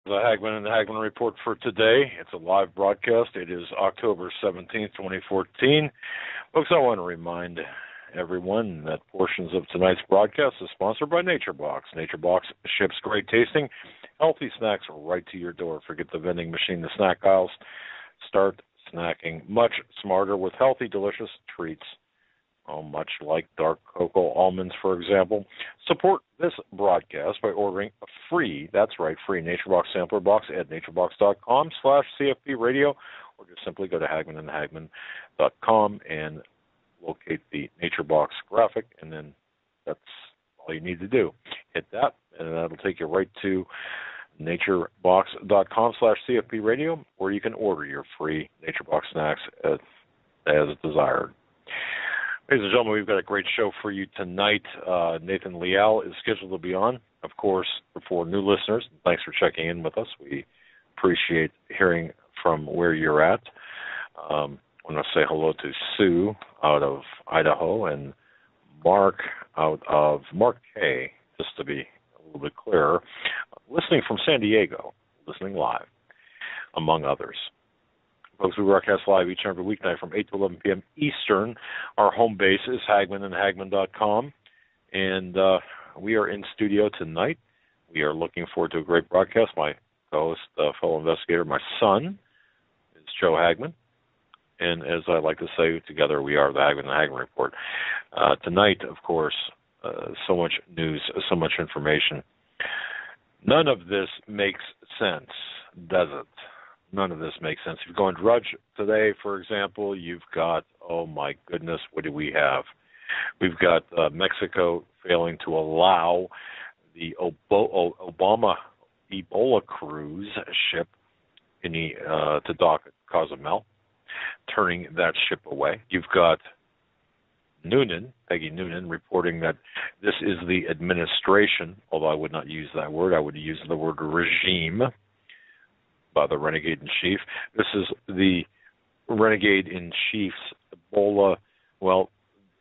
The Hagmann and the Hagmann Report for today. It's a live broadcast. It is October 17th, 2014. Folks, I want to remind everyone that portions of tonight's broadcast is sponsored by NatureBox. NatureBox ships great tasting, healthy snacks right to your door. Forget the vending machine, the snack aisles. Start snacking much smarter with healthy, delicious treats. Oh, much like dark cocoa almonds, for example. Support this broadcast by ordering a free, that's right, free NatureBox sampler box at naturebox.com/CFP radio, or just simply go to hagmanandhagmann.com and locate the NatureBox graphic, and then that's all you need to do. Hit that, and that'll take you right to naturebox.com/CFP radio, where you can order your free NatureBox snacks as desired. Ladies and gentlemen, we've got a great show for you tonight. Nathan Leal is scheduled to be on, of course, for new listeners. Thanks for checking in with us. We appreciate hearing from where you're at. I want to say hello to Sue out of Idaho and Mark out of Mark K, just to be a little bit clearer, listening from San Diego, listening live, among others. Folks, we broadcast live each and every weeknight from 8 to 11 p.m. Eastern. Our home base is hagmanandhagmann.com, and we are in studio tonight. We are looking forward to a great broadcast. My co-host, fellow investigator, my son, is Joe Hagmann, and as I like to say, together we are the Hagmann and Hagmann Report. Tonight, of course, so much news, so much information. None of this makes sense, does it? None of this makes sense. If you go on Drudge today, for example, you've got, oh my goodness, what do we have? We've got Mexico failing to allow the Obama Ebola cruise ship to dock at Cozumel, turning that ship away. You've got Peggy Noonan, reporting that this is the administration, although I would not use that word. I would use the word regime, by the Renegade-in-Chief. This is the Renegade-in-Chief's Ebola,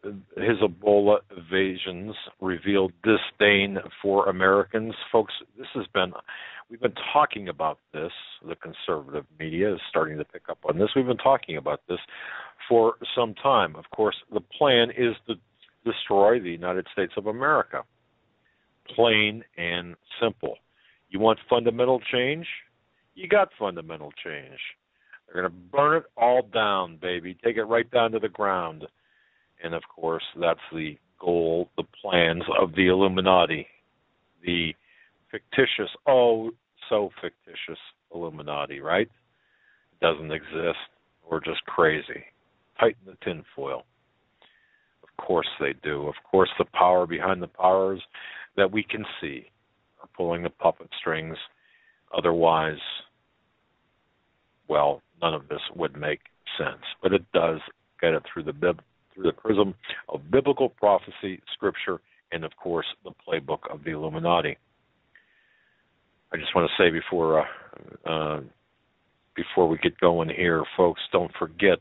his Ebola evasions revealed disdain for Americans. Folks, we've been talking about this. The conservative media is starting to pick up on this. We've been talking about this for some time. Of course, the plan is to destroy the United States of America. Plain and simple. You want fundamental change? You got fundamental change. They're going to burn it all down, baby. Take it right down to the ground. And, of course, that's the goal, the plans of the Illuminati, the fictitious, oh, so fictitious Illuminati, right? It doesn't exist. We're just crazy. Tighten the tinfoil. Of course they do. Of course the power behind the powers that we can see are pulling the puppet strings. Otherwise, well, none of this would make sense. But it does get it through the prism of biblical prophecy, scripture, and, of course, the playbook of the Illuminati. I just want to say before we get going here, folks, don't forget,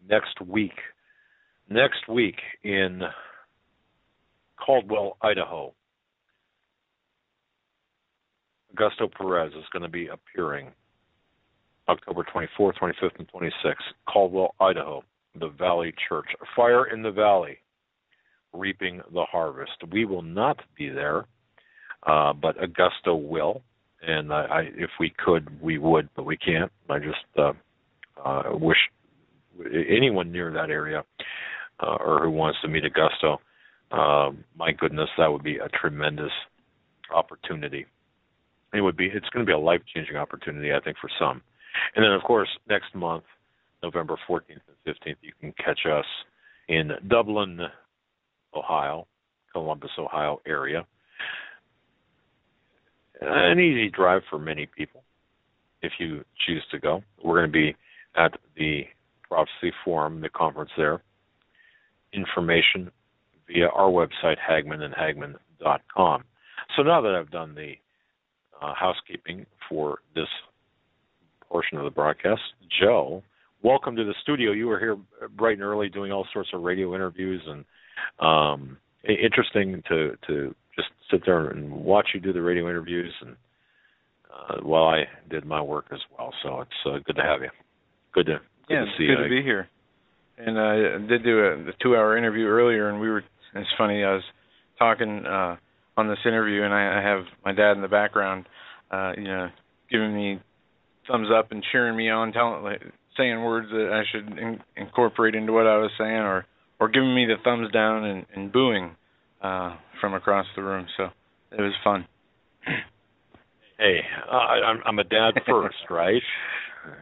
next week in Caldwell, Idaho, Augusto Perez is going to be appearing October 24th, 25th, and 26th, Caldwell, Idaho, the Valley Church. Fire in the Valley, reaping the harvest. We will not be there, but Augusto will, and if we could, we would, but we can't. I just wish anyone near that area or who wants to meet Augusto, my goodness, that would be a tremendous opportunity. It's going to be a life-changing opportunity, I think, for some. And then, of course, next month, November 14th and 15th, you can catch us in Dublin, Ohio, Columbus, Ohio area. An easy drive for many people if you choose to go. We're going to be at the Prophecy Forum, the conference there. Information via our website, hagmanandhagmann.com. So now that I've done the housekeeping for this portion of the broadcast, Joe, welcome to the studio. You were here bright and early doing all sorts of radio interviews, and interesting to just sit there and watch you do the radio interviews. And while I did my work as well. So it's good to have you. Good to see you. Good to be here. And I did do a 2-hour interview earlier, and it's funny, I was talking on this interview, and I have my dad in the background, giving me thumbs up and cheering me on, saying words that I should incorporate into what I was saying, or giving me the thumbs down and booing from across the room. So it was fun. Hey, I'm a dad first, right?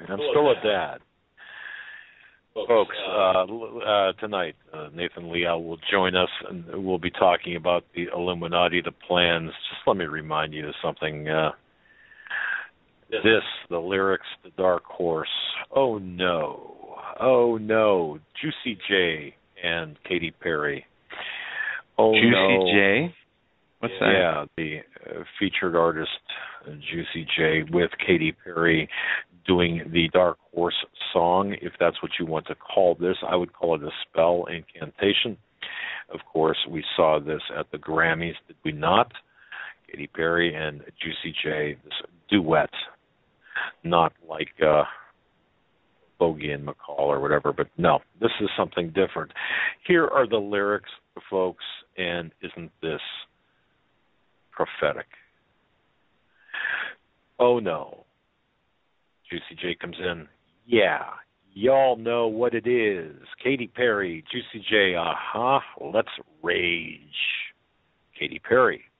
I'm still a dad. Folks, tonight, Nathan Liao will join us, and we'll be talking about the Illuminati, the plans. Just let me remind you of something. The lyrics, the Dark Horse. Oh no, Juicy J and Katy Perry. Oh Juicy no. J? What's that? Yeah, the featured artist Juicy J with Katy Perry doing the Dark Horse song, if that's what you want to call this. I would call it a spell incantation. Of course, we saw this at the Grammys, did we not? Katy Perry and Juicy J, this duet, not like Bogey and McCall or whatever, but no, this is something different. Here are the lyrics, folks, and isn't this prophetic? Oh no. Juicy J comes in. Yeah, y'all know what it is. Katy Perry, Juicy J, let's rage. Katy Perry.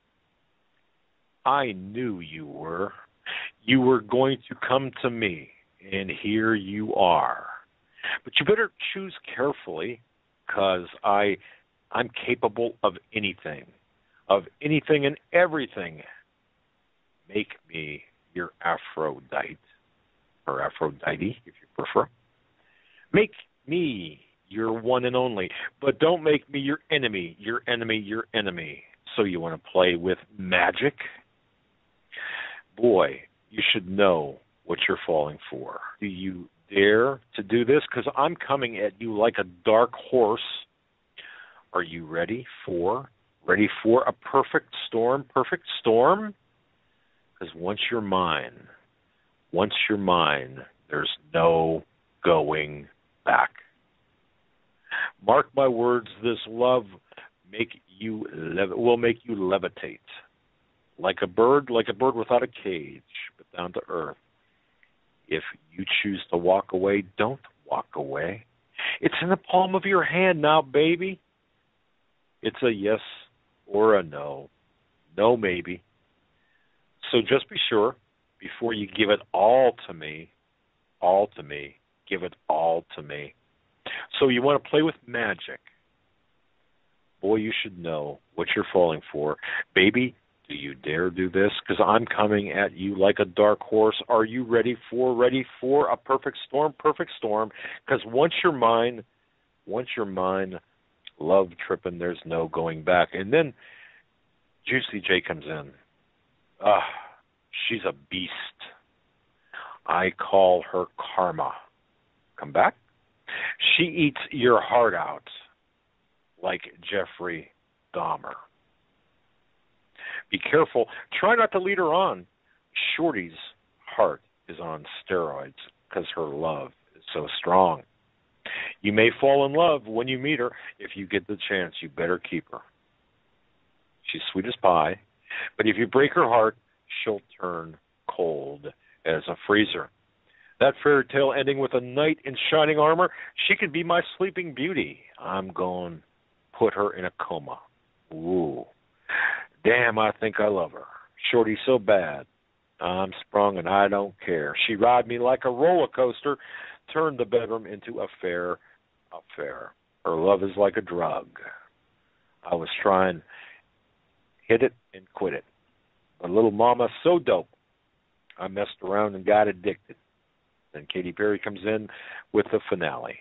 I knew you were. You were going to come to me, and here you are. But you better choose carefully, because I'm capable of anything and everything. Make me your Aphrodite, or Aphrodite, if you prefer. Make me your one and only, but don't make me your enemy, your enemy, your enemy. So you want to play with magic? Boy, you should know what you're falling for. Do you dare to do this? Because I'm coming at you like a dark horse. Are you ready for a perfect storm? Perfect storm? Because once you're mine, there's no going back. Mark my words, this love will make you levitate. Like a bird without a cage, but down to earth. If you choose to walk away, don't walk away. It's in the palm of your hand now, baby. It's a yes or a no. No, maybe. So just be sure, before you give it all to me, give it all to me. So you want to play with magic. Boy, you should know what you're falling for. Baby, do you dare do this? Because I'm coming at you like a dark horse. Are you ready for a perfect storm? Perfect storm. Because once you're mine, love tripping, there's no going back. And then Juicy J comes in. She's a beast. I call her karma. Come back? She eats your heart out like Jeffrey Dahmer. Be careful. Try not to lead her on. Shorty's heart is on steroids because her love is so strong. You may fall in love when you meet her. If you get the chance, you better keep her. She's sweet as pie, but if you break her heart, she'll turn cold as a freezer. That fairy tale ending with a knight in shining armor, she could be my sleeping beauty. I'm going to put her in a coma. Ooh. Damn, I think I love her. Shorty's so bad. I'm sprung and I don't care. She ride me like a roller coaster, turned the bedroom into a fair affair. Her love is like a drug. I was trying, hit it and quit it. But little mama's so dope, I messed around and got addicted. Then Katy Perry comes in with the finale.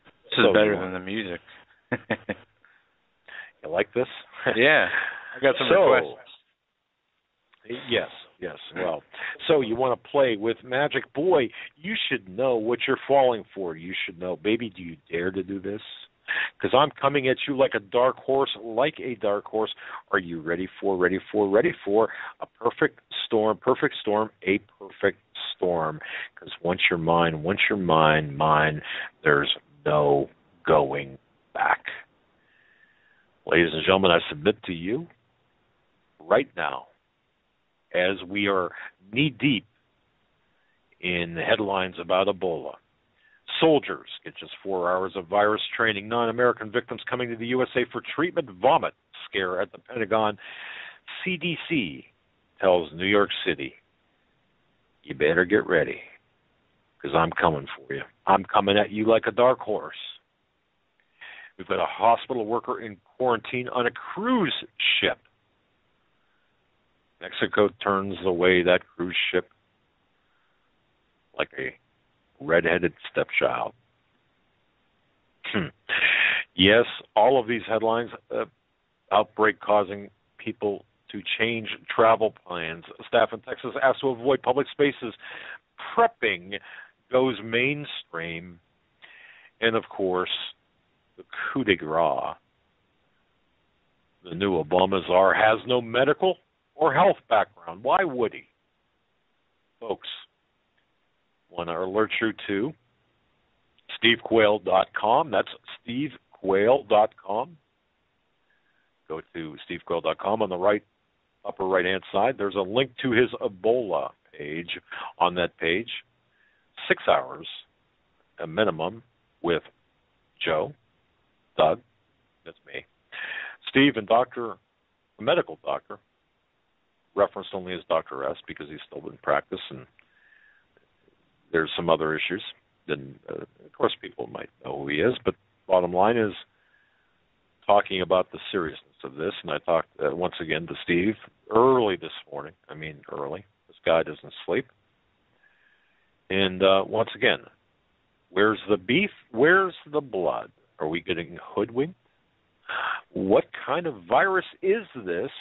This is better than the music. You like this? Yeah. I got some requests. Yes. Well, so you want to play with magic. Boy, you should know what you're falling for. You should know. Baby, do you dare to do this? Because I'm coming at you like a dark horse, Are you ready for a perfect storm, a perfect storm? Because once you're mine, there's no going back. Ladies and gentlemen, I submit to you right now, as we are knee-deep in the headlines about Ebola. Soldiers get just 4 hours of virus training. Non-American victims coming to the USA for treatment. Vomit scare at the Pentagon. CDC tells New York City, you better get ready, because I'm coming for you. I'm coming at you like a dark horse. We've got a hospital worker in quarantine on a cruise ship. Mexico turns away that cruise ship like a red-headed stepchild. Yes, all of these headlines, outbreak causing people to change travel plans. Staff in Texas asked to avoid public spaces. Prepping goes mainstream. And, of course, the coup de grace. The new Obama czar has no medical or health background. Why would he? Folks, want to alert you to stevequayle.com. That's stevequayle.com. Go to stevequayle.com. On the upper right-hand side, there's a link to his Ebola page. On that page, 6 hours, a minimum, with Joe, Doug, that's me, Steve, and a medical doctor, referenced only as Dr. S because he's still in practice, and there's some other issues. Then, of course, people might know who he is, but bottom line is talking about the seriousness of this, and I talked once again to Steve early this morning. I mean early. This guy doesn't sleep. And once again, where's the beef? Where's the blood? Are we getting hoodwinked? What kind of virus is this?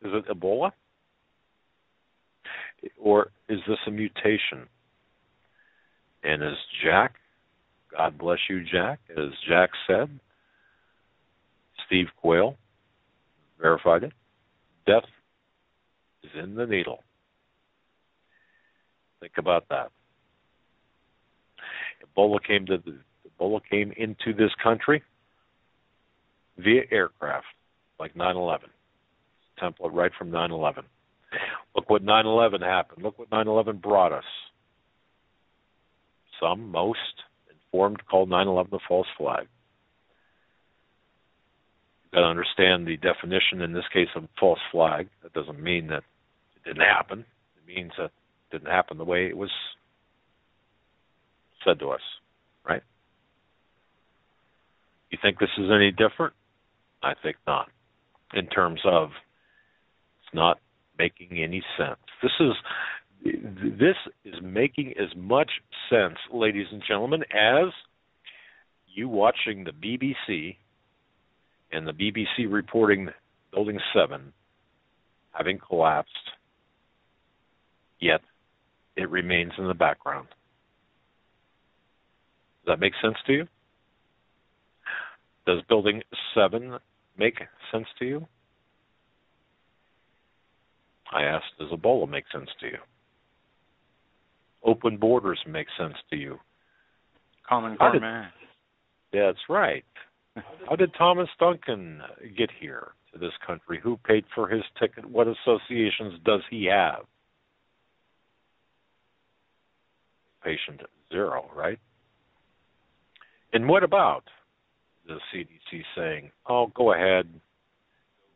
Is it Ebola? Or is this a mutation? And as Jack, God bless you, Jack, as Jack said, Steve Quayle verified it, death is in the needle. Think about that. Ebola came into this country via aircraft, like 9/11. Template right from 9/11. Look what 9/11 happened. Look what 9/11 brought us. Some, most informed, called 9/11 a false flag. You've got to understand the definition in this case of false flag. That doesn't mean that it didn't happen. It means that it didn't happen the way it was said to us, right? You think this is any different? I think not. In terms of it's not making any sense. This is making as much sense, ladies and gentlemen, as you watching the BBC and the BBC reporting Building 7 having collapsed, yet it remains in the background. Does that make sense to you? Does Building 7 make sense to you? I asked, does Ebola make sense to you? Open borders make sense to you? Common core man. Yeah, that's right. How did Thomas Duncan get here to this country? Who paid for his ticket? What associations does he have? Patient zero, right? And what about the CDC saying, oh, go ahead,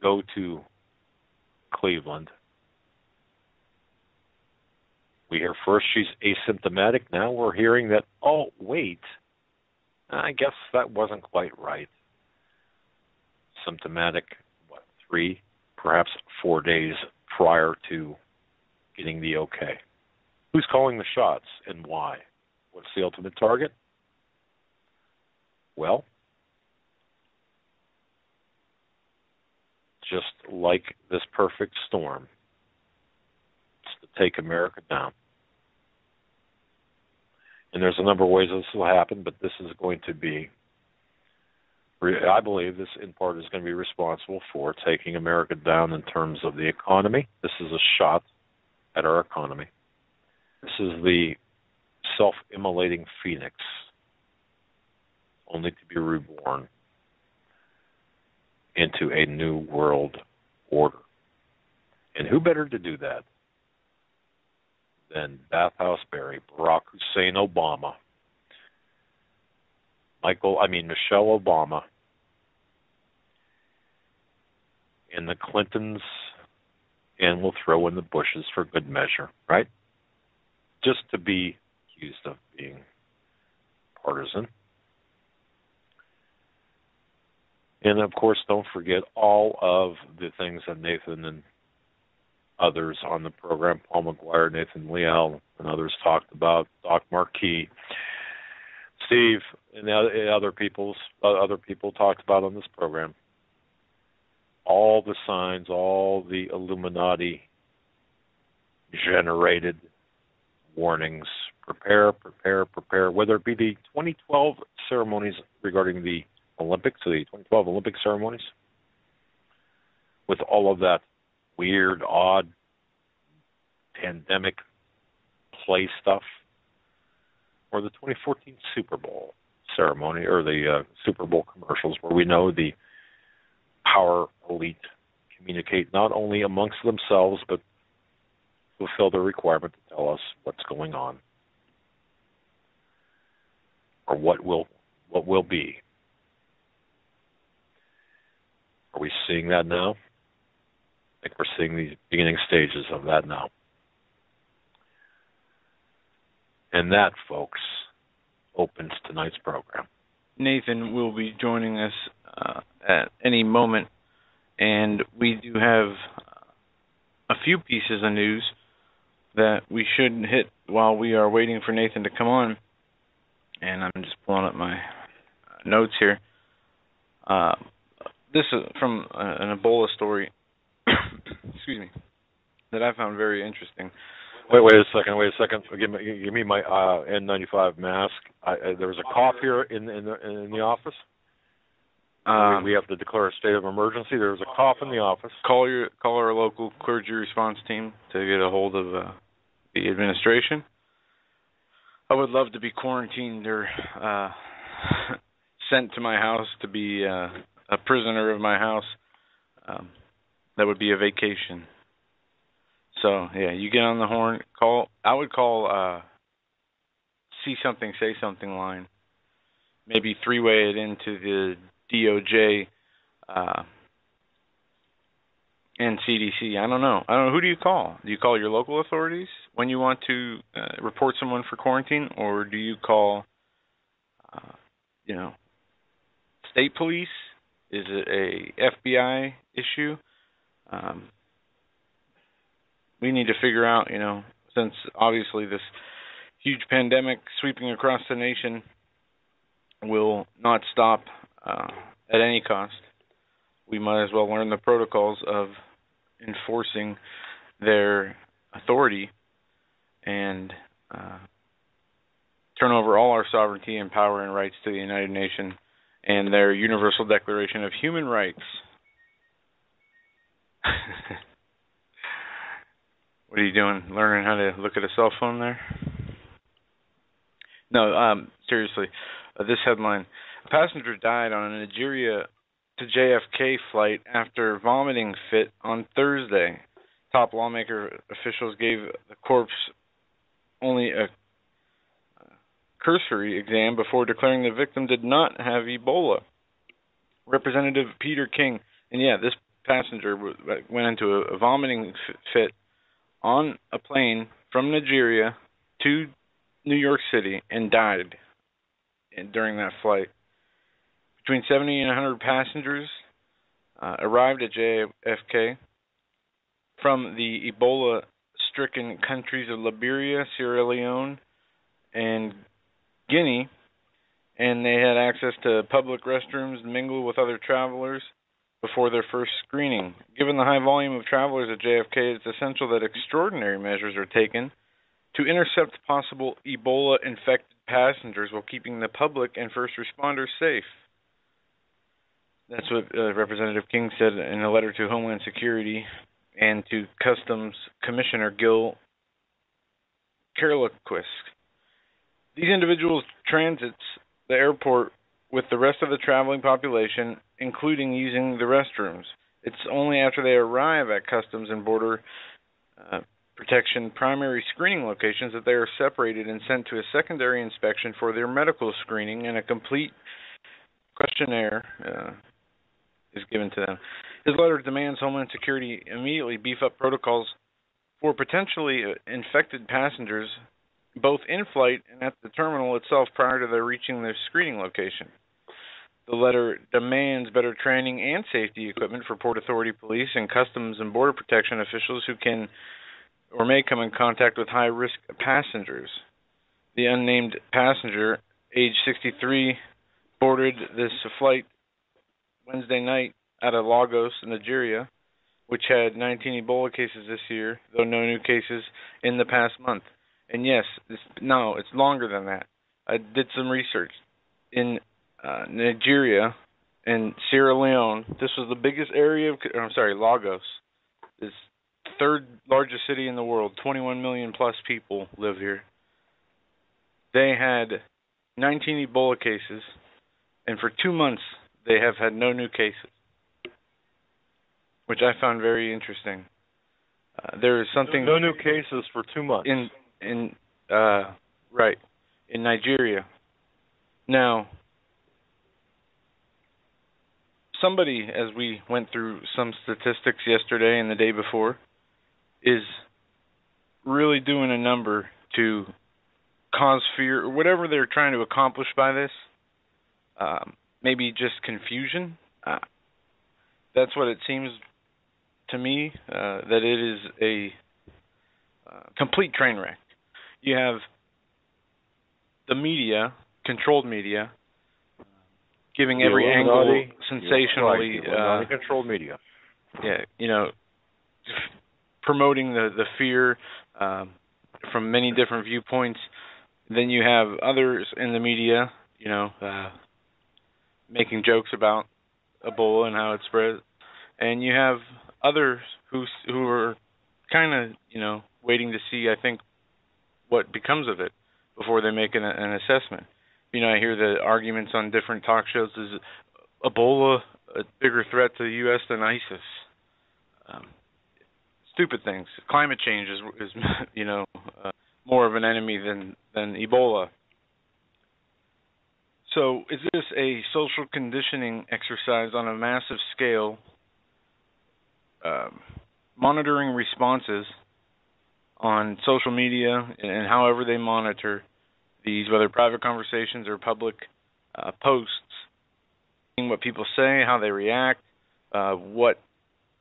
go to Cleveland? We hear first she's asymptomatic. Now we're hearing that, oh, wait, I guess that wasn't quite right. Symptomatic, 3, perhaps 4 days prior to getting the okay. Who's calling the shots and why? What's the ultimate target? Well, just like this perfect storm, it's to take America down. And there's a number of ways this will happen, but this is going to be I believe this, in part, is going to be responsible for taking America down in terms of the economy. This is a shot at our economy. This is the self-immolating phoenix, only to be reborn into a new world order. And who better to do that than Bathhouse Barry, Barack Hussein Obama, Michelle Obama, and the Clintons, and we'll throw in the Bushes for good measure, right? Just to be accused of being partisan. And, of course, don't forget all of the things that Nathan and others on the program, Paul McGuire, Nathan Leal, and others talked about, Doc Marquis, Steve, and other people talked about on this program. All the signs, all the Illuminati generated warnings. Prepare, prepare, prepare. Whether it be the 2012 ceremonies regarding the Olympics, the 2012 Olympic ceremonies, with all of that weird, odd, pandemic play stuff, or the 2014 Super Bowl ceremony, or the Super Bowl commercials, where we know the power elite communicate not only amongst themselves, but fulfill their requirement to tell us what's going on, or what will be. Are we seeing that now? I think we're seeing the beginning stages of that now. And that, folks, opens tonight's program. Nathan will be joining us at any moment, and we do have a few pieces of news that we should hit while we are waiting for Nathan to come on. And I'm just pulling up my notes here. This is from an Ebola story, excuse me, that I found very interesting. Wait a second. Give me my N95 mask. There was a cough here in the office. We have to declare a state of emergency. There was a cough in the office. Call our local clergy response team to get a hold of the administration. I would love to be quarantined or sent to my house to be a prisoner of my house. That would be a vacation. So, yeah, you get on the horn, I would call see something, say something line. Maybe three-way it into the DOJ and CDC. I don't know. Who do you call? Do you call your local authorities when you want to report someone for quarantine, or do you call, state police? Is it a FBI issue? We need to figure out, since obviously this huge pandemic sweeping across the nation will not stop at any cost, we might as well learn the protocols of enforcing their authority and turn over all our sovereignty and power and rights to the United Nations and their Universal Declaration of Human Rights. What are you doing? Learning how to look at a cell phone there? No, seriously. This headline: a passenger died on a Nigeria to JFK flight after vomiting fit on Thursday. Top lawmaker officials gave the corpse only a cursory exam before declaring the victim did not have Ebola. Representative Peter King, and yeah, this passenger went into a vomiting fit on a plane from Nigeria to New York City and died during that flight. Between 70 and 100 passengers arrived at JFK from the Ebola-stricken countries of Liberia, Sierra Leone, and Guinea, and they had access to public restrooms and mingled with other travelers before their first screening. Given the high volume of travelers at JFK, it's essential that extraordinary measures are taken to intercept possible Ebola-infected passengers while keeping the public and first responders safe. That's what Representative King said in a letter to Homeland Security and to Customs Commissioner Gil Kerliquist. These individuals transits the airport with the rest of the traveling population, including using the restrooms. It's only after they arrive at Customs and Border Protection primary screening locations that they are separated and sent to a secondary inspection for their medical screening, and a complete questionnaire is given to them. His letter demands Homeland Security immediately beef up protocols for potentially infected passengers, both in flight and at the terminal itself prior to their reaching their screening location. The letter demands better training and safety equipment for Port Authority police and Customs and Border Protection officials who can or may come in contact with high-risk passengers. The unnamed passenger, age 63, boarded this flight Wednesday night out of Lagos, Nigeria, which had 19 Ebola cases this year, though no new cases in the past month. And yes, it's longer than that. I did some research. In Nigeria and Sierra Leone, this was the biggest area of, Lagos, is third largest city in the world, 21 million plus people live here. They had 19 Ebola cases, and for 2 months they have had no new cases, which I found very interesting. There is something... No new cases for 2 months. In Nigeria. Now, somebody, as we went through some statistics yesterday and the day before, is really doing a number to cause fear, or whatever they're trying to accomplish by this. Maybe just confusion. That's what it seems to me, that it is a complete train wreck. You have the media, controlled media, giving every angle sensationally. Controlled media. Yeah, promoting the fear from many different viewpoints. Then you have others in the media, making jokes about Ebola and how it spreads, and you have others who are kind of waiting to see, I think, what becomes of it before they make an assessment. I hear the arguments on different talk shows: is Ebola a bigger threat to the U.S. than ISIS? Stupid things. Climate change is more of an enemy than Ebola. So is this a social conditioning exercise on a massive scale, monitoring responses on social media and however they monitor these, whether private conversations or public posts, seeing what people say, how they react, what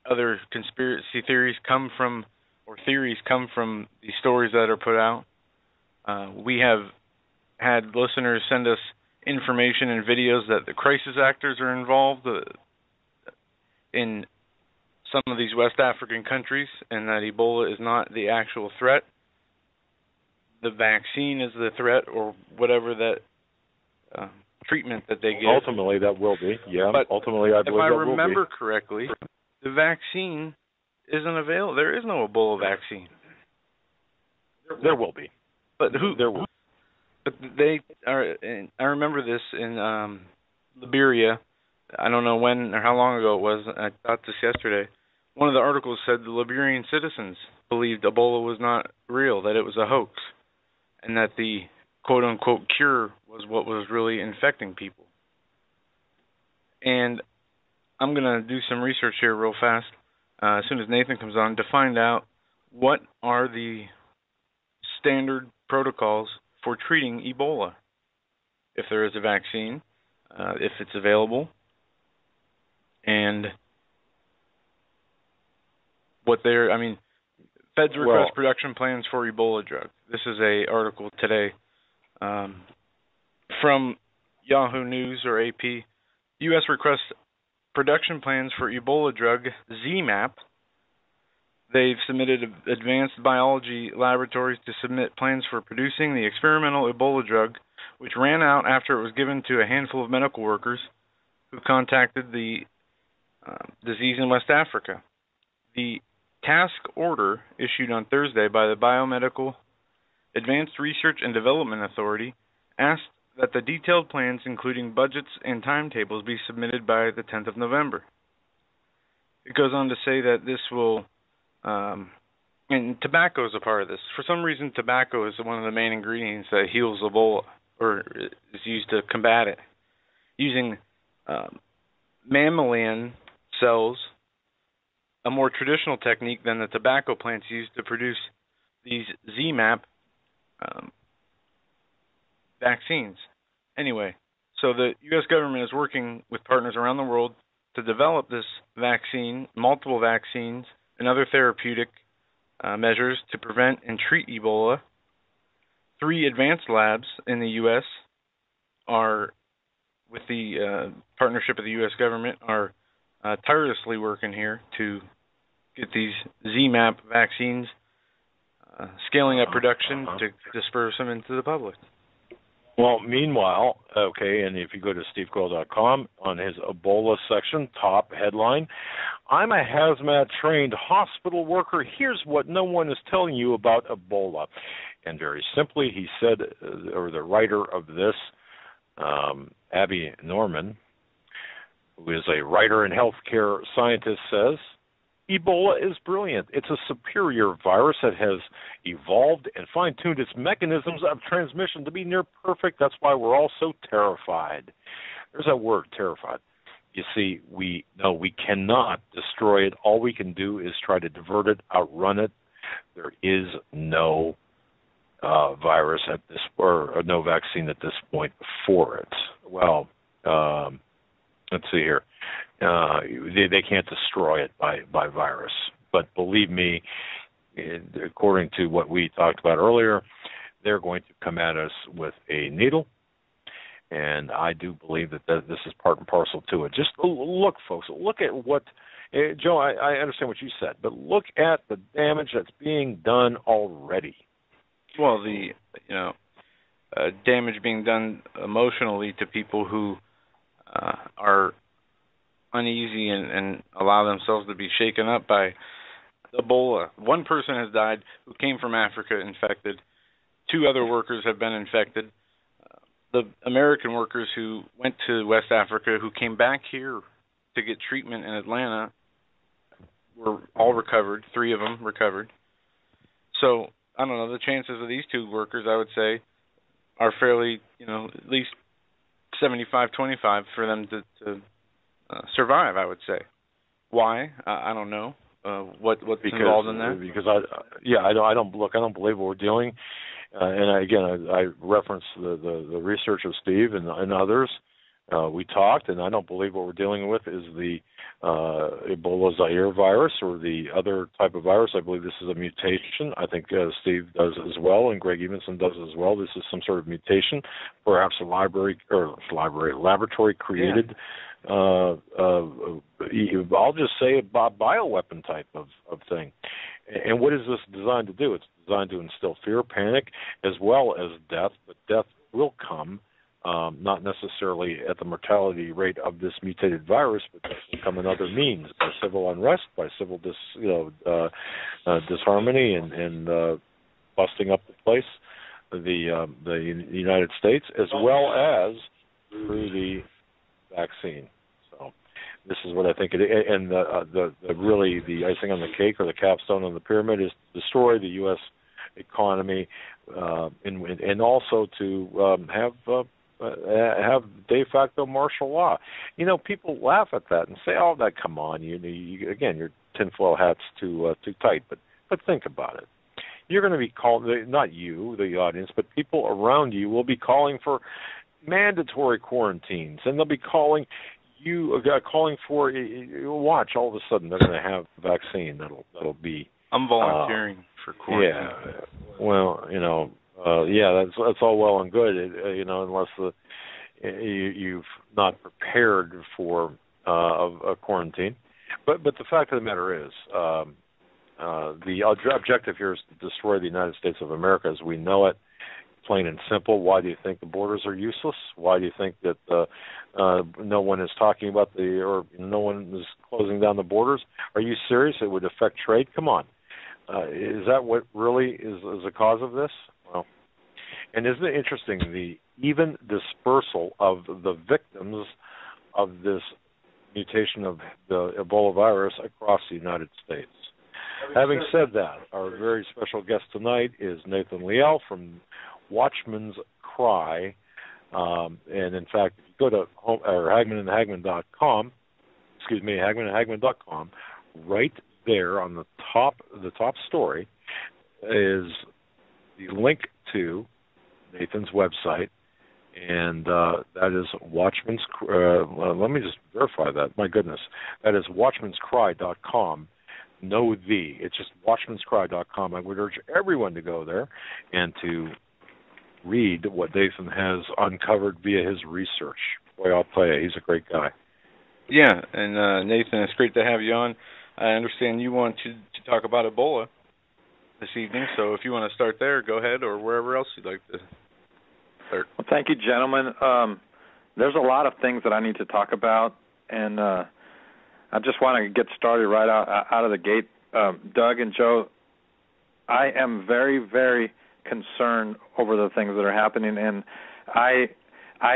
other conspiracy theories come from the stories that are put out. We have had listeners send us information and videos that the crisis actors are involved in some of these West African countries, and that Ebola is not the actual threat. The vaccine is the threat, or whatever that treatment that they get. Ultimately, that will be. Yeah. But ultimately, I believe that will be. If I remember correctly, the vaccine isn't available. There is no Ebola vaccine. There will be. But who? There will. But they are. I remember this in Liberia. I don't know when or how long ago it was. I thought this yesterday. One of the articles said the Liberian citizens believed Ebola was not real, that it was a hoax, and that the quote-unquote cure was what was really infecting people. And I'm going to do some research here real fast, as soon as Nathan comes on, to find out what are the standard protocols for treating Ebola, if there is a vaccine, if it's available, and what feds request production plans for Ebola drug. This is a article today from Yahoo News or AP. U.S. requests production plans for Ebola drug ZMapp. They've submitted advanced biology laboratories to submit plans for producing the experimental Ebola drug, which ran out after it was given to a handful of medical workers who contacted the disease in West Africa. The task order issued on Thursday by the Biomedical Advanced Research and Development Authority asked that the detailed plans, including budgets and timetables, be submitted by the 10th of November. It goes on to say that this will, and tobacco is a part of this. For some reason, tobacco is one of the main ingredients that heals Ebola, or is used to combat it. Using mammalian cells, a more traditional technique than the tobacco plants used to produce these ZMapp vaccines. Anyway, so the U.S. government is working with partners around the world to develop this vaccine, multiple vaccines, and other therapeutic measures to prevent and treat Ebola. 3 advanced labs in the U.S. are, with the partnership of the U.S. government, are tirelessly working here to get these ZMapp vaccines, scaling up production to disperse them into the public. Well, meanwhile, okay, and if you go to stevecoyle.com, on his Ebola section, top headline, I'm a hazmat-trained hospital worker. Here's what no one is telling you about Ebola. And very simply, he said, or the writer of this, Abby Norman, who is a writer and healthcare scientist, says, Ebola is brilliant. It's a superior virus that has evolved and fine-tuned its mechanisms of transmission to be near perfect. That's why we're all so terrified. There's that word, terrified. You see, we cannot destroy it. All we can do is try to divert it, outrun it. There is no virus at this, or no vaccine at this point for it. Well, let's see here. They can't destroy it by virus. But believe me, according to what we talked about earlier, they're going to come at us with a needle. And I do believe that this is part and parcel to it. Just look, folks, look at what, Joe, I understand what you said, but look at the damage that's being done already. Well, the damage being done emotionally to people who are uneasy and allow themselves to be shaken up by Ebola. 1 person has died who came from Africa infected. 2 other workers have been infected. The American workers who went to West Africa, who came back here to get treatment in Atlanta, were all recovered. 3 of them recovered. So, I don't know, the chances of these 2 workers, I would say, are fairly, at least 75-25 for them to survive, I would say. Why? I don't know. What's involved in that? Because I don't believe what we're dealing. And I referenced the research of Steve and others. We talked, and I don't believe what we're dealing with is the Ebola Zaire virus or the other type of virus. I believe this is a mutation. I think Steve does as well, and Greg Evenson does as well. This is some sort of mutation, perhaps a laboratory created. Yeah. I'll just say a bioweapon type of thing. And what is this designed to do? It's designed to instill fear, panic, as well as death. But death will come, not necessarily at the mortality rate of this mutated virus, but death will come in other means, by civil unrest, by civil disharmony, and busting up the place, the United States, as well as through the vaccine. So this is what I think it is. And the really the icing on the cake, or the capstone on the pyramid, is to destroy the U.S. economy, and also to have de facto martial law. People laugh at that and say, "Oh, that come on, you again, your tinfoil hat's too tight." But think about it. You're going to be called, not you, the audience, but people around you will be calling for mandatory quarantines, and they'll be calling for, watch, all of a sudden they're going to have a vaccine that'll be. I'm volunteering for quarantine. Yeah, well, that's all well and good, unless you've not prepared for a quarantine. But the fact of the matter is, the objective here is to destroy the United States of America as we know it, plain and simple. Why do you think the borders are useless? Why do you think that no one is talking about or no one is closing down the borders? Are you serious? It would affect trade? Come on. Is that what really is the cause of this? Well, and isn't it interesting, the even dispersal of the victims of this mutation of the Ebola virus across the United States? Having said that, our very special guest tonight is Nathan Liel from Watchman's Cry. And in fact, if you go to HagmannandHagmann.com, HagmannandHagmann.com, right there on the top story is the link to Nathan's website, and that is Watchman's. Let me just verify that. My goodness, that is Watchman'sCry.com. It's just Watchman'sCry.com. I would urge everyone to go there and to read what Nathan has uncovered via his research. Boy, I'll tell you, he's a great guy. Yeah, and Nathan, it's great to have you on. I understand you want to talk about Ebola this evening, so if you want to start there, go ahead, or wherever else you'd like to start. Well, thank you, gentlemen. There's a lot of things that I need to talk about, and I just want to get started right out of the gate. Doug and Joe, I am very, very concerned over the things that are happening, and I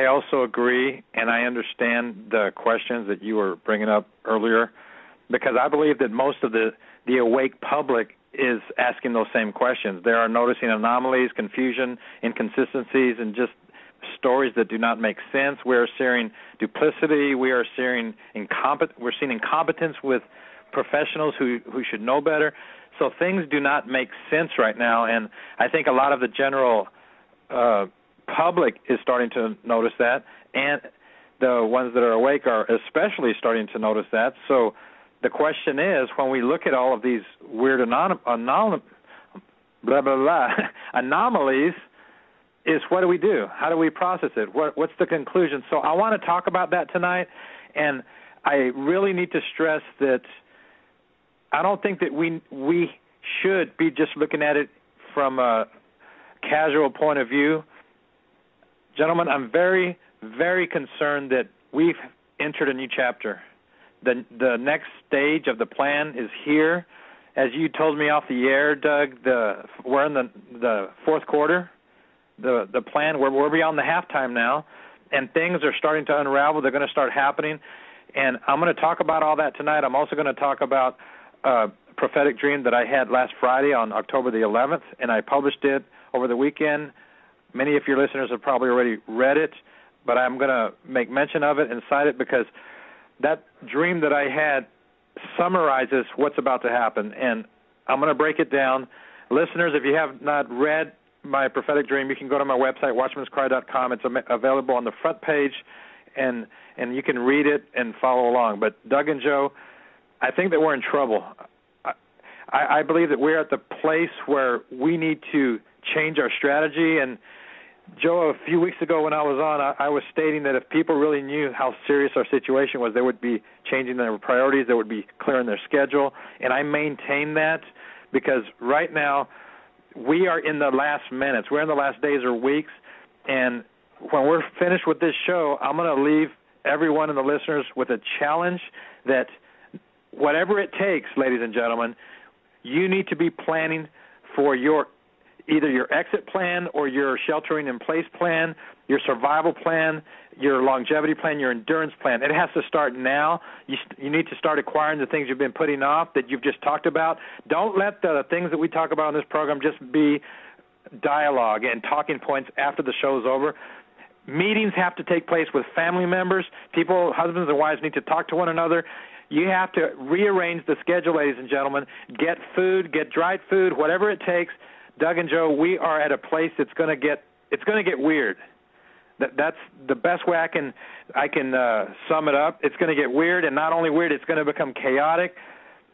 also agree, and I understand the questions that you were bringing up earlier, because I believe that most of the awake public is asking those same questions. They are noticing anomalies, confusion, inconsistencies, and just stories that do not make sense. We are seeing duplicity. We are seeing we're seeing incompetence with professionals who should know better. So things do not make sense right now, and I think a lot of the general public is starting to notice that, and the ones that are awake are especially starting to notice that. So the question is, when we look at all of these weird anomalies, is what do we do? How do we process it? What's the conclusion? So I want to talk about that tonight, and I really need to stress that I don't think that we should be just looking at it from a casual point of view. Gentlemen, I'm very, very concerned that we've entered a new chapter. The next stage of the plan is here. As you told me off the air, Doug, we're in the fourth quarter. The plan, we're beyond the halftime now, and things are starting to unravel. They're going to start happening, and I'm going to talk about all that tonight. I'm also going to talk about a prophetic dream that I had last Friday on October the 11th, and I published it over the weekend. Many of your listeners have probably already read it, but I'm going to make mention of it and cite it because that dream that I had summarizes what's about to happen, and I'm going to break it down. Listeners, if you have not read my prophetic dream, you can go to my website, watchmanscry.com. It's available on the front page, and you can read it and follow along. But Doug and Joe, I think that we're in trouble. I believe that we're at the place where we need to change our strategy. And Joe, a few weeks ago when I was on, I was stating that if people really knew how serious our situation was, they would be changing their priorities, they would be clearing their schedule. And I maintain that because right now we are in the last minutes. We're in the last days or weeks. And when we're finished with this show, I'm going to leave everyone and the listeners with a challenge that whatever it takes, ladies and gentlemen, you need to be planning for either your exit plan or your sheltering in place plan, your survival plan, your longevity plan, your endurance plan. It has to start now. You need to start acquiring the things you've been putting off that you've just talked about. Don't let the things that we talk about in this program just be dialogue and talking points after the show's over. Meetings have to take place with family members. People, husbands and wives, need to talk to one another. You have to rearrange the schedule, ladies and gentlemen. Get food, get dried food, whatever it takes. Doug and Joe, we are at a place that's going to get weird. That's the best way I can sum it up. It's going to get weird, and not only weird, it's going to become chaotic,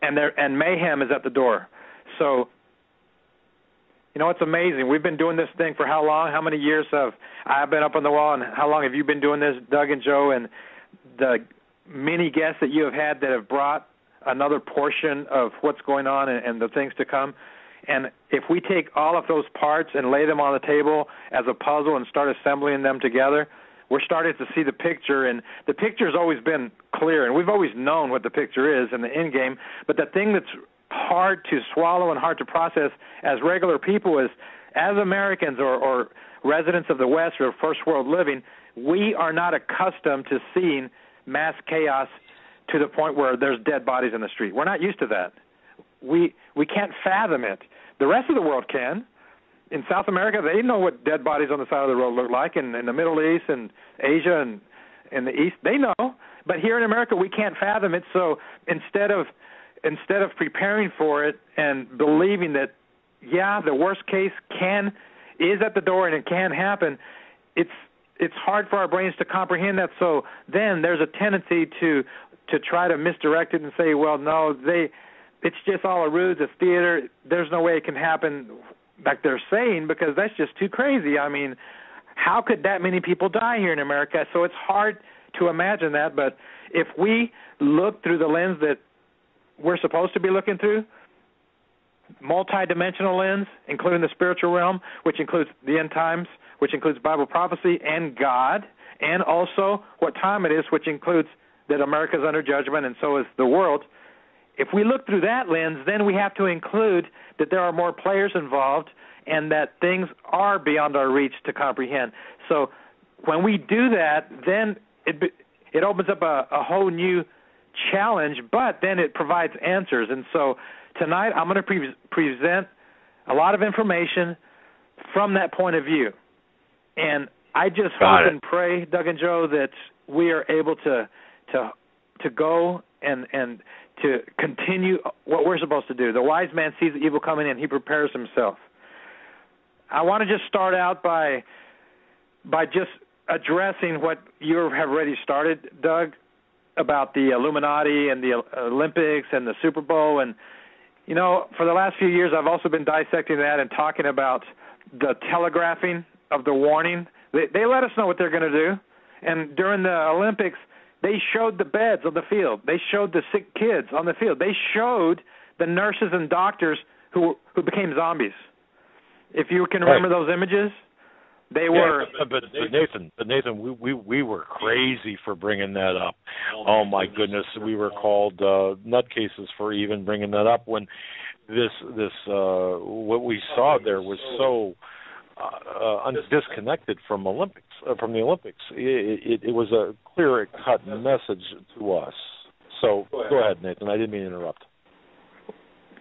and mayhem is at the door. So, you know, it's amazing. We've been doing this thing for how long? How many years have I been up on the wall, and how long have you been doing this, Doug and Joe, and the many guests that you have had that have brought another portion of what's going on and the things to come? And if we take all of those parts and lay them on the table as a puzzle and start assembling them together, we're starting to see the picture, and the picture's always been clear, and we've always known what the picture is in the end game. But the thing that's hard to swallow and hard to process as regular people is, as Americans or residents of the West or first world living, we are not accustomed to seeing mass chaos to the point where there's dead bodies in the street. We're not used to that. We can't fathom it. The rest of the world can. In South America, they know what dead bodies on the side of the road look like. In the Middle East and Asia and in the East, they know. But here in America, we can't fathom it. So instead of preparing for it and believing that, yeah, the worst case is at the door and it can happen, it's hard for our brains to comprehend that. So then there's a tendency to try to misdirect it and say, well, no, it's just all a ruse, it's theater. There's no way it can happen like they're saying, because that's just too crazy. I mean, how could that many people die here in America? So it's hard to imagine that. But if we look through the lens that we're supposed to be looking through, multi-dimensional lens, including the spiritual realm, which includes the end times, which includes Bible prophecy and God, and also what time it is, which includes that America's under judgment and so is the world. If we look through that lens, then we have to include that there are more players involved and that things are beyond our reach to comprehend. So when we do that, then it opens up a whole new challenge, but then it provides answers. And so tonight I'm going to present a lot of information from that point of view. And I just hope and pray, Doug and Joe, that we are able to go and to continue what we're supposed to do. The wise man sees the evil coming in. He prepares himself. I want to just start out by just addressing what you have already started, Doug, about the Illuminati and the Olympics and the Super Bowl. And, you know, for the last few years I've also been dissecting that and talking about the telegraphing of the warning. They let us know what they're going to do. And during the Olympics, they showed the beds on the field. They showed the sick kids on the field. They showed the nurses and doctors who became zombies. If you can remember those images, they were. But Nathan, we were crazy for bringing that up. Oh my goodness, we were called nutcases for even bringing that up when this what we saw there was so disconnected from the Olympics. It was a clear-cut message to us. So go ahead, Nathan. I didn't mean to interrupt.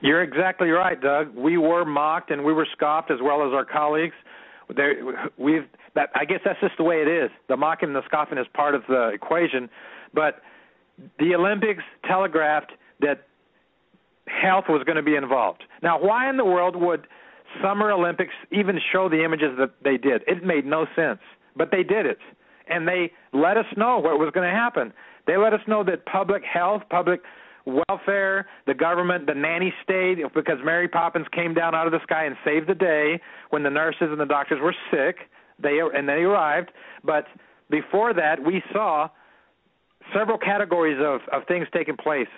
You're exactly right, Doug. We were mocked and we were scoffed as well as our colleagues. I guess that's just the way it is. The mocking and the scoffing is part of the equation. But the Olympics telegraphed that health was going to be involved. Now, why in the world would Summer Olympics even show the images that they did? It made no sense. But they did it. And they let us know what was going to happen. They let us know that public health, public welfare, the government, the nanny state, because Mary Poppins came down out of the sky and saved the day when the nurses and the doctors were sick, they arrived. But before that, we saw several categories of things taking place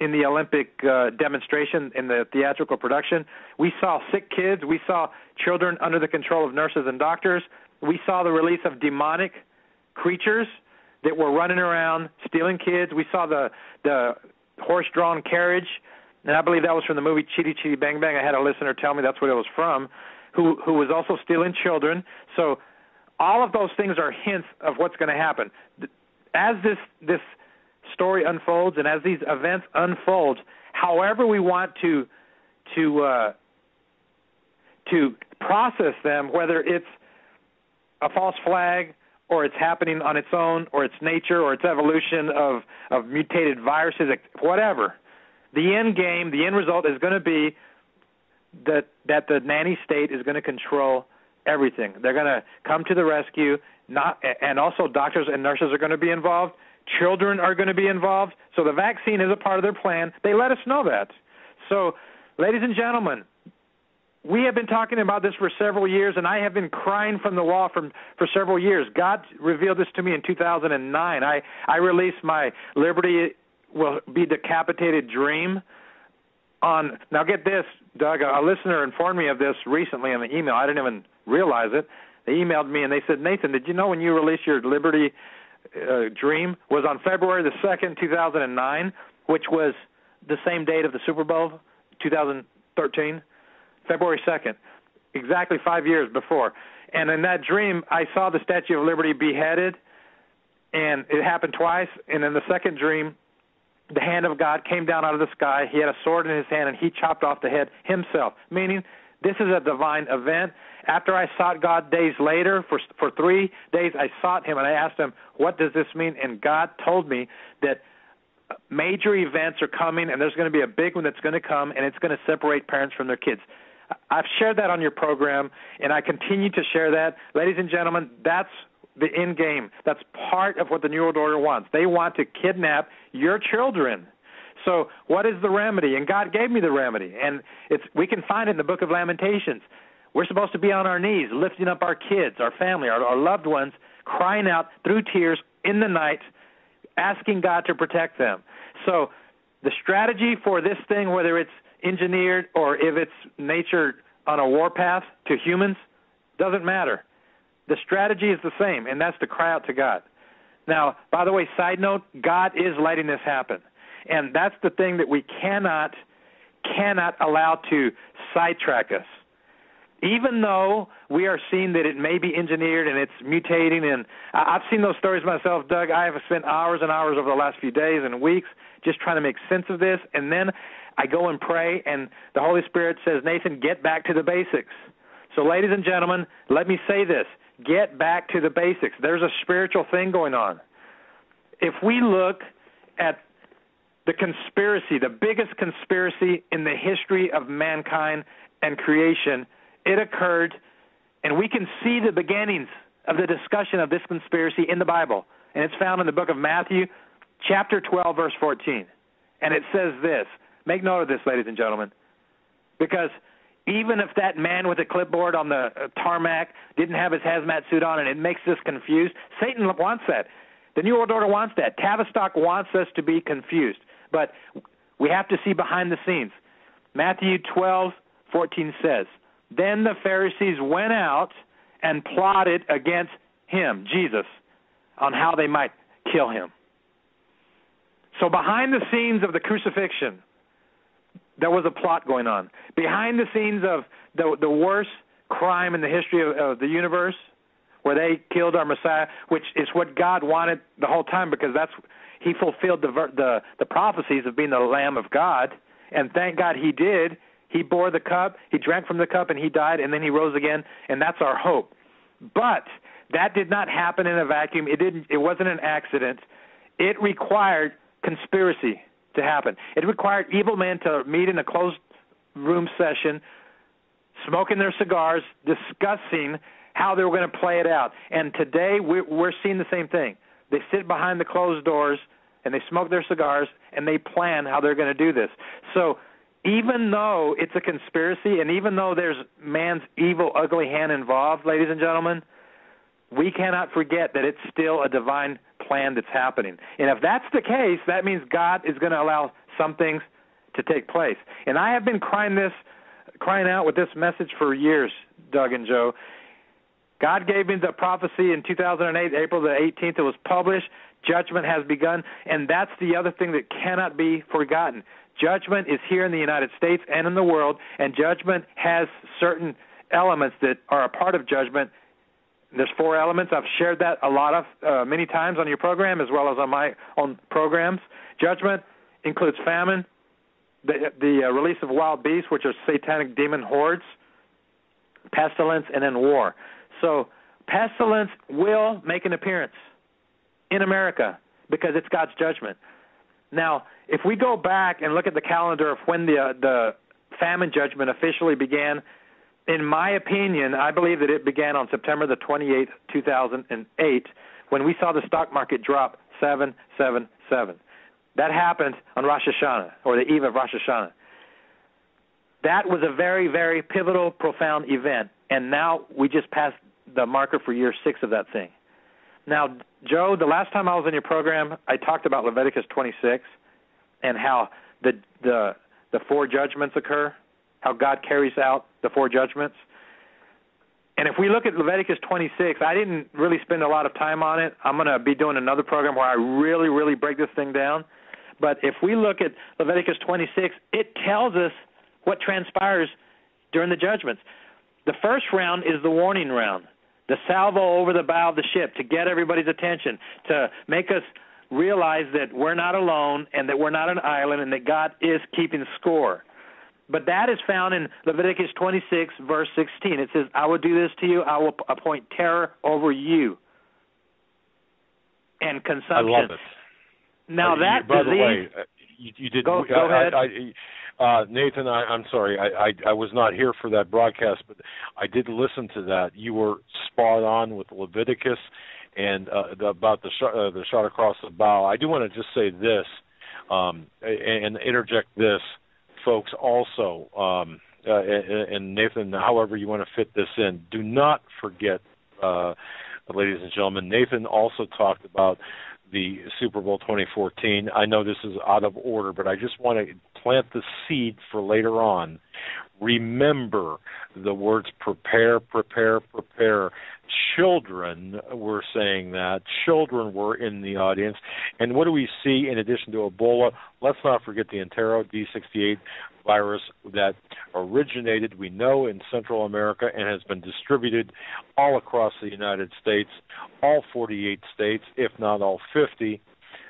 in the Olympic demonstration, in the theatrical production. We saw sick kids. We saw children under the control of nurses and doctors. We saw the release of demonic creatures that were running around stealing kids. We saw the horse-drawn carriage, and I believe that was from the movie Chitty Chitty Bang Bang. I had a listener tell me that's what it was from, who was also stealing children. So all of those things are hints of what's going to happen. As this story unfolds and as these events unfold, however we want to process them, whether it's a false flag or it's happening on its own or its nature or its evolution of mutated viruses, whatever, the end game, the end result is going to be that the nanny state is going to control everything. They're going to come to the rescue, and also doctors and nurses are going to be involved. Children are going to be involved. So the vaccine is a part of their plan. They let us know that. So, ladies and gentlemen, we have been talking about this for several years, and I have been crying from the wall for several years. God revealed this to me in 2009. I released my Liberty Will Be Decapitated dream on, now get this, Doug, a listener informed me of this recently in an email. I didn't even realize it. They emailed me and they said, Nathan, did you know when you released your Liberty dream was on February the 2nd, 2009, which was the same date of the Super Bowl, 2013, February 2nd, exactly 5 years before. And in that dream, I saw the Statue of Liberty beheaded, and it happened twice. And in the second dream, the hand of God came down out of the sky. He had a sword in his hand, and he chopped off the head himself, meaning this is a divine event. After I sought God days later, for 3 days I sought him, and I asked him, what does this mean? And God told me that major events are coming, and there's going to be a big one that's going to come, and it's going to separate parents from their kids. I've shared that on your program, and I continue to share that. Ladies and gentlemen, that's the end game. That's part of what the New World Order wants. They want to kidnap your children. So what is the remedy? And God gave me the remedy, and we can find it in the book of Lamentations. We're supposed to be on our knees, lifting up our kids, our family, our loved ones, crying out through tears in the night, asking God to protect them. So the strategy for this thing, whether it's engineered or if it's nature on a warpath to humans, doesn't matter. The strategy is the same, and that's to cry out to God. Now, by the way, side note, God is letting this happen. And that's the thing that we cannot allow to sidetrack us. Even though we are seeing that it may be engineered and it's mutating, and I've seen those stories myself, Doug. I have spent hours and hours over the last few days and weeks just trying to make sense of this, and then I go and pray, and the Holy Spirit says, Nathan, get back to the basics. So, ladies and gentlemen, let me say this. Get back to the basics. There's a spiritual thing going on. If we look at the conspiracy, the biggest conspiracy in the history of mankind and creation, it occurred, and we can see the beginnings of the discussion of this conspiracy in the Bible. And it's found in the book of Matthew, chapter 12, verse 14. And it says this. Make note of this, ladies and gentlemen, because even if that man with a clipboard on the tarmac didn't have his hazmat suit on and it makes us confused, Satan wants that. The New World Order wants that. Tavistock wants us to be confused. But we have to see behind the scenes. Matthew 12:14 says, then the Pharisees went out and plotted against him, Jesus, on how they might kill him. So behind the scenes of the crucifixion, there was a plot going on. Behind the scenes of the worst crime in the history of the universe, where they killed our Messiah, which is what God wanted the whole time, because he fulfilled the prophecies of being the Lamb of God, and thank God he did. He bore the cup, he drank from the cup, and he died, and then he rose again, and that's our hope. But that did not happen in a vacuum. It wasn't an accident. It required conspiracy to happen. It required evil men to meet in a closed room session, smoking their cigars, discussing how they were going to play it out. And today we're seeing the same thing. They sit behind the closed doors, and they smoke their cigars, and they plan how they're going to do this. So even though it's a conspiracy, and even though there's man's evil, ugly hand involved, ladies and gentlemen, we cannot forget that it's still a divine plan that's happening. And if that's the case, that means God is going to allow some things to take place. And I have been crying out with this message for years, Doug and Joe. God gave me the prophecy in 2008, April the 18th. It was published. Judgment has begun. And that's the other thing that cannot be forgotten. Judgment is here in the United States and in the world, and judgment has certain elements that are a part of judgment. There's 4 elements. I've shared that many times on your program as well as on my own programs. Judgment includes famine, the release of wild beasts, which are satanic demon hordes, pestilence, and then war. So pestilence will make an appearance in America because it's God's judgment. Now, if we go back and look at the calendar of when the famine judgment officially began, in my opinion, I believe that it began on September the 28th, 2008, when we saw the stock market drop 777. That happened on Rosh Hashanah, or the eve of Rosh Hashanah. That was a very, very pivotal, profound event, and now we just passed the marker for year 6 of that thing. Now, Joe, the last time I was in your program, I talked about Leviticus 26 and how the 4 judgments occur how God carries out the 4 judgments. And if we look at Leviticus 26, I didn't really spend a lot of time on it. I'm going to be doing another program where I really, really break this thing down. But if we look at Leviticus 26, it tells us what transpires during the judgments. The first round is the warning round, the salvo over the bow of the ship to get everybody's attention, to make us realize that we're not alone and that we're not an island and that God is keeping score. But that is found in Leviticus 26, verse 16. It says, I will do this to you. I will appoint terror over you and consumption. I love it. Now that by disease... the way, you did... Go ahead. Nathan, I'm sorry. I was not here for that broadcast, but I did listen to that. You were spot on with Leviticus and about the shot across the bow. I do want to just say this and interject this. Folks, also, and Nathan, however you want to fit this in, do not forget, ladies and gentlemen, Nathan also talked about the Super Bowl 2014. I know this is out of order, but I just want to plant the seed for later on. Remember the words prepare, prepare, prepare. Children were saying that. Children were in the audience. And what do we see in addition to Ebola? Let's not forget the Entero D68 virus that originated, we know, in Central America and has been distributed all across the United States, all 48 states, if not all 50,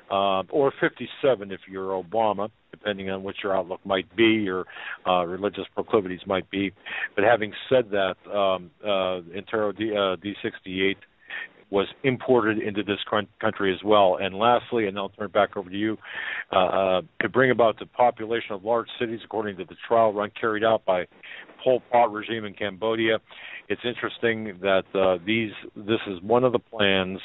or 57 if you're Obama, depending on what your outlook might be, your religious proclivities might be. But having said that, Entero D68 was imported into this country as well. And lastly, and I'll turn it back over to you, to bring about the population of large cities, according to the trial run carried out by Pol Pot regime in Cambodia. It's interesting that this is one of the plans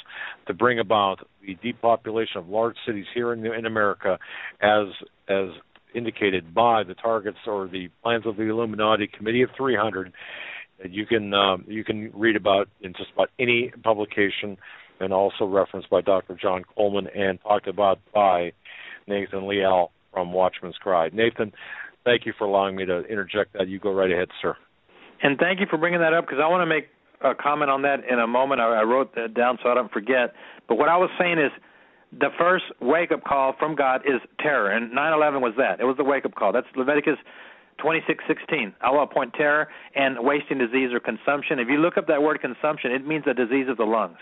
to bring about the depopulation of large cities here in America, as indicated by the targets or the plans of the Illuminati Committee of 300. That you can read about in just about any publication, and also referenced by Dr. John Coleman and talked about by Nathan Leal from Watchman's Cry. Nathan, thank you for allowing me to interject that. You go right ahead, sir. And thank you for bringing that up, because I want to make a comment on that in a moment. I wrote that down so I don't forget. But what I was saying is the first wake-up call from God is terror, and 9/11 was that. It was the wake-up call. That's Leviticus 26:16. I will appoint terror and wasting disease or consumption. If you look up that word consumption, it means a disease of the lungs.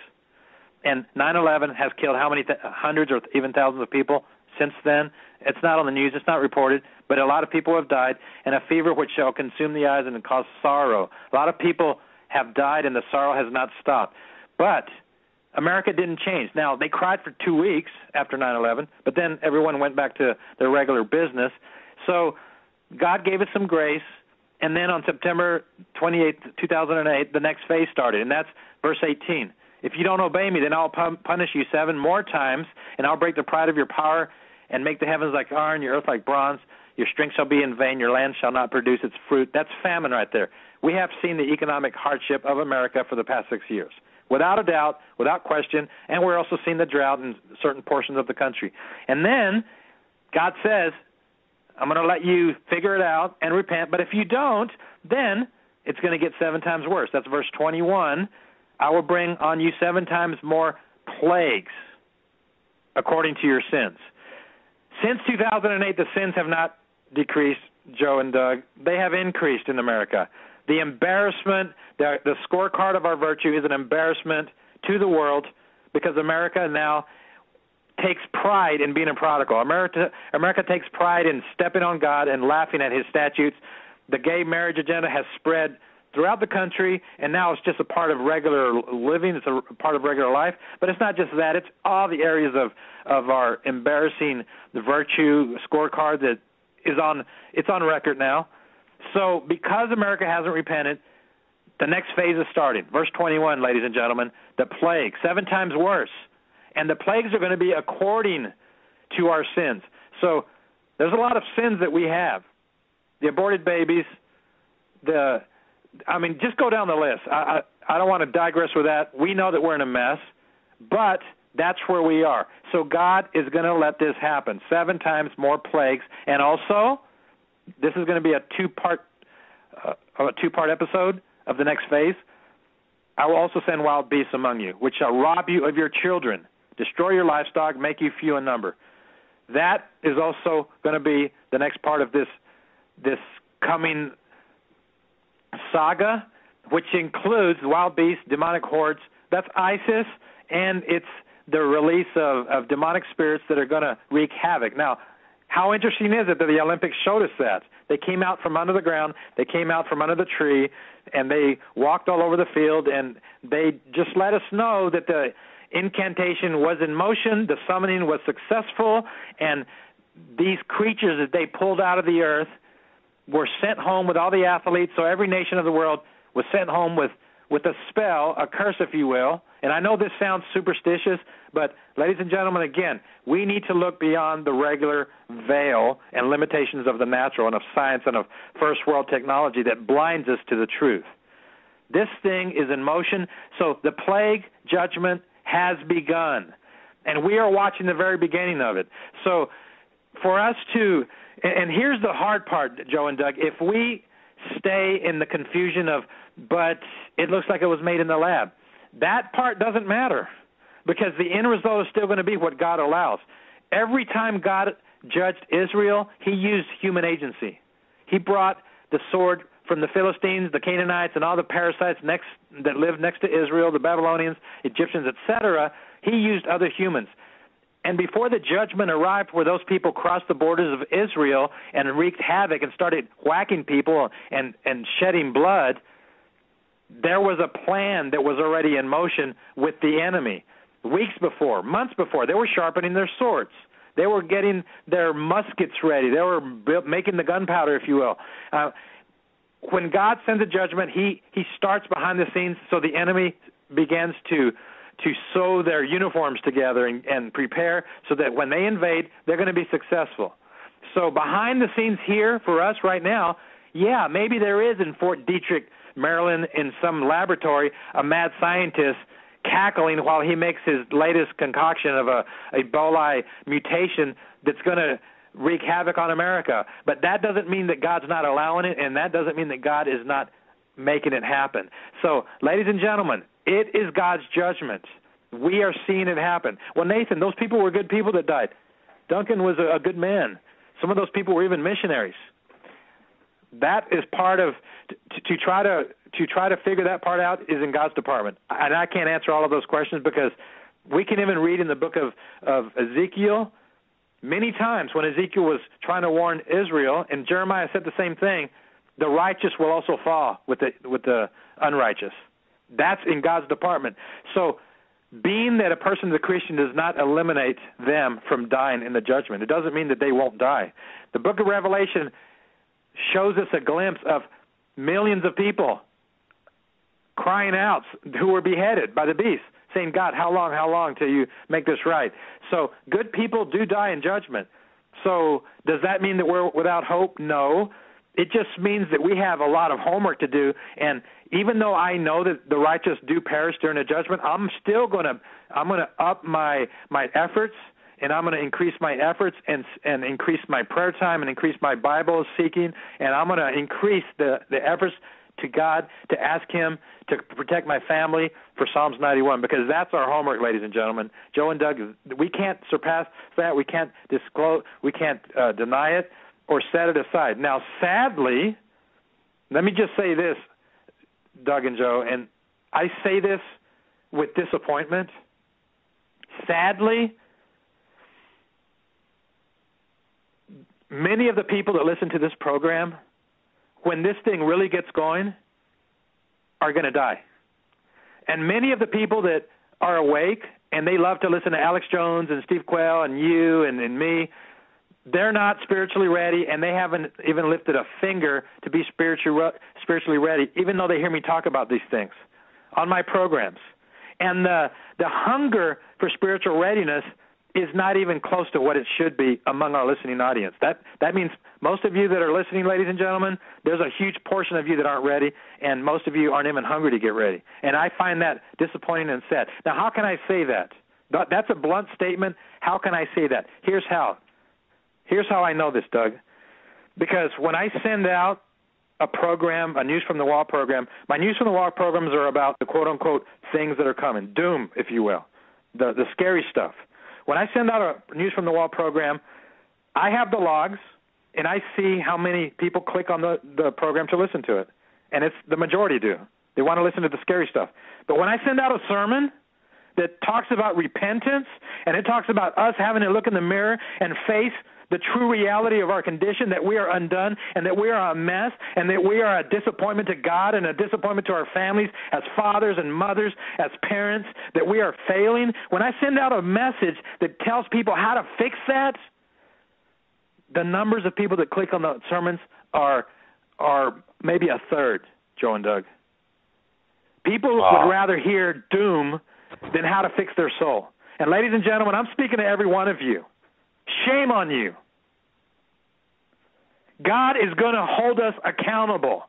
And 9/11 has killed how many hundreds or even thousands of people since then? It's not on the news. It's not reported. But a lot of people have died. And a fever which shall consume the eyes and cause sorrow. A lot of people have died, and the sorrow has not stopped. But America didn't change. Now, they cried for 2 weeks after 9/11, but then everyone went back to their regular business. So God gave us some grace, and then on September 28, 2008, the next phase started, and that's verse 18. If you don't obey me, then I'll punish you 7 more times, and I'll break the pride of your power and make the heavens like iron, your earth like bronze. Your strength shall be in vain, your land shall not produce its fruit. That's famine right there. We have seen the economic hardship of America for the past 6 years, without a doubt, without question, and we're also seeing the drought in certain portions of the country. And then God says, I'm going to let you figure it out and repent, but if you don't, then it's going to get 7 times worse. That's verse 21. I will bring on you 7 times more plagues according to your sins. Since 2008, the sins have not decreased, Joe and Doug. They have increased in America. The embarrassment, the scorecard of our virtue is an embarrassment to the world, because America now takes pride in being a prodigal. America takes pride in stepping on God and laughing at his statutes. The gay marriage agenda has spread throughout the country, and now it's just a part of regular living. It's a part of regular life. But it's not just that. It's all the areas of our embarrassing the virtue scorecard that is on record now. So because America hasn't repented, the next phase is starting. Verse 21, ladies and gentlemen, the plague, 7 times worse. And the plagues are going to be according to our sins. So there's a lot of sins that we have. The aborted babies, just go down the list. I don't want to digress with that. We know that we're in a mess, but that's where we are. So God is going to let this happen, 7 times more plagues. And also, this is going to be a 2-part a 2-part episode of the next phase. I will also send wild beasts among you, which shall rob you of your children, destroy your livestock, make you few in number. That is also going to be the next part of this coming saga, which includes wild beasts, demonic hordes. That's ISIS, and it's the release of demonic spirits that are going to wreak havoc. Now, how interesting is it that the Olympics showed us that? They came out from under the ground, they came out from under the tree, and they walked all over the field, and they just let us know that the incantation was in motion, the summoning was successful, and these creatures that they pulled out of the earth were sent home with all the athletes, so every nation of the world was sent home with a spell, a curse, if you will. And I know this sounds superstitious, but ladies and gentlemen, again, we need to look beyond the regular veil and limitations of the natural and of science and of first world technology that blinds us to the truth. This thing is in motion, so the plague judgment has begun, and we are watching the very beginning of it. So for us to, and here's the hard part, Joe and Doug, if we stay in the confusion of, but it looks like it was made in the lab, that part doesn't matter, because the end result is still going to be what God allows. Every time God judged Israel, he used human agency. He brought the sword from the Philistines, the Canaanites, and all the parasites that lived next to Israel, the Babylonians, Egyptians, etc. He used other humans. And before the judgment arrived, where those people crossed the borders of Israel and wreaked havoc and started whacking people and shedding blood, there was a plan that was already in motion with the enemy. Weeks before, months before, they were sharpening their swords. They were getting their muskets ready. They were making the gunpowder, if you will. When God sends a judgment, he starts behind the scenes, so the enemy begins to sew their uniforms together and prepare so that when they invade, they're going to be successful. So behind the scenes here for us right now, yeah, maybe there is in Fort Detrick, Maryland, in some laboratory, a mad scientist cackling while he makes his latest concoction of a Ebola mutation that's going to wreak havoc on America. But that doesn't mean that God's not allowing it, and that doesn't mean that God is not making it happen. So, ladies and gentlemen, it is God's judgment. We are seeing it happen. Well, Nathan, those people were good people that died. Duncan was a good man. Some of those people were even missionaries. That is part of to try to figure that part out is in God's department. And I can't answer all of those questions, because we can even read in the book of Ezekiel many times when Ezekiel was trying to warn Israel, and Jeremiah said the same thing, the righteous will also fall with the unrighteous. That's in God's department. So being that a person is a Christian does not eliminate them from dying in the judgment. It doesn't mean that they won't die. The book of Revelation shows us a glimpse of millions of people crying out who were beheaded by the beast, saying, God, how long till you make this right? So good people do die in judgment. So does that mean that we're without hope? No. It just means that we have a lot of homework to do, and even though I know that the righteous do perish during the judgment, I'm going to up my efforts, and I'm going to increase my efforts and increase my prayer time and increase my Bible seeking, and I'm going to increase the efforts to God to ask him to protect my family for Psalms 91, because that's our homework, ladies and gentlemen. Joe and Doug, we can't surpass that. We can't disclose. We can't deny it or set it aside. Now, sadly, let me just say this, Doug and Joe, and I say this with disappointment. Sadly, many of the people that listen to this program, when this thing really gets going, are going to die. And many of the people that are awake and they love to listen to Alex Jones and Steve Quayle and you and me, they're not spiritually ready, and they haven't even lifted a finger to be spiritually ready, even though they hear me talk about these things on my programs. And the hunger for spiritual readiness is not even close to what it should be among our listening audience. That means most of you that are listening, ladies and gentlemen, there's a huge portion of you that aren't ready, and most of you aren't even hungry to get ready. And I find that disappointing and sad. Now, how can I say that? That's a blunt statement. How can I say that? Here's how. Here's how I know this, Doug. Because when I send out a program, a News from the Wall program, my News from the Wall programs are about the quote-unquote things that are coming, doom, if you will, the scary stuff. When I send out a News from the Wall program, I have the logs, and I see how many people click on the program to listen to it. And it's the majority do. They want to listen to the scary stuff. But when I send out a sermon that talks about repentance, and it talks about us having to look in the mirror and face the true reality of our condition, that we are undone and that we are a mess and that we are a disappointment to God and a disappointment to our families as fathers and mothers, as parents, that we are failing, when I send out a message that tells people how to fix that, the numbers of people that click on the sermons are maybe a third, Joe and Doug. People would rather hear doom than how to fix their soul. And ladies and gentlemen, I'm speaking to every one of you. Shame on you. God is going to hold us accountable.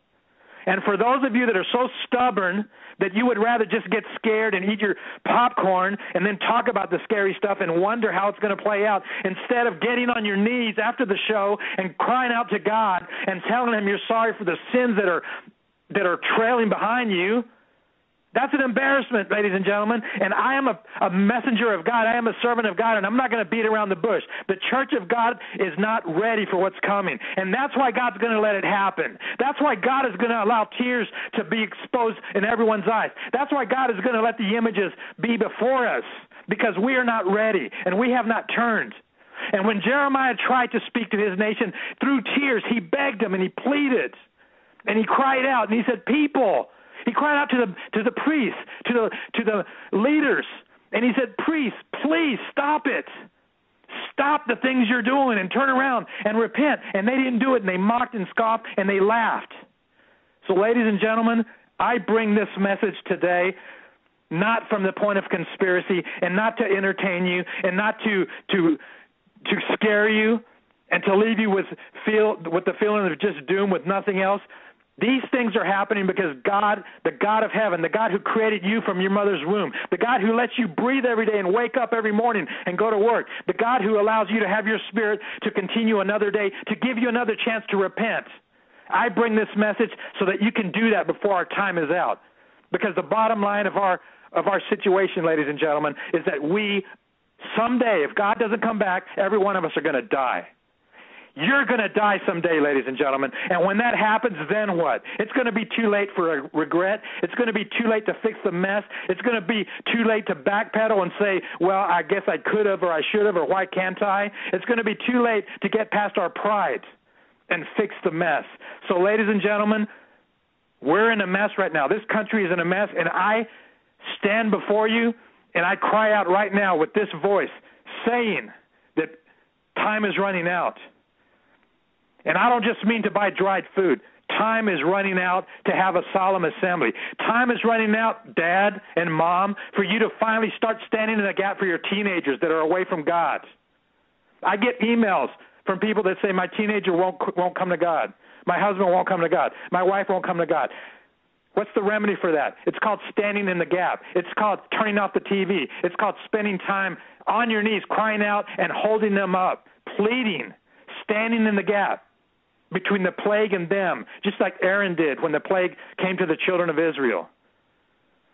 And for those of you that are so stubborn that you would rather just get scared and eat your popcorn and then talk about the scary stuff and wonder how it's going to play out, instead of getting on your knees after the show and crying out to God and telling him you're sorry for the sins that are trailing behind you, that's an embarrassment, ladies and gentlemen. And I am a messenger of God. I am a servant of God, and I'm not going to beat around the bush. The church of God is not ready for what's coming, and that's why God's going to let it happen. That's why God is going to allow tears to be exposed in everyone's eyes. That's why God is going to let the images be before us, because we are not ready, and we have not turned. And when Jeremiah tried to speak to his nation through tears, he begged them, and he pleaded, and he cried out, and he said, people. He cried out to the priests, to the leaders, and he said, priests, please stop it. Stop the things you're doing and turn around and repent. And they didn't do it, and they mocked and scoffed, and they laughed. So, ladies and gentlemen, I bring this message today not from the point of conspiracy and not to entertain you and not to scare you and to leave you with the feeling of just doom with nothing else. These things are happening because God, the God of heaven, the God who created you from your mother's womb, the God who lets you breathe every day and wake up every morning and go to work, the God who allows you to have your spirit to continue another day, to give you another chance to repent. I bring this message so that you can do that before our time is out. Because the bottom line of our situation, ladies and gentlemen, is that we someday, if God doesn't come back, every one of us are going to die. You're going to die someday, ladies and gentlemen. And when that happens, then what? It's going to be too late for a regret. It's going to be too late to fix the mess. It's going to be too late to backpedal and say, well, I guess I could have or I should have or why can't I? It's going to be too late to get past our pride and fix the mess. So, ladies and gentlemen, we're in a mess right now. This country is in a mess, and I stand before you and I cry out right now with this voice saying that time is running out. And I don't just mean to buy dried food. Time is running out to have a solemn assembly. Time is running out, Dad and Mom, for you to finally start standing in the gap for your teenagers that are away from God. I get emails from people that say my teenager won't come to God. My husband won't come to God. My wife won't come to God. What's the remedy for that? It's called standing in the gap. It's called turning off the TV. It's called spending time on your knees, crying out and holding them up, pleading, standing in the gap between the plague and them, just like Aaron did when the plague came to the children of Israel.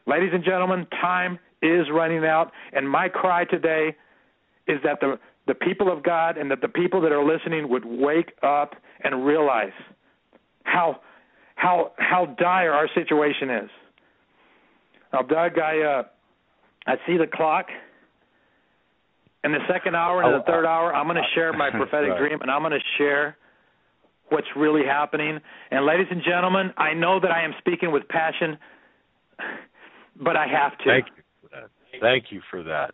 Ladies and gentlemen, time is running out, and my cry today is that the people of God and that the people that are listening would wake up and realize how dire our situation is. Now, Doug, I see the clock. In the second hour and the third hour, I'm going to share my prophetic dream, and I'm going to share what's really happening. And ladies and gentlemen, I know that I am speaking with passion, but I have to. Thank you for that. Thank you for that.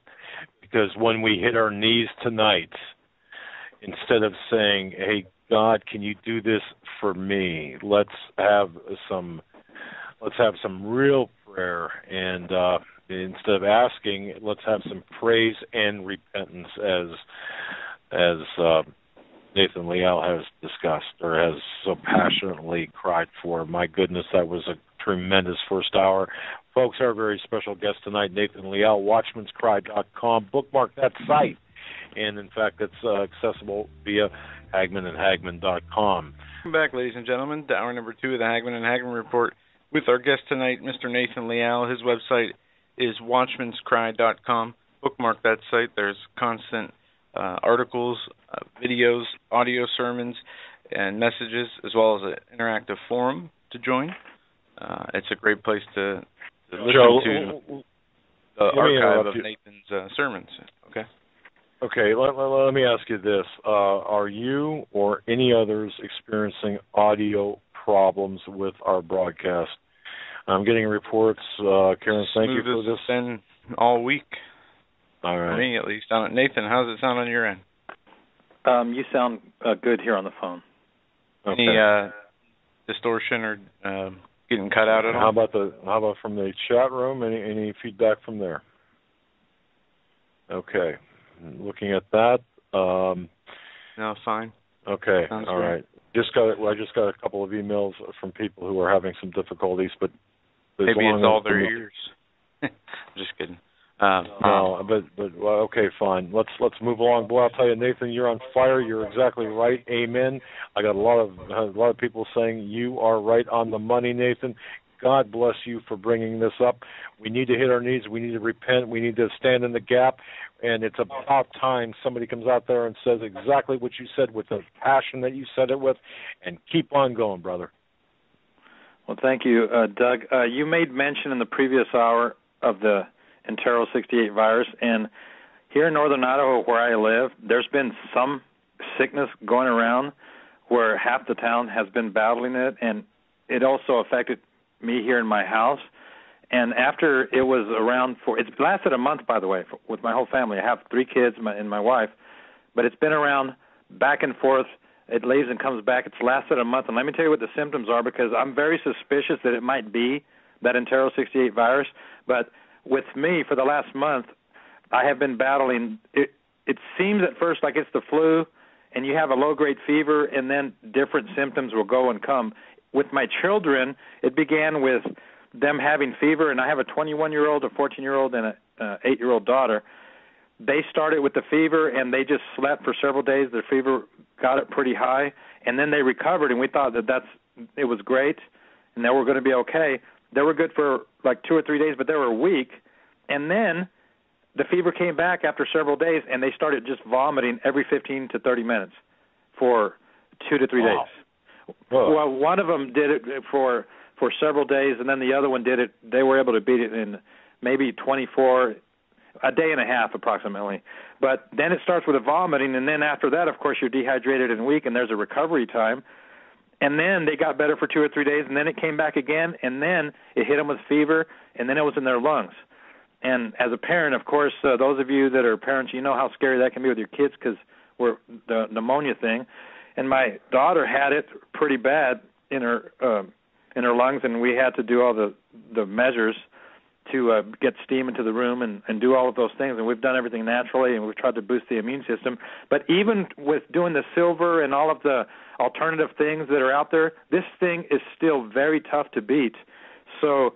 Because when we hit our knees tonight, instead of saying, hey, God, can you do this for me? Let's have some real prayer, and instead of asking, let's have some praise and repentance, as Nathan Leal has discussed or has so passionately cried for. My goodness, that was a tremendous first hour. Folks, our very special guest tonight, Nathan Leal, watchmanscry.com. Bookmark that site. And, in fact, it's accessible via Hagmann and Hagmann.com. Welcome back, ladies and gentlemen, to hour number 2 of the Hagmann Hagmann Report with our guest tonight, Mr. Nathan Leal. His website is watchmanscry.com. Bookmark that site. There's constant articles, videos, audio sermons, and messages, as well as an interactive forum to join. It's a great place to listen to the archive of Nathan's sermons. Okay, let me ask you this. Are you or any others experiencing audio problems with our broadcast? I'm getting reports. Karen, thank you for this. Been all week. All right. For me, at least. Nathan, how does it sound on your end? You sound good here on the phone. Okay. Any distortion or getting cut out at all? How about from the chat room? Any feedback from there? Okay. Looking at that. No, fine. Okay. Sounds all great. right. I just got a couple of emails from people who are having some difficulties, but maybe it's all their ears. Just kidding. No, but well, okay, fine. Let's move along. Boy, I'll tell you, Nathan, you're on fire. You're exactly right. Amen. I got a lot of people saying you are right on the money, Nathan. God bless you for bringing this up. We need to hit our knees. We need to repent. We need to stand in the gap. And it's about time somebody comes out there and says exactly what you said with the passion that you said it with, and keep on going, brother. Well, thank you, Doug. You made mention in the previous hour of the Entero 68 virus, and here in northern Idaho where I live, there's been some sickness going around where half the town has been battling it, and it also affected me here in my house. And after it was around it's lasted a month, by the way, with my whole family. I have 3 kids and my wife, but it's been around back and forth. It leaves and comes back. It's lasted a month, and let me tell you what the symptoms are, because I'm very suspicious that it might be that Entero 68 virus. But with me, for the last month, I have been battling. It seems at first like it's the flu, and you have a low-grade fever, and then different symptoms will go and come. With my children, it began with them having fever, and I have a 21-year-old, a 14-year-old, and an 8-year-old daughter. They started with the fever, and they just slept for several days. Their fever got it pretty high, and then they recovered, and we thought it was great, and they were going to be okay. They were good for like 2 or 3 days, but they were weak, and then the fever came back after several days, and they started just vomiting every 15 to 30 minutes for 2 to 3 days. Whoa. Well, one of them did it for several days, and then the other one did it. They were able to beat it in maybe a day and a half approximately. But then it starts with the vomiting, and then after that, of course, you're dehydrated and weak, and there's a recovery time. And then they got better for 2 or 3 days, and then it came back again, and then it hit them with fever, and then it was in their lungs. And as a parent, of course, those of you that are parents, you know how scary that can be with your kids because we're the pneumonia thing. And my daughter had it pretty bad in her lungs, and we had to do all the measures to get steam into the room and do all of those things. And we've done everything naturally, and we've tried to boost the immune system. But even with doing the silver and all of the alternative things that are out there, this thing is still very tough to beat. So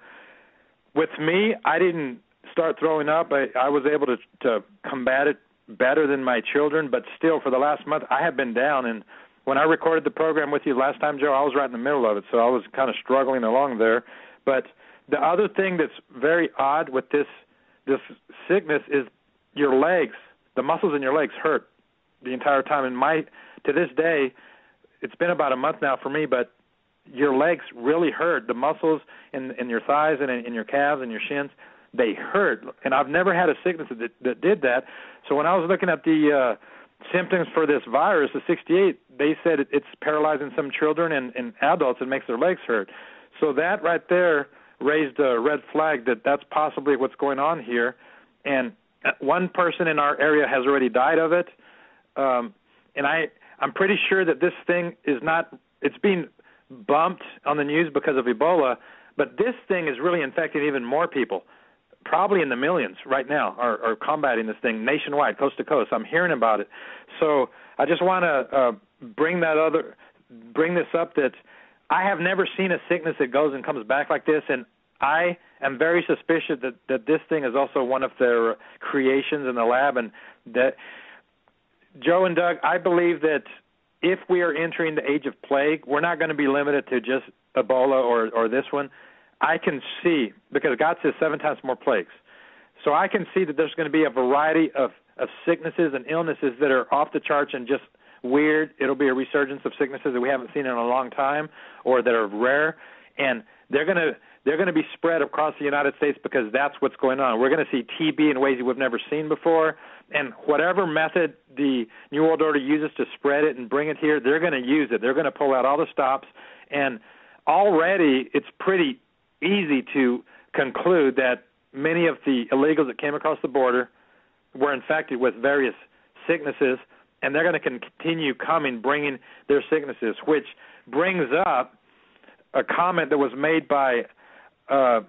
with me, I didn't start throwing up. I was able to combat it better than my children, but still for the last month I have been down. And when I recorded the program with you last time, Joe, I was right in the middle of it, so I was kind of struggling along there. But the other thing that's very odd with this sickness is your legs. The muscles in your legs hurt the entire time. And to this day, it's been about a month now for me, but your legs really hurt. The muscles in your thighs and in your calves and your shins, they hurt. And I've never had a sickness that did that. So when I was looking at the symptoms for this virus, the 68, they said it's paralyzing some children and adults. It makes their legs hurt. So that right there raised a red flag that that's possibly what's going on here. And one person in our area has already died of it. And I'm pretty sure that this thing it's being bumped on the news because of Ebola, but this thing is really infecting even more people. Probably in the millions right now are combating this thing nationwide, coast to coast. I'm hearing about it. So I just want to bring this up that I have never seen a sickness that goes and comes back like this, and I am very suspicious that this thing is also one of their creations in the lab. And that, Joe and Doug, I believe that if we are entering the age of plague, we're not going to be limited to just Ebola or this one. I can see, because God says 7 times more plagues. So I can see that there's going to be a variety of sicknesses and illnesses that are off the charts and just weird. It'll be a resurgence of sicknesses that we haven't seen in a long time or that are rare. And they're going to be spread across the United States because that's what's going on. We're going to see TB in ways we've never seen before. And whatever method the New World Order uses to spread it and bring it here, they're going to use it. They're going to pull out all the stops. And already it's pretty easy to conclude that many of the illegals that came across the border were infected with various sicknesses, and they're going to continue coming, bringing their sicknesses, which brings up a comment that was made by,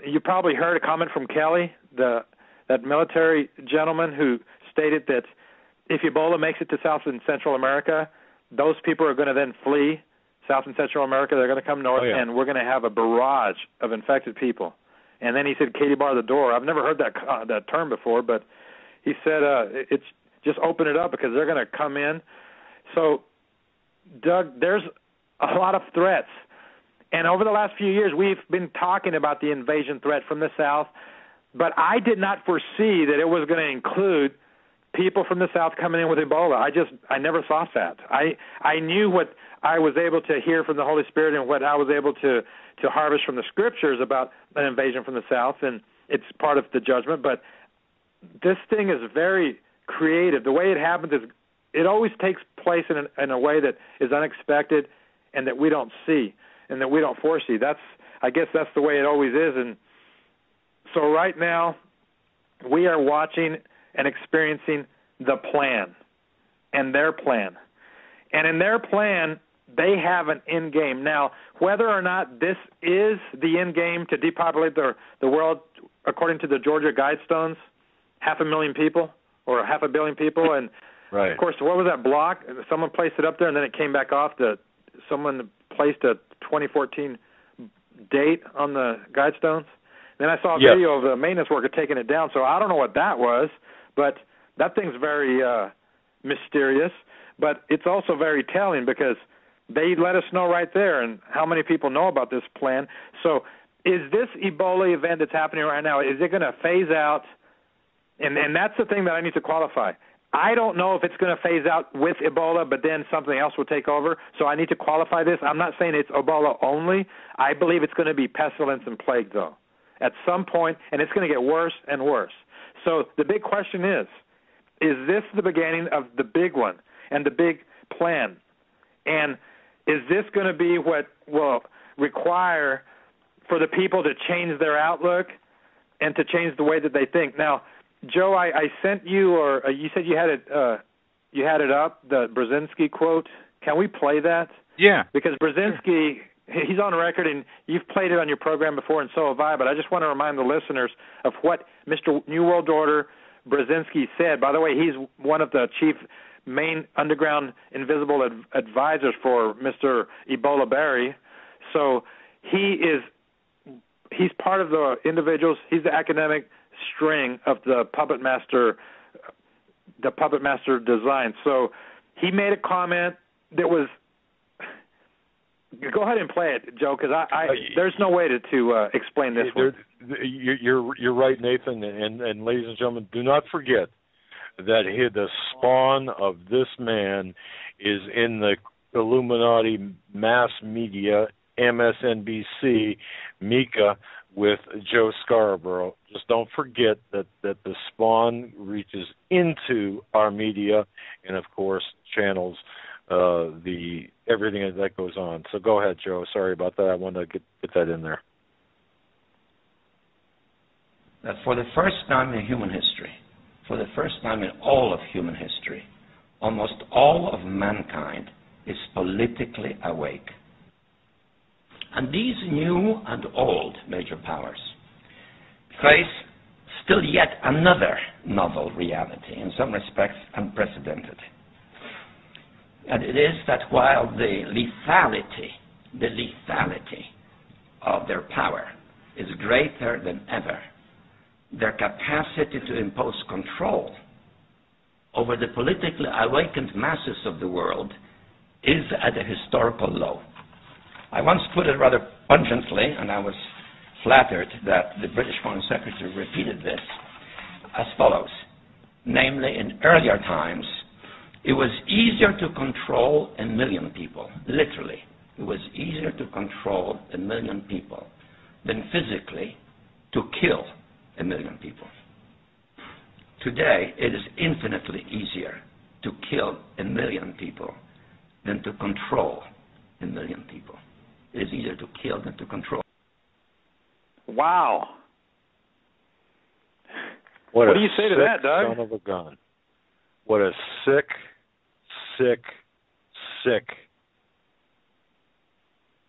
you probably heard a comment from Kelly, that military gentleman who stated that if Ebola makes it to South and Central America, those people are going to then flee South and Central America. They're going to come north, and we're going to have a barrage of infected people. And then he said, Katie bar the door. I've never heard that term before, but he said it's just open it up because they're going to come in. So, Doug, there's a lot of threats. And over the last few years, we've been talking about the invasion threat from the South, but I did not foresee that it was going to include people from the South coming in with Ebola. I never thought that. I knew what I was able to hear from the Holy Spirit and what I was able to harvest from the Scriptures about an invasion from the South, and it's part of the judgment. But this thing is very creative. The way it happens is it always takes place in a way that is unexpected and that we don't see and that we don't foresee. I guess that's the way it always is. And so right now we are watching and experiencing the plan and their plan. And in their plan, they have an end game. Now, whether or not this is the end game to depopulate the world, according to the Georgia Guidestones, 500,000 people or 500 million people, and right. Of course, what was that block? Someone placed it up there, and then it came back off. Someone placed a 2014 date on the Guidestones. Then I saw a video of the maintenance worker taking it down, so I don't know what that was, but that thing's very mysterious. But it's also very telling because they let us know right there and how many people know about this plan. So is this Ebola event that's happening right now, is it going to phase out? And that's the thing that I need to qualify. I don't know if it's going to phase out with Ebola, but then something else will take over. So I need to qualify this. I'm not saying it's Ebola only. I believe it's going to be pestilence and plague, though, at some point, and it's going to get worse and worse. So the big question is this the beginning of the big one and the big plan? And is this going to be what will require for the people to change their outlook and to change the way that they think? Now, Joe, I sent you, or you said you had it up, the Brzezinski quote. Can we play that? Yeah. Because Brzezinski, he's on record, and you've played it on your program before, and so have I, but I just want to remind the listeners of what Mr. New World Order Brzezinski said. By the way, he's one of the chief main underground invisible advisors for Mr. Ebola Berry. So he's part of the individuals, he's the academic string of the puppet master design. So he made a comment that was, go ahead and play it, Joe, because there's no way to explain this one. You're right, Nathan, and ladies and gentlemen, do not forget that the spawn of this man is in the Illuminati mass media, MSNBC, Mika, with Joe Scarborough. Just don't forget that the spawn reaches into our media and, of course, channels everything that goes on. So go ahead, Joe. Sorry about that. I wanted to get that in there. That for the first time in human history, for the first time in all of human history, almost all of mankind is politically awake. And these new and old major powers face still yet another novel reality, in some respects unprecedented. And it is that while the lethality of their power is greater than ever, their capacity to impose control over the politically awakened masses of the world is at a historical low. I once put it rather pungently, and I was flattered that the British Foreign Secretary repeated this, as follows. Namely, in earlier times, it was easier to control 1 million people, literally. It was easier to control 1 million people than physically to kill 1 million people. Today, it is infinitely easier to kill 1 million people than to control 1 million people. It is easier to kill than to control. Wow. What do you say to that, Doug? Son of a gun. What a sick, sick, sick.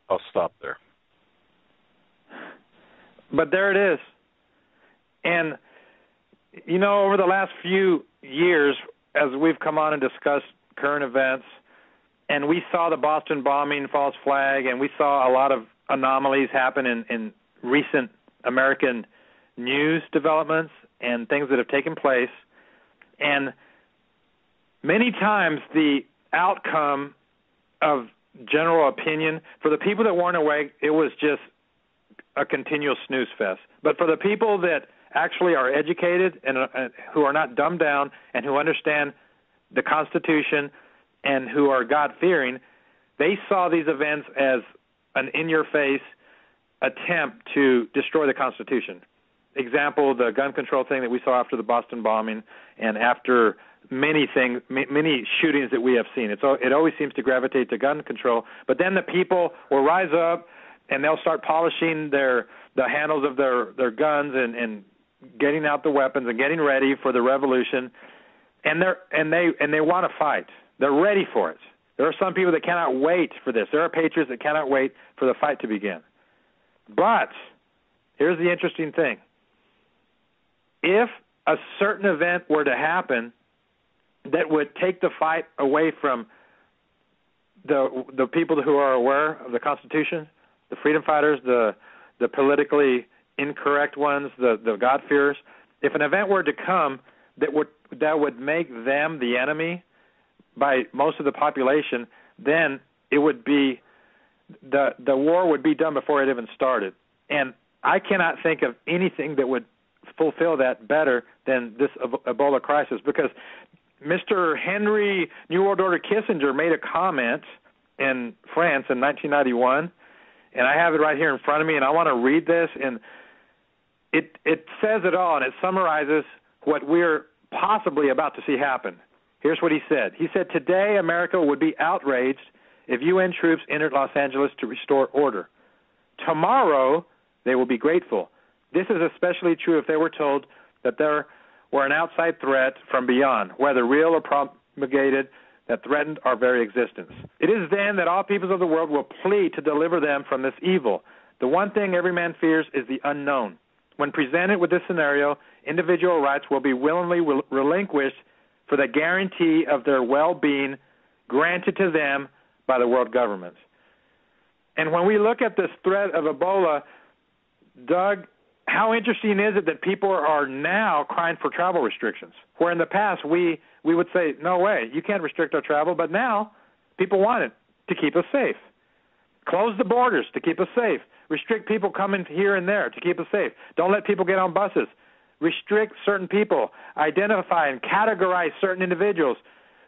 I'll stop there. But there it is. And, you know, over the last few years, as we've come on and discussed current events, and we saw the Boston bombing, false flag, and we saw a lot of anomalies happen in recent American news developments and things that have taken place. And many times the outcome of general opinion, for the people that weren't awake, it was just a continual snooze fest. But for the people that actually are educated and who are not dumbed down and who understand the Constitution and who are God-fearing, they saw these events as an in-your-face attempt to destroy the Constitution. Example, the gun control thing that we saw after the Boston bombing and after many shootings that we have seen. It always seems to gravitate to gun control. But then the people will rise up and they'll start polishing the handles of their guns and getting out the weapons and getting ready for the revolution. And they want to fight. They're ready for it. There are some people that cannot wait for this. There are patriots that cannot wait for the fight to begin. But here's the interesting thing. If a certain event were to happen that would take the fight away from the people who are aware of the Constitution, the freedom fighters, the politically incorrect ones, the God-fearers, if an event were to come that would make them the enemy by most of the population, then it would be the war would be done before it even started. And I cannot think of anything that would fulfill that better than this Ebola crisis, because Mr. Henry New World Order Kissinger made a comment in France in 1991, and I have it right here in front of me, and I want to read this, and it says it all, and it summarizes what we're possibly about to see happen. Here's what he said. He said, "Today America would be outraged if UN troops entered Los Angeles to restore order. Tomorrow they will be grateful. This is especially true if they were told that there were an outside threat from beyond, whether real or propagated, that threatened our very existence. It is then that all peoples of the world will plead to deliver them from this evil. The one thing every man fears is the unknown. When presented with this scenario, individual rights will be willingly relinquished for the guarantee of their well-being granted to them by the world governments." And when we look at this threat of Ebola, Doug, how interesting is it that people are now crying for travel restrictions, where in the past we would say, no way, you can't restrict our travel, but now people want it to keep us safe. Close the borders to keep us safe. Restrict people coming here and there to keep us safe. Don't let people get on buses. Restrict certain people. Identify and categorize certain individuals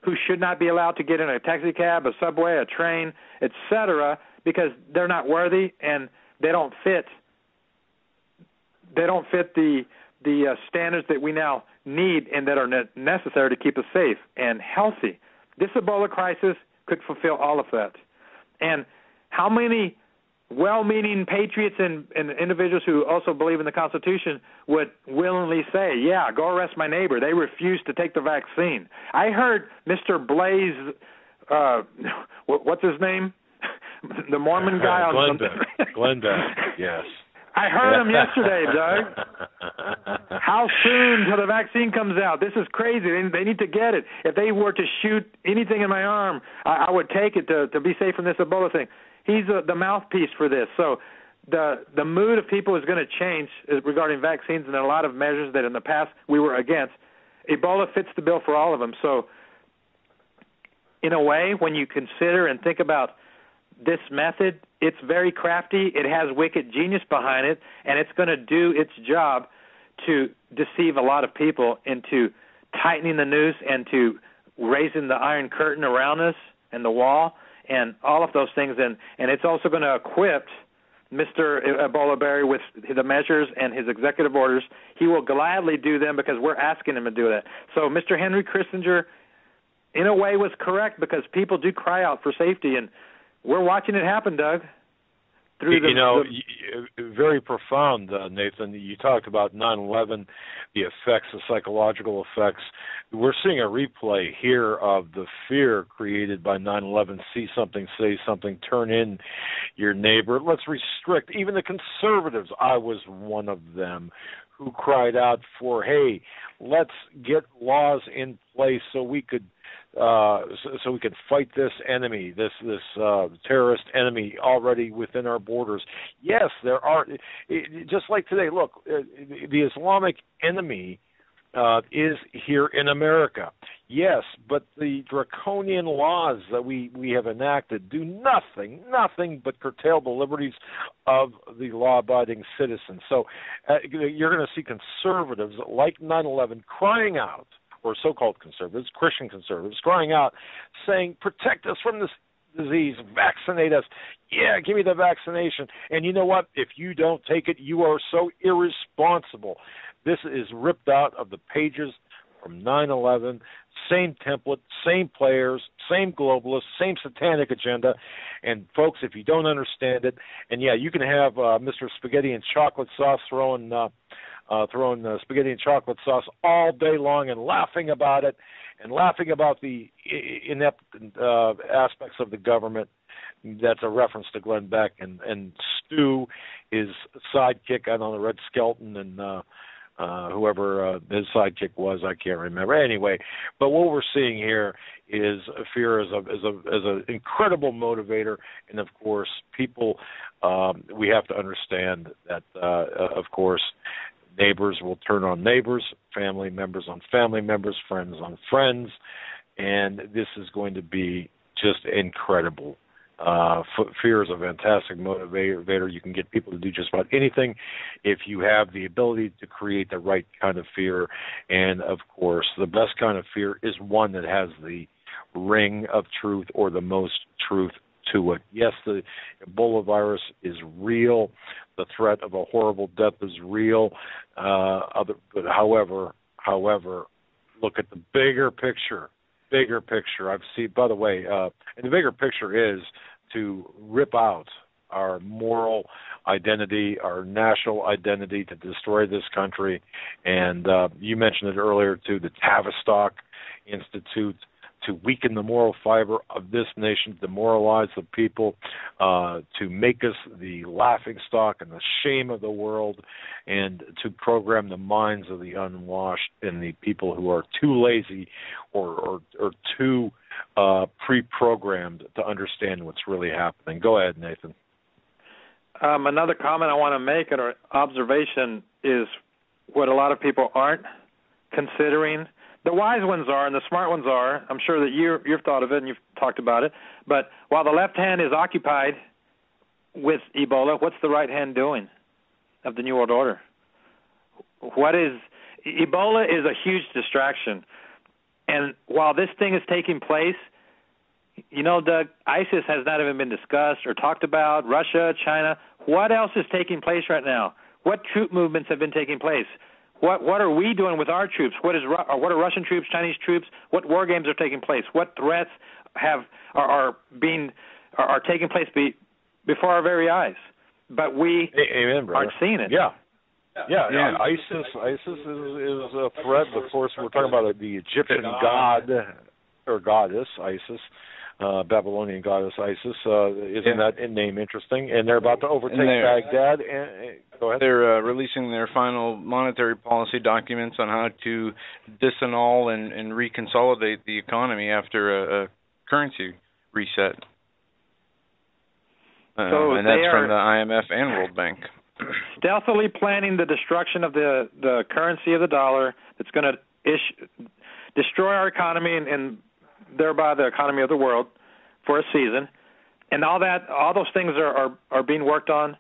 who should not be allowed to get in a taxi cab, a subway, a train, etc., because they're not worthy and they don't fit the standards that we now need and that are necessary to keep us safe and healthy. This Ebola crisis could fulfill all of that. And how many well-meaning patriots and individuals who also believe in the Constitution would willingly say, yeah, go arrest my neighbor. They refuse to take the vaccine. I heard Mr. Blaze, what's his name? The Mormon guy on Glenn Beck, yes. I heard him yesterday, Doug. How soon till the vaccine comes out? This is crazy. They need to get it. If they were to shoot anything in my arm, I would take it to be safe from this Ebola thing. He's the mouthpiece for this. So the mood of people is going to change regarding vaccines and a lot of measures that in the past we were against. Ebola fits the bill for all of them. So in a way, when you consider and think about this method, it's very crafty. It has wicked genius behind it, and it's going to do its job to deceive a lot of people into tightening the noose and to raising the iron curtain around us and the wall and all of those things. And it's also going to equip Mr. Ebola Berry with the measures and his executive orders. He will gladly do them because we're asking him to do that. So Mr. Henry Kissinger, in a way, was correct because people do cry out for safety, and we're watching it happen, Doug. Very profound, Nathan. You talked about 9/11, the effects, the psychological effects. We're seeing a replay here of the fear created by 9/11. See something, say something, turn in your neighbor. Let's restrict. Even the conservatives, I was one of them, who cried out for, hey, let's get laws in place so we could fight this enemy, this terrorist enemy already within our borders. Yes, there are, just like today, look, the Islamic enemy is here in America. Yes, but the draconian laws that we have enacted do nothing but curtail the liberties of the law-abiding citizens. So you're going to see conservatives like 9/11 crying out, or so-called conservatives, Christian conservatives, crying out, saying, protect us from this disease, vaccinate us. Yeah, give me the vaccination. And you know what? If you don't take it, you are so irresponsible. This is ripped out of the pages from 9/11, same template, same players, same globalists, same satanic agenda. And, folks, if you don't understand it, and, yeah, you can have Mr. Spaghetti and Chocolate Sauce throwing spaghetti and chocolate sauce all day long and laughing about it and laughing about the inept aspects of the government. That's a reference to Glenn Beck and Stu, his sidekick, I don't know, Red Skelton, and whoever his sidekick was, I can't remember. Anyway, but what we're seeing here is fear as an incredible motivator, and of course, people. We have to understand that, of course, neighbors will turn on neighbors, family members on family members, friends on friends, and this is going to be just incredible. Fear is a fantastic motivator. You can get people to do just about anything if you have the ability to create the right kind of fear. And, of course, the best kind of fear is one that has the ring of truth or the most truth to it. Yes, the Ebola virus is real. The threat of a horrible death is real. But however, look at the bigger picture. I've seen, by the way, and the bigger picture is to rip out our moral identity, our national identity, to destroy this country. And you mentioned it earlier, too, the Tavistock Institute, to weaken the moral fiber of this nation, to demoralize the people, to make us the laughingstock and the shame of the world, and to program the minds of the unwashed and the people who are too lazy or too pre-programmed to understand what's really happening. Go ahead, Nathan. Another comment I want to make, or observation, is what a lot of people aren't considering. The wise ones are and the smart ones are. I'm sure that you've thought of it and you've talked about it. But while the left hand is occupied with Ebola, what's the right hand doing of the New World Order? Ebola is a huge distraction. And while this thing is taking place, you know, Doug, ISIS has not even been discussed or talked about, Russia, China. What else is taking place right now? What troop movements have been taking place? What are we doing with our troops? What are Russian troops, Chinese troops? What war games are taking place? What threats are taking place before our very eyes? But we aren't seeing it. Yeah. ISIS is a threat. Of course, we're talking about the Egyptian god or goddess, Isis. Babylonian goddess Isis. Isn't that name interesting? And they're about to overtake Baghdad. Go ahead. They're releasing their final monetary policy documents on how to disannul and reconsolidate the economy after a currency reset. And that's from the IMF and World Bank. Stealthily planning the destruction of the currency of the dollar that's going to destroy our economy and thereby the economy of the world for a season. And all those things are being worked on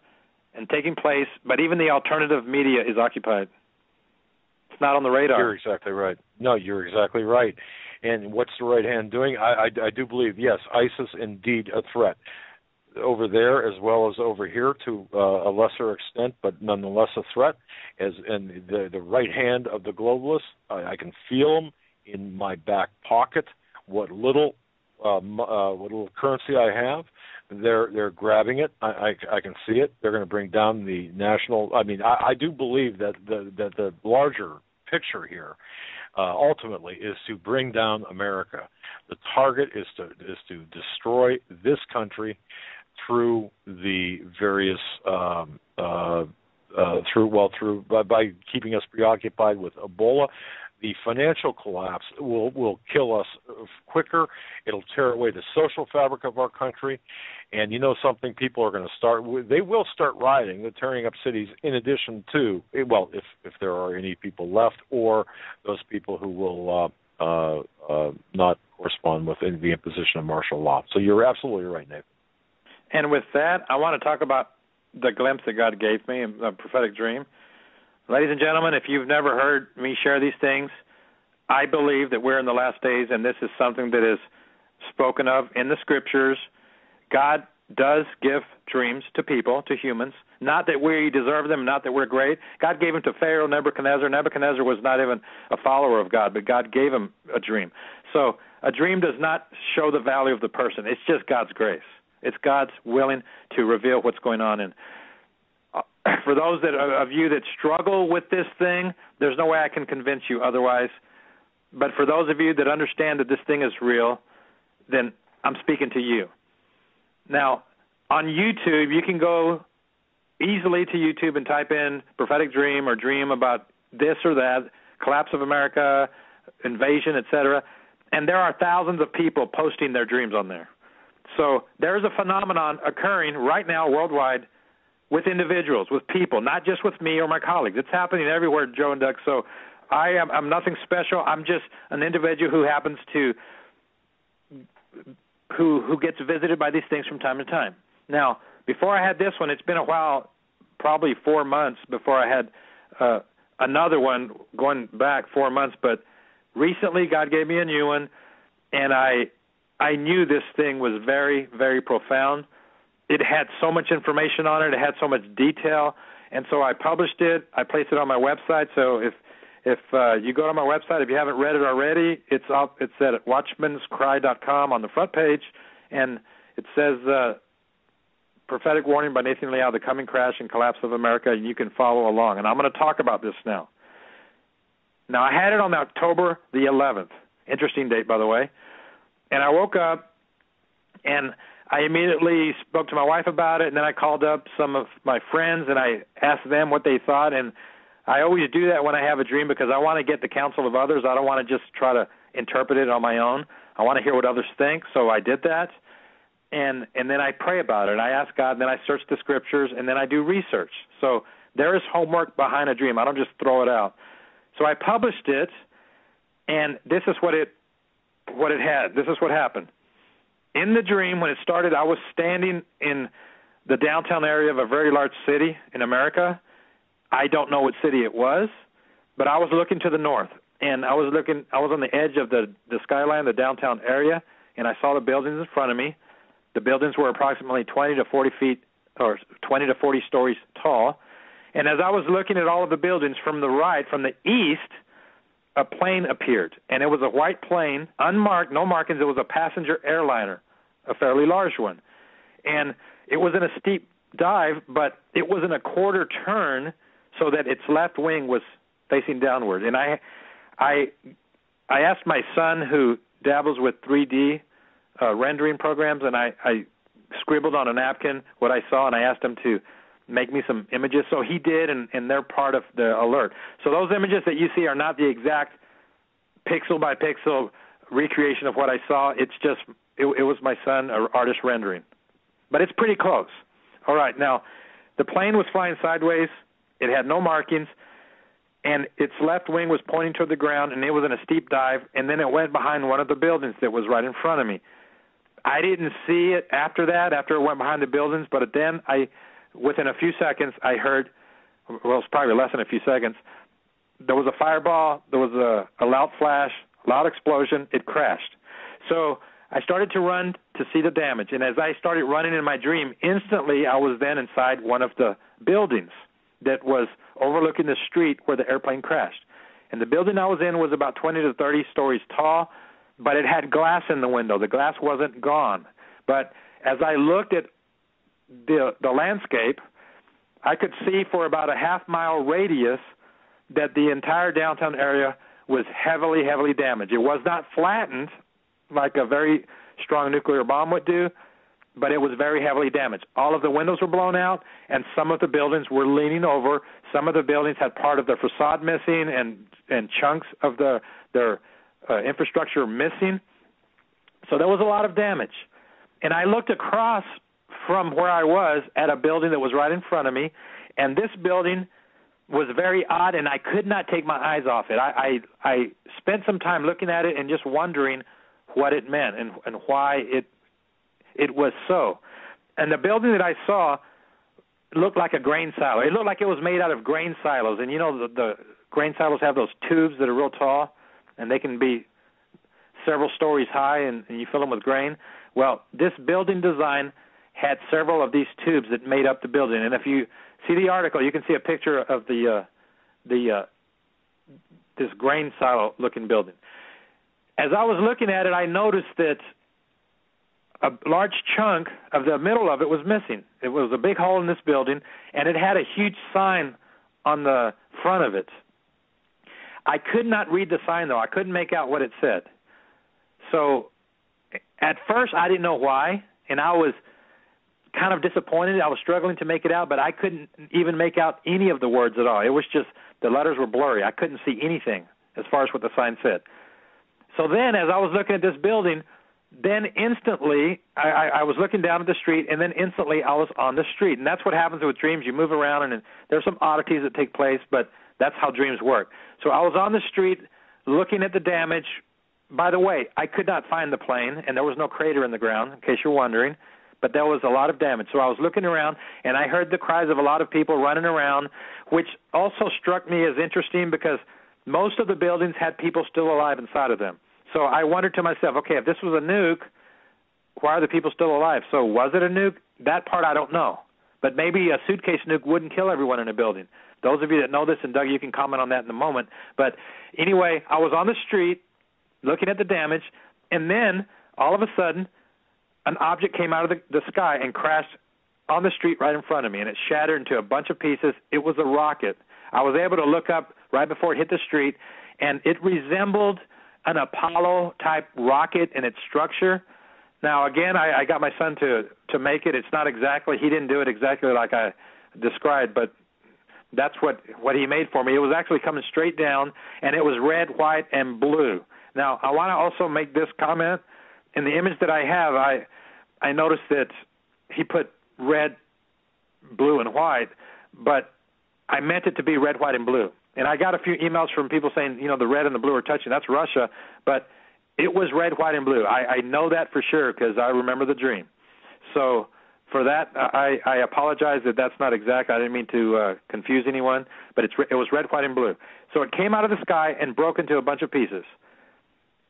and taking place, but even the alternative media is occupied. It's not on the radar. You're exactly right. No, you're exactly right. And what's the right hand doing? I do believe, yes, ISIS indeed a threat over there as well as over here to a lesser extent, but nonetheless a threat. And the right hand of the globalists, I can feel them in my back pocket. What little currency I have, they're grabbing it. I can see it. They're going to bring down the national. I mean, I do believe that the larger picture here ultimately is to bring down America. The target is to destroy this country through the various by keeping us preoccupied with Ebola. The financial collapse will kill us quicker. It'll tear away the social fabric of our country. And you know something, people are going to start, they will start rioting. They're tearing up cities in addition to, well, if there are any people left, or those people who will not correspond with the imposition of martial law. So you're absolutely right, Nathan. And with that, I want to talk about the glimpse that God gave me, a prophetic dream. Ladies and gentlemen, if you've never heard me share these things, I believe that we're in the last days, and this is something that is spoken of in the Scriptures. God does give dreams to people, to humans, not that we deserve them, not that we're great. God gave them to Pharaoh, Nebuchadnezzar. Nebuchadnezzar was not even a follower of God, but God gave him a dream. So a dream does not show the value of the person. It's just God's grace. It's God's willing to reveal what's going on. And for those of you that struggle with this thing, there's no way I can convince you otherwise. But for those of you that understand that this thing is real, then I'm speaking to you. Now, on YouTube, you can go easily to YouTube and type in prophetic dream or dream about this or that, collapse of America, invasion, etc. And there are thousands of people posting their dreams on there. So there's a phenomenon occurring right now worldwide with individuals, with people, not just with me or my colleagues. It's happening everywhere, Joe and Doug. So I'm nothing special. I'm just an individual who happens to who gets visited by these things from time to time. Now, before I had this one, it's been a while, probably 4 months before I had another one, going back 4 months. But recently, God gave me a new one, and I knew this thing was very, very profound. It had so much information on it. It had so much detail. And so I published it. I placed it on my website. So if you go to my website, if you haven't read it already, it's up. It's at watchmanscry.com on the front page. And it says Prophetic Warning by Nathan Liao, The Coming Crash and Collapse of America. And you can follow along. And I'm going to talk about this now. Now, I had it on October the 11th. Interesting date, by the way. And I woke up, and I immediately spoke to my wife about it, and then I called up some of my friends, and I asked them what they thought. And I always do that when I have a dream because I want to get the counsel of others. I don't want to just try to interpret it on my own. I want to hear what others think, so I did that. And then I pray about it. I ask God, and then I search the Scriptures, and then I do research. So there is homework behind a dream. I don't just throw it out. So I published it, and this is what it had. This is what happened. In the dream, when it started, I was standing in the downtown area of a very large city in America. I don't know what city it was, but I was looking to the north, and I was on the edge of the skyline, the downtown area, and I saw the buildings in front of me. The buildings were approximately 20 to 40 feet, or 20 to 40 stories tall. And as I was looking at all of the buildings from the right, from the east, a plane appeared, and it was a white plane, unmarked, no markings. It was a passenger airliner, a fairly large one. And it was in a steep dive, but it was in a quarter turn so that its left wing was facing downward. And I asked my son, who dabbles with 3D rendering programs, and I scribbled on a napkin what I saw, and I asked him to make me some images. So he did, and they're part of the alert. So those images that you see are not the exact pixel-by-pixel recreation of what I saw. It's just, it was my son, an artist rendering. But it's pretty close. All right, now, the plane was flying sideways. It had no markings. and its left wing was pointing toward the ground, and it was in a steep dive, and then it went behind one of the buildings that was right in front of me. I didn't see it after that, after it went behind the buildings, but then within a few seconds, I heard, well, it's probably less than a few seconds, there was a fireball, there was a loud flash, loud explosion, it crashed. So I started to run to see the damage, and as I started running in my dream, instantly I was then inside one of the buildings that was overlooking the street where the airplane crashed. And the building I was in was about 20 to 30 stories tall, but it had glass in the window. The glass wasn't gone. But as I looked at the landscape, I could see for about a half-mile radius that the entire downtown area was heavily, heavily damaged. It was not flattened like a very strong nuclear bomb would do, but it was very heavily damaged. All of the windows were blown out, and some of the buildings were leaning over. Some of the buildings had part of their facade missing and chunks of their infrastructure missing. So there was a lot of damage. And I looked across from where I was at a building that was right in front of me, and this building was very odd, and I could not take my eyes off it. I spent some time looking at it and just wondering what it meant and why it was so. And the building that I saw looked like a grain silo. It looked like it was made out of grain silos. And you know the grain silos have those tubes that are real tall, and they can be several stories high, and you fill them with grain. Well, this building design had several of these tubes that made up the building. And if you see the article, you can see a picture of this grain silo-looking building. As I was looking at it, I noticed that a large chunk of the middle of it was missing. It was a big hole in this building, and it had a huge sign on the front of it. I could not read the sign, though. I couldn't make out what it said. So at first, I didn't know why, and I was kind of disappointed. I was struggling to make it out, but I couldn't even make out any of the words at all. It was just the letters were blurry. I couldn't see anything as far as what the sign said. So then, as I was looking at this building, then instantly I was looking down at the street, and then instantly I was on the street. And that's what happens with dreams. You move around, and there's some oddities that take place, but that's how dreams work. So I was on the street looking at the damage. By the way, I could not find the plane, and there was no crater in the ground, in case you're wondering, but there was a lot of damage. So I was looking around, and I heard the cries of a lot of people running around, which also struck me as interesting because most of the buildings had people still alive inside of them. So I wondered to myself, okay, if this was a nuke, why are the people still alive? So was it a nuke? That part I don't know. But maybe a suitcase nuke wouldn't kill everyone in a building. Those of you that know this, and Doug, you can comment on that in a moment. But anyway, I was on the street looking at the damage, and then all of a sudden an object came out of the sky and crashed on the street right in front of me, and it shattered into a bunch of pieces. It was a rocket. I was able to look up right before it hit the street, and it resembled an Apollo-type rocket in its structure. Now, again, I got my son to make it. It's not exactly, he didn't do it exactly like I described, but that's what he made for me. It was actually coming straight down, and it was red, white, and blue. Now, I want to also make this comment. In the image that I have, I noticed that he put red, blue, and white, but I meant it to be red, white, and blue. And I got a few emails from people saying, you know, the red and the blue are touching. That's Russia. But it was red, white, and blue. I know that for sure because I remember the dream. So for that, I apologize that that's not exact. I didn't mean to confuse anyone, but it was red, white, and blue. So it came out of the sky and broke into a bunch of pieces.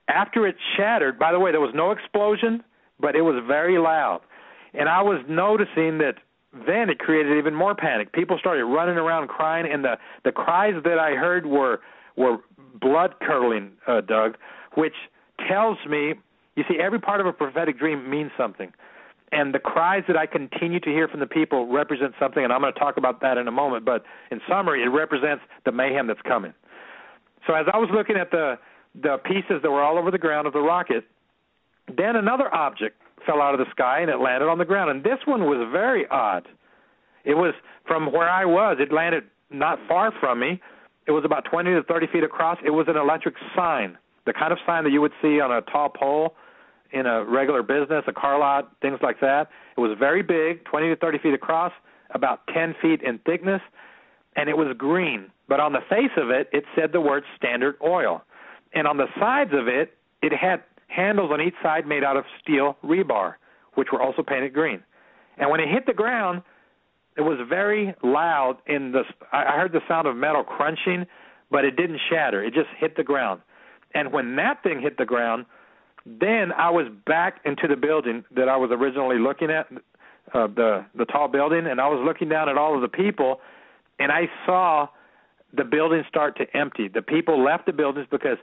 After it shattered, by the way, there was no explosion, but it was very loud. And I was noticing that then it created even more panic. People started running around crying, and the cries that I heard were blood-curdling, Doug, which tells me, you see, every part of a prophetic dream means something. And the cries that I continue to hear from the people represent something, and I'm going to talk about that in a moment. But in summary, it represents the mayhem that's coming. So as I was looking at the pieces that were all over the ground of the rocket, then another object fell out of the sky, and it landed on the ground. And this one was very odd. It was from where I was. It landed not far from me. It was about 20 to 30 feet across. It was an electric sign, the kind of sign that you would see on a tall pole in a regular business, a car lot, things like that. It was very big, 20 to 30 feet across, about 10 feet in thickness, and it was green. But on the face of it, it said the word Standard Oil. And on the sides of it, it had handles on each side made out of steel rebar, which were also painted green. And when it hit the ground, it was very loud. I heard the sound of metal crunching, but it didn't shatter. It just hit the ground. And when that thing hit the ground, then I was back into the building that I was originally looking at, the tall building, and I was looking down at all of the people, and I saw the building start to empty. The people left the buildings because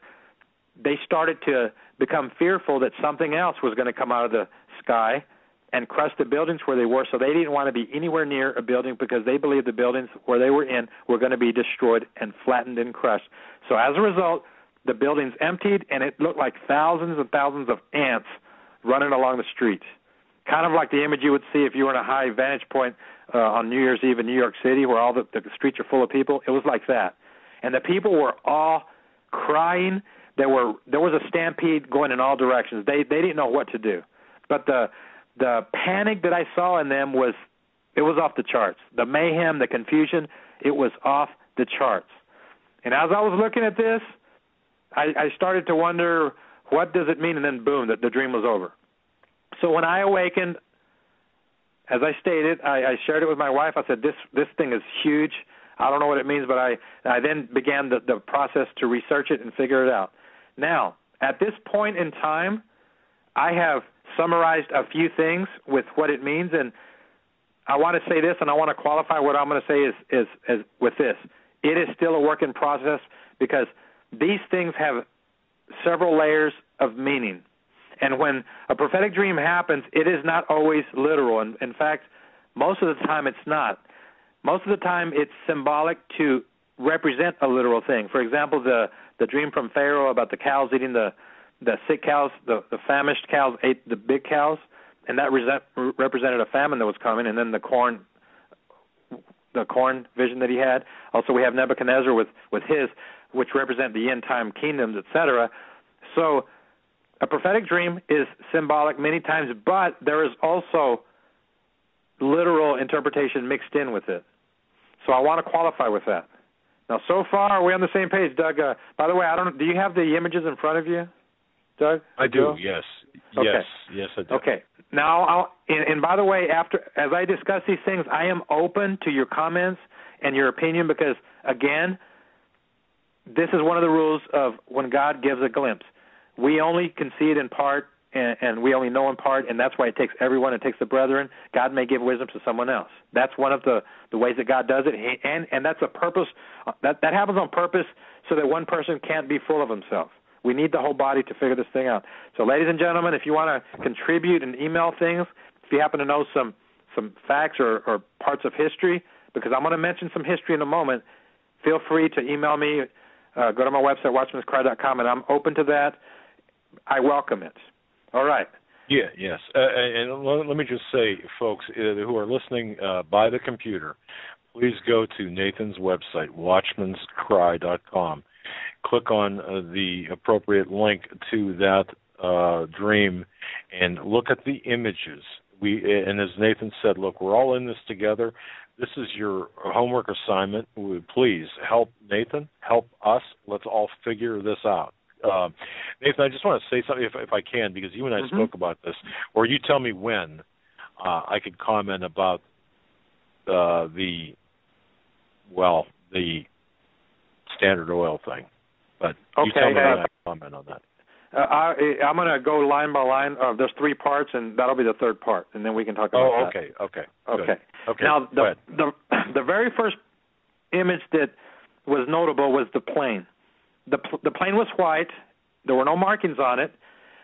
they started to become fearful that something else was going to come out of the sky and crush the buildings where they were, so they didn't want to be anywhere near a building because they believed the buildings where they were in were going to be destroyed and flattened and crushed. So as a result, the buildings emptied, and it looked like thousands and thousands of ants running along the street, kind of like the image you would see if you were in a high vantage point on New Year's Eve in New York City where all the streets are full of people. It was like that. And the people were all crying. There was a stampede going in all directions. They didn't know what to do. But the panic that I saw in them was off the charts. The mayhem, the confusion, it was off the charts. And as I was looking at this, I started to wonder, what does it mean? And then, boom, the dream was over. So when I awakened, as I stated, I shared it with my wife. I said, this thing is huge. I don't know what it means, but I then began the process to research it and figure it out. Now, at this point in time, I have summarized a few things with what it means, and I want to say this, and I want to qualify what I'm going to say is with this. It is still a work in process because these things have several layers of meaning. And when a prophetic dream happens, it is not always literal. And in fact, most of the time it's not. Most of the time it's symbolic to represent a literal thing. For example, the dream from Pharaoh about the cows eating the sick cows, the famished cows ate the big cows, and that represented a famine that was coming, and then the corn vision that he had. Also, we have Nebuchadnezzar with his, which represent the end-time kingdoms, etc. So a prophetic dream is symbolic many times, but there is also literal interpretation mixed in with it. So I want to qualify with that. Now, so far, are we on the same page, Doug? By the way, do you have the images in front of you, Doug? I do, yes. Okay. Yes, I do. Okay. Now, and by the way, as I discuss these things, I am open to your comments and your opinion because, again, this is one of the rules of when God gives a glimpse. We only can see it in part, and we only know in part, and that's why it takes everyone. It takes the brethren. God may give wisdom to someone else. That's one of the ways that God does it, and that's a purpose. That happens on purpose so that one person can't be full of himself. We need the whole body to figure this thing out. So, ladies and gentlemen, if you want to contribute and email things, if you happen to know some facts or parts of history, because I'm going to mention some history in a moment, feel free to email me. Go to my website, watchmanscry.com, and I'm open to that. I welcome it. All right. Yeah, yes. And let me just say, folks who are listening by the computer, please go to Nathan's website, watchmanscry.com. Click on the appropriate link to that dream and look at the images. And as Nathan said, look, we're all in this together. This is your homework assignment. Please help Nathan, help us. Let's all figure this out. Nathan, I just want to say something, if I can, because you and I spoke about this, or you tell me when I could comment about the Standard Oil thing. But you tell me when I comment on that. I'm going to go line by line. There's 3 parts, and that'll be the third part, and then we can talk about that. Okay. Now, the very first image that was notable was the plane. The plane was white. There were no markings on it,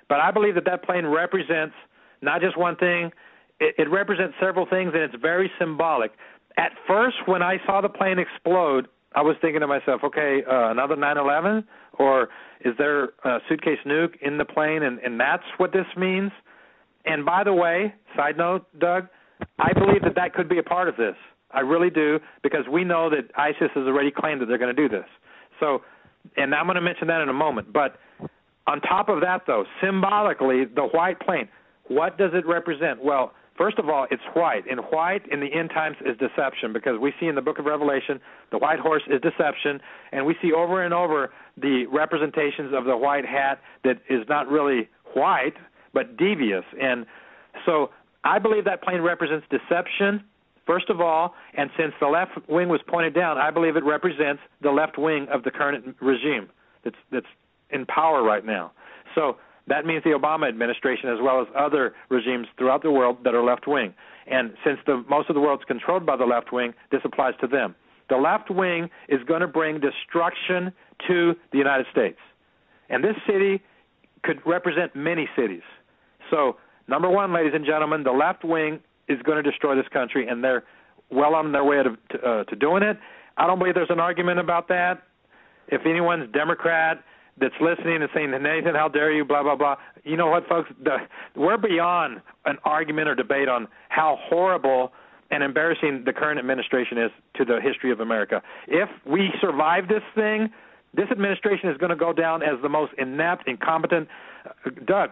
but I believe that plane represents not just one thing. It represents several things, and it's very symbolic. At first, when I saw the plane explode, I was thinking to myself, okay, another 9/11, or is there a suitcase nuke in the plane, and that's what this means? And by the way, side note, Doug, I believe that could be a part of this. I really do, because we know that ISIS has already claimed that they're going to do this. So, and I'm going to mention that in a moment. But on top of that, though, symbolically, the white plane, what does it represent? Well, First of all, it's white, and white in the end times is deception, because we see in the book of Revelation the white horse is deception, and we see over and over the representations of the white hat that is not really white but devious. And so I believe that plane represents deception, first of all, and since the left wing was pointed down, I believe it represents the left wing of the current regime that's in power right now. So that means the Obama administration as well as other regimes throughout the world that are left-wing. And since most of the world is controlled by the left wing, this applies to them. The left wing is going to bring destruction to the United States. And this city could represent many cities. So, number one, ladies and gentlemen, the left wing is going to destroy this country, and they're well on their way to doing it. I don't believe there's an argument about that. If anyone's Democrat that's listening and saying, Nathan, how dare you, blah, blah, blah. You know what, folks? We're beyond an argument or debate on how horrible and embarrassing the current administration is to the history of America. If we survive this thing, this administration is going to go down as the most inept, incompetent. Doug,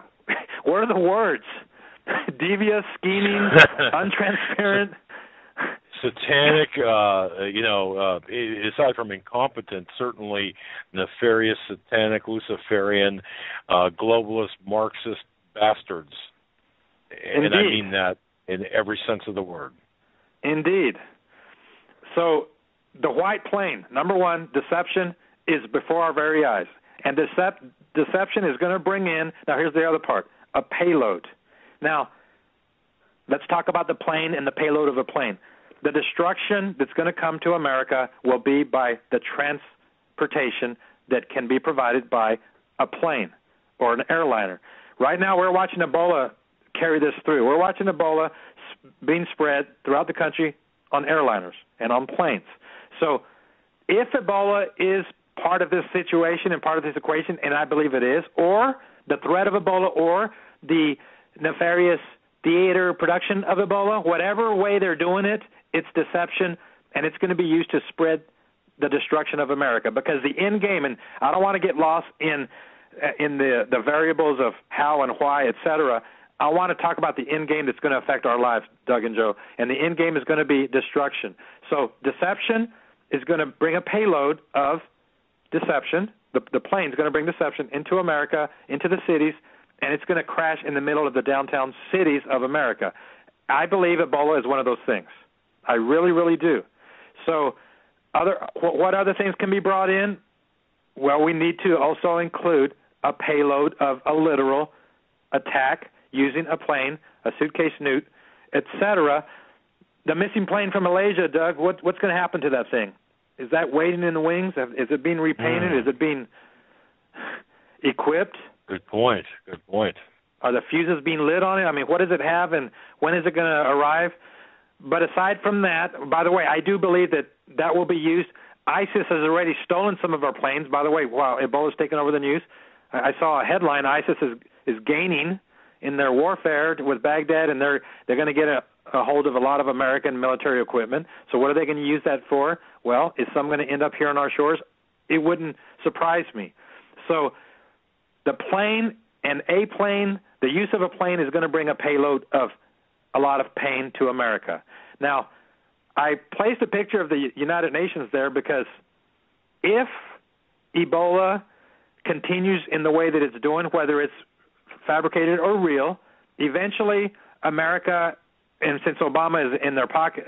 what are the words? Devious, scheming, untransparent. Satanic, aside from incompetent, certainly nefarious, satanic, Luciferian, globalist, Marxist bastards. Indeed. And I mean that in every sense of the word. Indeed. So the white plane, number one, deception is before our very eyes. And deception is going to bring in, now here's the other part, a payload. Now, let's talk about the plane and the payload of a plane. The destruction that's going to come to America will be by the transportation that can be provided by a plane or an airliner. Right now we're watching Ebola carry this through. We're watching Ebola being spread throughout the country on airliners and on planes. So if Ebola is part of this situation and part of this equation, and I believe it is, or the threat of Ebola or the nefarious theater production of Ebola, whatever way they're doing it, it's deception, and it's going to be used to spread the destruction of America. Because the end game, and I don't want to get lost in the variables of how and why, et cetera. I want to talk about the end game that's going to affect our lives, Doug and Joe, and the end game is going to be destruction. So deception is going to bring a payload of deception. The plane is going to bring deception into America, into the cities, and it's going to crash in the middle of the downtown cities of America. I believe Ebola is one of those things. I really, really do. So what other things can be brought in? Well, we need to also include a payload of a literal attack using a plane, a suitcase newt, etc. The missing plane from Malaysia, Doug, what's going to happen to that thing? Is that waiting in the wings? Is it being repainted? Is it being equipped? Good point. Good point. Are the fuses being lit on it? I mean, what does it have, and when is it going to arrive? But aside from that, by the way, I do believe that will be used. ISIS has already stolen some of our planes. By the way, wow, Ebola's taken over the news. I saw a headline, ISIS is gaining in their warfare with Baghdad, and they're going to get a hold of a lot of American military equipment. So what are they going to use that for? Well, is some going to end up here on our shores? It wouldn't surprise me. So the plane and a plane, the use of a plane is going to bring a payload of a lot of pain to America. Now, I placed a picture of the United Nations there because if Ebola continues in the way that it's doing, whether it's fabricated or real, eventually America, and since Obama is in their pocket,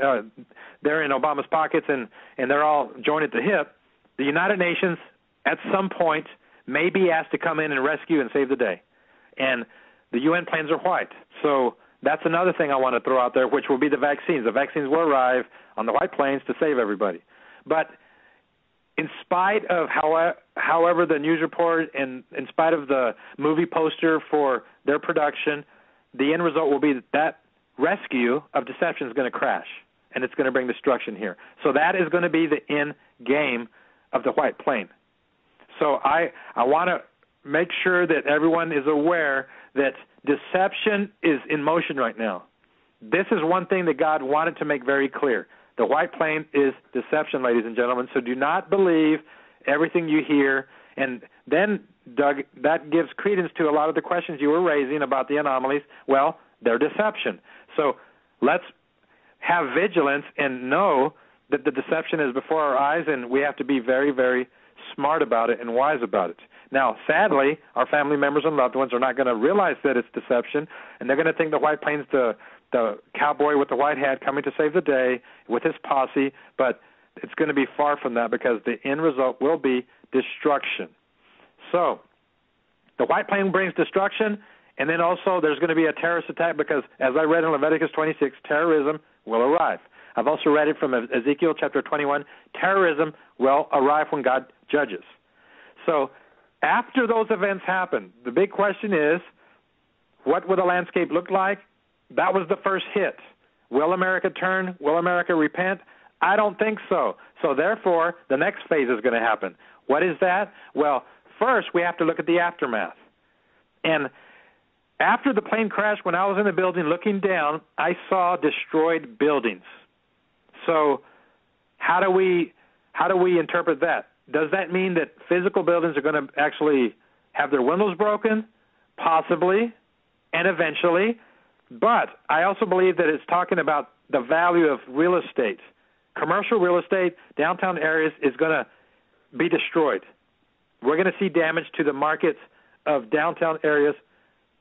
they're in Obama's pockets and they're all joined at the hip, the United Nations at some point may be asked to come in and rescue and save the day. And the UN planes are white. So that's another thing I want to throw out there, which will be the vaccines. The vaccines will arrive on the white planes to save everybody. But in spite of however the news report and in spite of the movie poster for their production, the end result will be that rescue of deception is going to crash, and it's going to bring destruction here. So that is going to be the end game of the white plane. So I want to make sure that everyone is aware that deception is in motion right now. This is one thing that God wanted to make very clear. The white plane is deception, ladies and gentlemen, so do not believe everything you hear. And then, Doug, that gives credence to a lot of the questions you were raising about the anomalies. Well, they're deception. So let's have vigilance and know that the deception is before our eyes, and we have to be very, very smart about it and wise about it. Now, sadly, our family members and loved ones are not going to realize that it's deception, and they're going to think the white plane's the cowboy with the white hat coming to save the day with his posse, but it's going to be far from that, because the end result will be destruction. So the white plane brings destruction, and then also there's going to be a terrorist attack, because as I read in Leviticus 26, terrorism will arrive. I've also read it from Ezekiel chapter 21. Terrorism will arrive when God judges. So after those events happen, the big question is, what will the landscape look like? That was the first hit. Will America turn? Will America repent? I don't think so. So therefore, the next phase is going to happen. What is that? Well, first we have to look at the aftermath. And after the plane crashed, when I was in the building looking down, I saw destroyed buildings. So how do we interpret that? Does that mean that physical buildings are going to actually have their windows broken? Possibly, and eventually. But I also believe that it's talking about the value of real estate. Commercial real estate, downtown areas, is going to be destroyed. We're going to see damage to the markets of downtown areas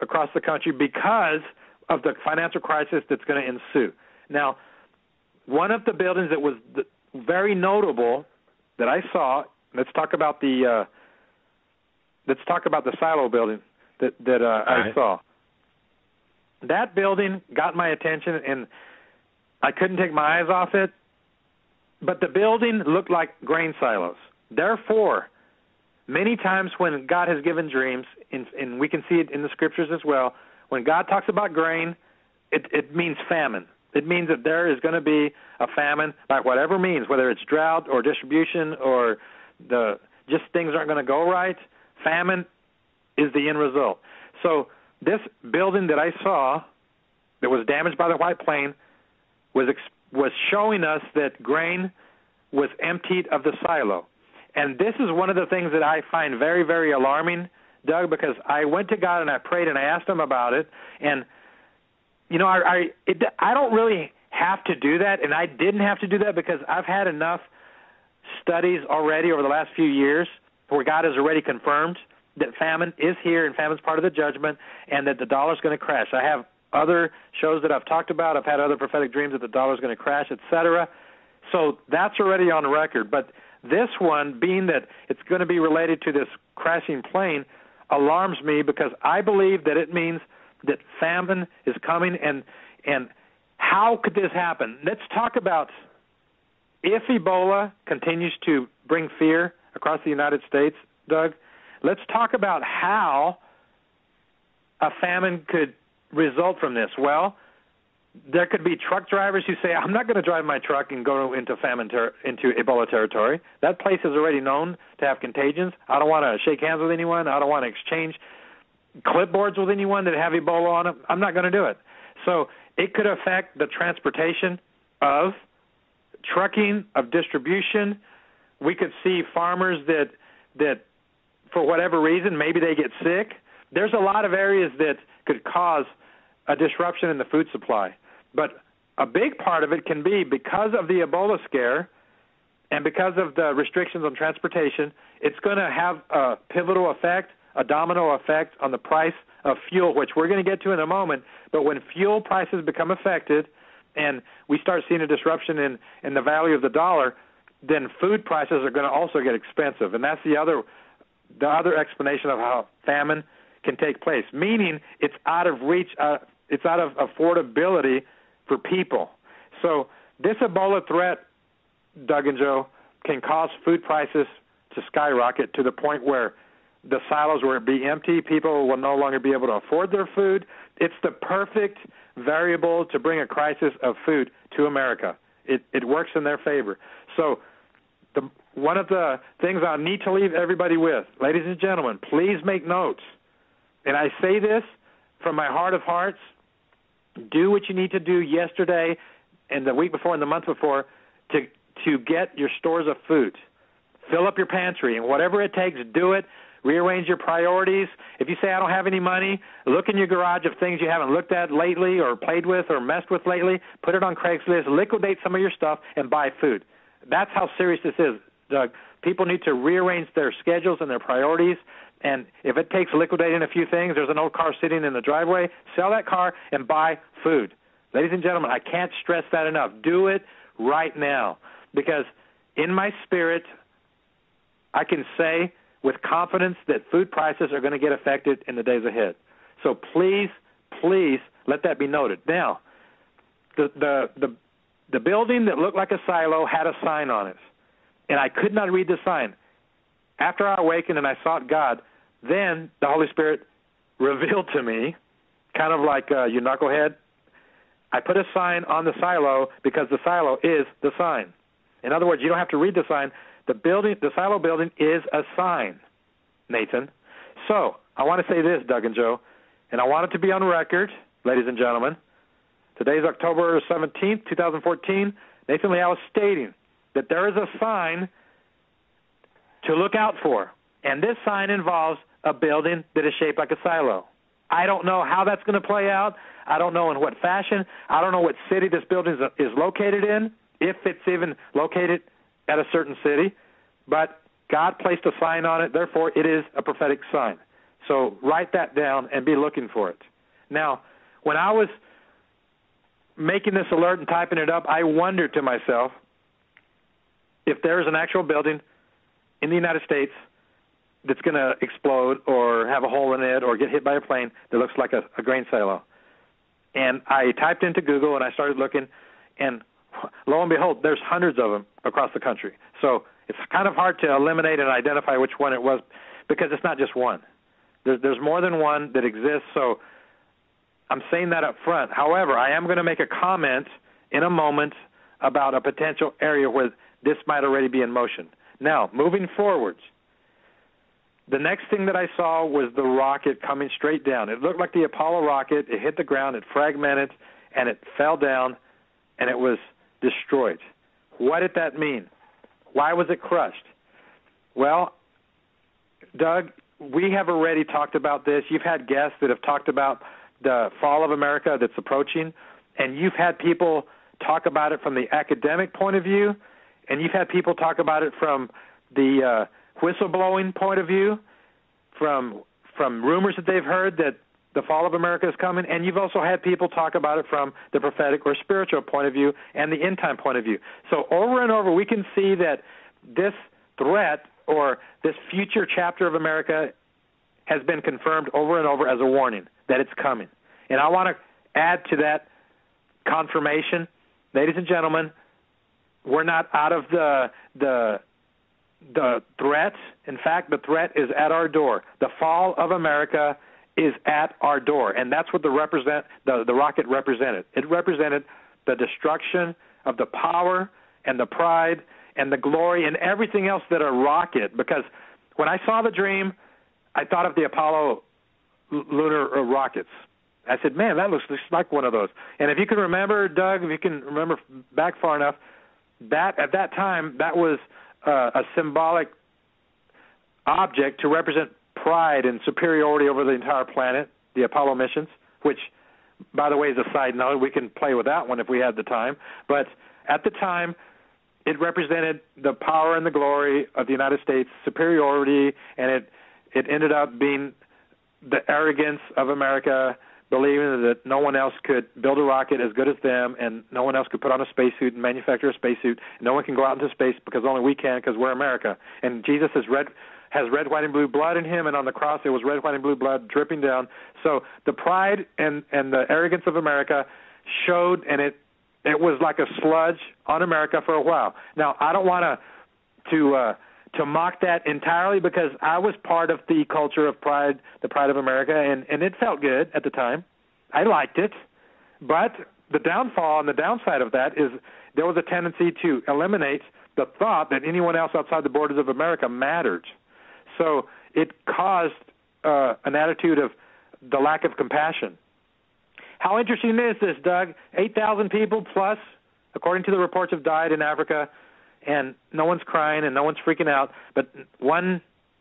across the country because of the financial crisis that's going to ensue. Now, one of the buildings that was very notable that I saw, let's talk about the silo building that I saw. That building got my attention, and I couldn't take my eyes off it. But the building looked like grain silos. Therefore, many times when God has given dreams, and we can see it in the scriptures as well, when God talks about grain, it means famine. It means that there is going to be a famine by whatever means, whether it's drought or distribution or just things aren't going to go right. Famine is the end result. So this building that I saw that was damaged by the white plane was showing us that grain was emptied of the silo. And this is one of the things that I find very, very alarming, Doug, because I went to God and I prayed and I asked him about it. And, you know, I don't really have to do that, and I didn't have to do that because I've had enough studies already over the last few years where God has already confirmed that famine is here and famine's part of the judgment and that the dollar's going to crash. I have other shows that I've talked about. I've had other prophetic dreams that the dollar's going to crash, etc. So that's already on record. But this one, being that it's going to be related to this crashing plane, alarms me because I believe that it means that famine is coming. And how could this happen? Let's talk about if Ebola continues to bring fear across the United States, Doug, let's talk about how a famine could result from this. Well, there could be truck drivers who say, I'm not going to drive my truck and go into into Ebola territory. That place is already known to have contagions. I don't want to shake hands with anyone. I don't want to exchange clipboards with anyone that have Ebola on them. I'm not going to do it. So it could affect the transportation of trucking, of distribution. We could see farmers that for whatever reason, maybe they get sick. There's a lot of areas that could cause a disruption in the food supply. But a big part of it can be because of the Ebola scare and because of the restrictions on transportation, it's going to have a pivotal effect, a domino effect on the price of fuel, which we're going to get to in a moment. But when fuel prices become affected and we start seeing a disruption in the value of the dollar, then food prices are going to also get expensive. And that's the other explanation of how famine can take place, meaning it's out of reach, it's out of affordability for people. So this Ebola threat, Doug and Joe, can cause food prices to skyrocket to the point where the silos will be empty. People will no longer be able to afford their food. It's the perfect variable to bring a crisis of food to America. It works in their favor. So one of the things I need to leave everybody with, ladies and gentlemen, please make notes. And I say this from my heart of hearts. Do what you need to do yesterday and the week before and the month before to get your stores of food. Fill up your pantry, and whatever it takes, do it. rearrange your priorities. If you say, I don't have any money, look in your garage of things you haven't looked at lately or played with or messed with lately, put it on Craigslist, liquidate some of your stuff, and buy food. That's how serious this is, Doug. People need to rearrange their schedules and their priorities, and if it takes liquidating a few things, there's an old car sitting in the driveway, sell that car and buy food. Ladies and gentlemen, I can't stress that enough. Do it right now, because in my spirit, I can say with confidence that food prices are going to get affected in the days ahead. So please, please let that be noted. Now, the building that looked like a silo had a sign on it, and I could not read the sign. After I awakened and I sought God, then the Holy Spirit revealed to me, kind of like you knucklehead, I put a sign on the silo because the silo is the sign. In other words, you don't have to read the sign. The silo building is a sign, Nathan. So I want to say this, Doug and Joe, and I want it to be on record, ladies and gentlemen. Today's October 17th, 2014. Nathan Leal is stating that there is a sign to look out for, and this sign involves a building that is shaped like a silo. I don't know how that's going to play out. I don't know in what fashion. I don't know what city this building is located in, if it's even located at a certain city, but God placed a sign on it, therefore it is a prophetic sign. So write that down and be looking for it. Now, when I was making this alert and typing it up, I wondered to myself if there's an actual building in the United States that's going to explode or have a hole in it or get hit by a plane that looks like a grain silo. And I typed into Google and I started looking, and lo and behold, there's hundreds of them across the country. So it's kind of hard to eliminate and identify which one it was because it's not just one. There's more than one that exists, so I'm saying that up front. However, I am going to make a comment in a moment about a potential area where this might already be in motion. Now, moving forwards, the next thing that I saw was the rocket coming straight down. It looked like the Apollo rocket. It hit the ground, it fragmented, and it fell down, and it was destroyed. What did that mean? Why was it crushed? Well, Doug, we have already talked about this. You've had guests that have talked about the fall of America that's approaching, and you've had people talk about it from the academic point of view, and you've had people talk about it from the whistleblowing point of view, from rumors that they've heard that the fall of America is coming, and you've also had people talk about it from the prophetic or spiritual point of view and the end-time point of view. So over and over, we can see that this threat or this future chapter of America has been confirmed over and over as a warning that it's coming. And I want to add to that confirmation, ladies and gentlemen, we're not out of the threat. In fact, the threat is at our door. The fall of America is at our door, and that's what the rocket represented. It represented the destruction of the power and the pride and the glory and everything else that a rocket, because when I saw the dream, I thought of the Apollo lunar rockets. I said, man, that looks just like one of those. And if you can remember, Doug, if you can remember back far enough, that at that time, that was a symbolic object to represent pride and superiority over the entire planet, the Apollo missions, which, by the way, is a side note. We can play with that one if we had the time. But at the time, it represented the power and the glory of the United States, superiority, and it ended up being the arrogance of America, believing that no one else could build a rocket as good as them, and no one else could put on a spacesuit and manufacture a spacesuit. No one can go out into space because only we can, because we're America. And Jesus has red, white, and blue blood in him, and on the cross it was red, white, and blue blood dripping down. So the pride and the arrogance of America showed, and it was like a sludge on America for a while. Now, I don't want to mock that entirely, because I was part of the culture of pride, the pride of America, and it felt good at the time. I liked it. But the downfall and the downside of that is there was a tendency to eliminate the thought that anyone else outside the borders of America mattered. So it caused an attitude of the lack of compassion. How interesting is this, Doug? 8,000 people plus, according to the reports, have died in Africa, and no one's crying and no one's freaking out. But one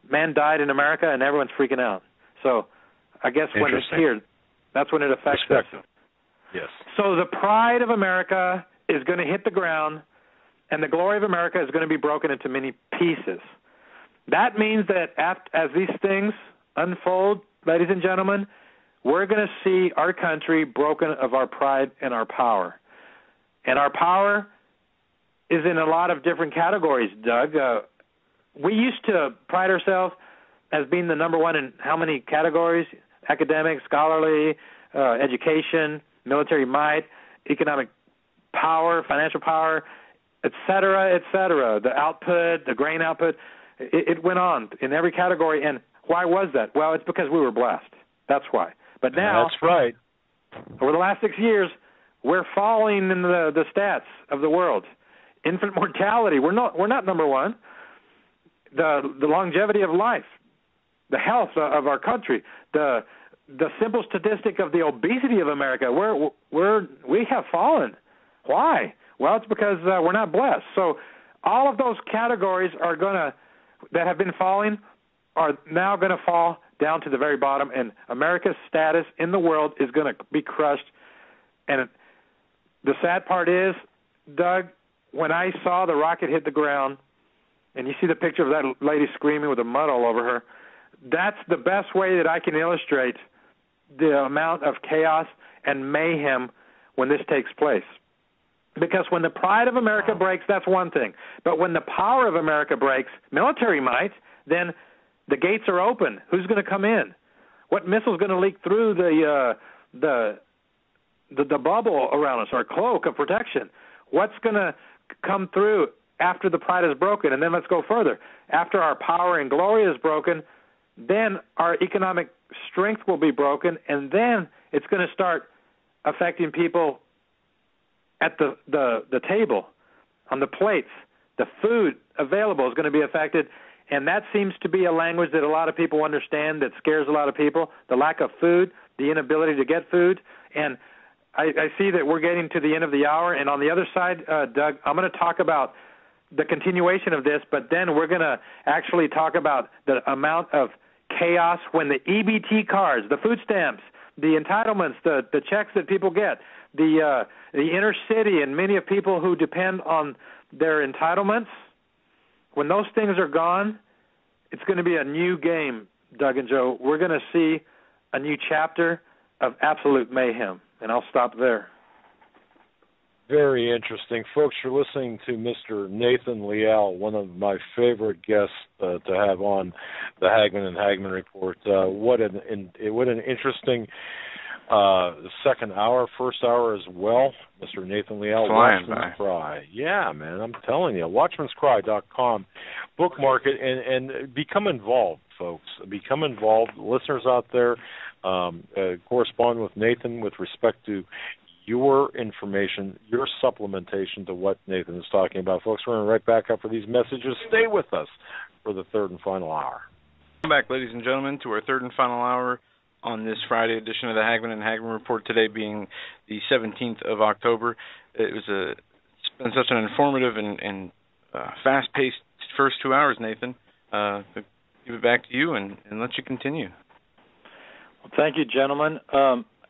man died in America, and everyone's freaking out. So I guess when it's here, that's when it affects us. Yes. So the pride of America is going to hit the ground, and the glory of America is going to be broken into many pieces. That means that as these things unfold, ladies and gentlemen, we're going to see our country broken of our pride and our power. And our power is in a lot of different categories, Doug. We used to pride ourselves as being the number one in how many categories? Academic, scholarly, education, military might, economic power, financial power, et cetera, et cetera. The output, the grain output, it went on in every category. And why was that? Well, it's because we were blessed. That's why. But now, that's right. Over the last 6 years, we're falling in the stats of the world. Infant mortality, we're not number one. The longevity of life, the health of our country, the simple statistic of the obesity of America, we have fallen. Why? Well, it's because we're not blessed. So all of those categories that have been falling are now going to fall down to the very bottom, and America's status in the world is going to be crushed. And the sad part is, Doug, when I saw the rocket hit the ground, and you see the picture of that lady screaming with the mud all over her, that's the best way that I can illustrate the amount of chaos and mayhem when this takes place. Because when the pride of America breaks, that's one thing. But when the power of America breaks, military might, then the gates are open. Who's going to come in? What missile's going to leak through the bubble around us, our cloak of protection? What's going to come through after the pride is broken? And then let's go further. After our power and glory is broken, then our economic strength will be broken, and then it's going to start affecting people at the table, on the plates. The food available is going to be affected, and that seems to be a language that a lot of people understand that scares a lot of people, the lack of food, the inability to get food. And I see that we're getting to the end of the hour, and on the other side, Doug, I'm going to talk about the continuation of this, but then we're going to actually talk about the amount of chaos when the EBT cards, the food stamps, the entitlements, the checks that people get, the inner city and many of people who depend on their entitlements, when those things are gone, it's going to be a new game, Doug and Joe. We're going to see a new chapter of absolute mayhem, and I'll stop there. Very interesting. Folks, you're listening to Mr. Nathan Leal, one of my favorite guests to have on the Hagmann Hagmann Report. What an interesting second hour, first hour as well. Mr. Nathan Leal, Watchman's Cry. Yeah, man, I'm telling you, watchmanscry.com. Bookmark it and become involved, folks. Become involved. Listeners out there, correspond with Nathan with respect to your information, your supplementation to what Nathan is talking about. Folks, we're going to right back up for these messages. Stay with us for the third and final hour. Welcome back, ladies and gentlemen, to our third and final hour on this Friday edition of the Hagmann Hagmann Report, today being the 17th of October. It's been such an informative and fast-paced first 2 hours, Nathan. Give it back to you and let you continue. Well, thank you, gentlemen.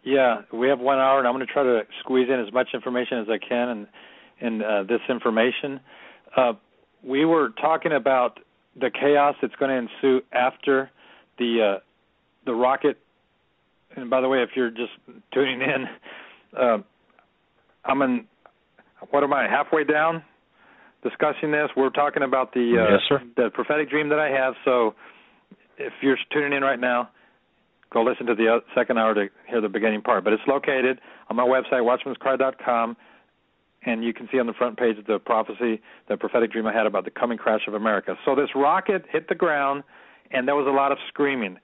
Yeah, we have 1 hour, and I'm going to try to squeeze in as much information as I can in this information. We were talking about the chaos that's going to ensue after the rocket. And by the way, if you're just tuning in, halfway down discussing this? We're talking about the prophetic dream that I have. So if you're tuning in right now, go listen to the second hour to hear the beginning part. But it's located on my website, watchmanscry.com, and you can see on the front page of the prophecy, the prophetic dream I had about the coming crash of America. So this rocket hit the ground, and there was a lot of screaming.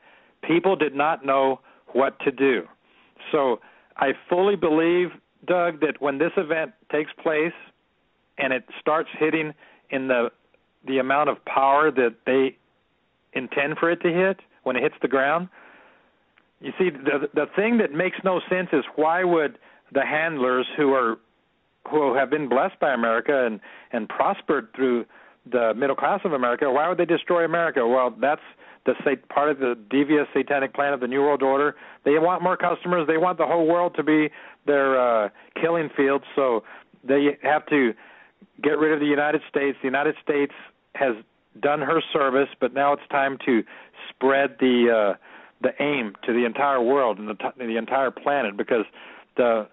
People did not know what to do. So I fully believe, Doug, that when this event takes place and it starts hitting in the amount of power that they intend for it to hit, when it hits the ground, you see, the thing that makes no sense is why would the handlers who have been blessed by America and prospered through the middle class of America. Why would they destroy America? Well, that's part of the devious satanic plan of the New World Order. They want more customers. They want the whole world to be their killing field, so they have to get rid of the United States. The United States has done her service, but now it's time to spread the aim to the entire world and the entire planet, because the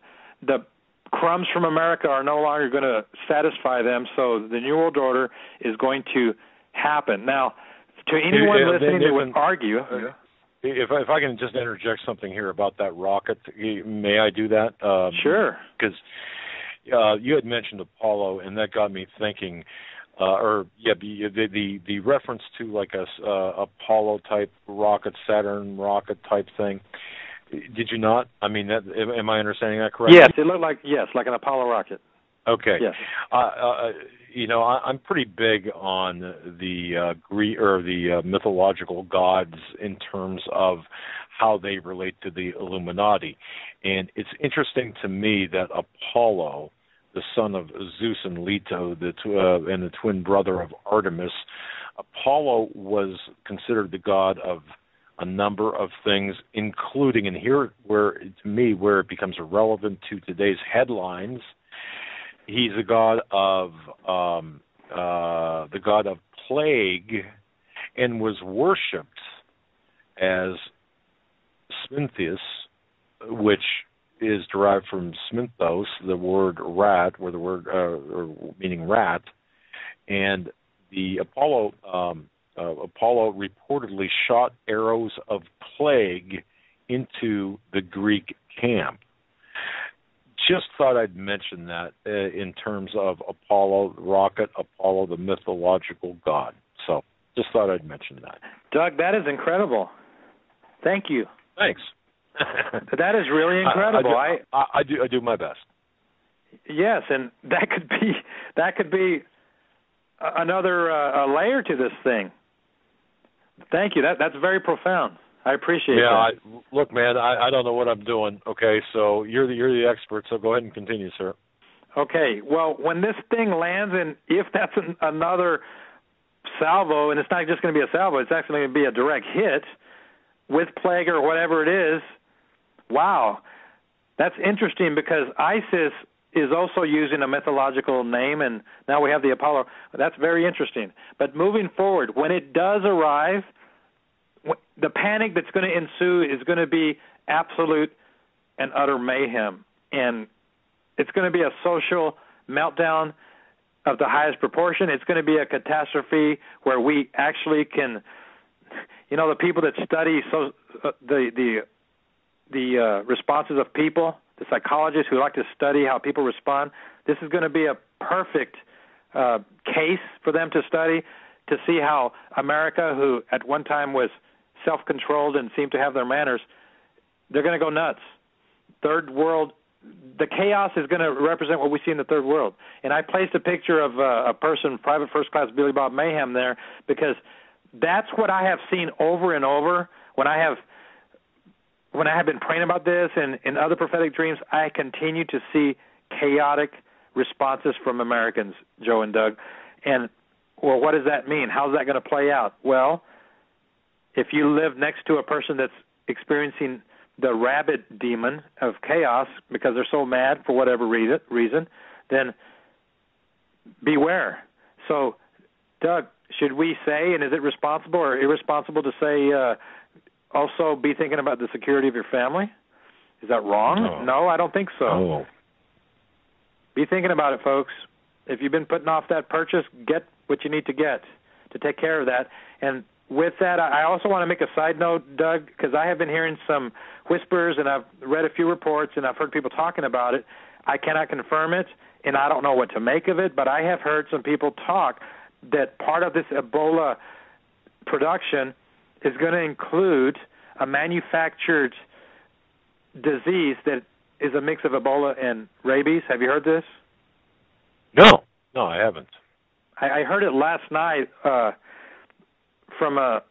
crumbs from America are no longer going to satisfy them, so the New World Order is going to happen. Now, to anyone listening that would argue... If I can just interject something here about that rocket, may I do that? Sure. Because you had mentioned Apollo, and that got me thinking. The reference to like a Apollo type rocket, Saturn rocket type thing. Did you not? I mean, am I understanding that correctly? Yes, it looked like an Apollo rocket. Okay. Yes. I'm pretty big on the Greek or the mythological gods in terms of how they relate to the Illuminati, and it's interesting to me that Apollo, the son of Zeus and Leto, and the twin brother of Artemis, Apollo was considered the god of a number of things, including, and here where it becomes relevant to today's headlines, he's the god of plague, and was worshipped as Smintheus, which is derived from Sminthos, the word rat, or the word or meaning rat, and the Apollo reportedly shot arrows of plague into the Greek camp. Just thought I'd mention that in terms of Apollo rocket, Apollo the mythological god. So just thought I'd mention that. Doug, that is incredible. Thank you. Thanks. That is really incredible. I do my best. Yes, and that could be another layer to this thing. Thank you. That's very profound. I appreciate that. Look, man, I don't know what I'm doing. Okay, so you're the expert. So go ahead and continue, sir. Okay. Well, when this thing lands, and if that's another salvo, and it's not just going to be a salvo, it's actually going to be a direct hit with plague or whatever it is. Wow, that's interesting, because ISIS is also using a mythological name, and now we have the Apollo. That's very interesting. But moving forward, when it does arrive, the panic that's going to ensue is going to be absolute and utter mayhem, and it's going to be a social meltdown of the highest proportion. It's going to be a catastrophe where we actually can, the people that study the responses of people, the psychologists who like to study how people respond, this is going to be a perfect case for them to study, to see how America, who at one time was self-controlled and seemed to have their manners, they're going to go nuts. Third world, the chaos is going to represent what we see in the third world. And I placed a picture of a person, Private First Class Billy Bob Mayhem, there, because that's what I have seen over and over when I have been praying about this, and in other prophetic dreams, I continue to see chaotic responses from Americans, Joe and Doug. And, well, what does that mean? How's that going to play out? Well, if you live next to a person that's experiencing the rabid demon of chaos because they're so mad for whatever reason, then beware. So, Doug, should we say, and is it responsible or irresponsible to say, also be thinking about the security of your family? Is that wrong? No, I don't think so. No. Be thinking about it, folks. If you've been putting off that purchase, get what you need to get to take care of that. And with that, I also want to make a side note, Doug, because I have been hearing some whispers, and I've read a few reports, and I've heard people talking about it. I cannot confirm it, and I don't know what to make of it, but I have heard some people talk that part of this Ebola production is going to include a manufactured disease that is a mix of Ebola and rabies. Have you heard this? No, I haven't. I heard it last night from a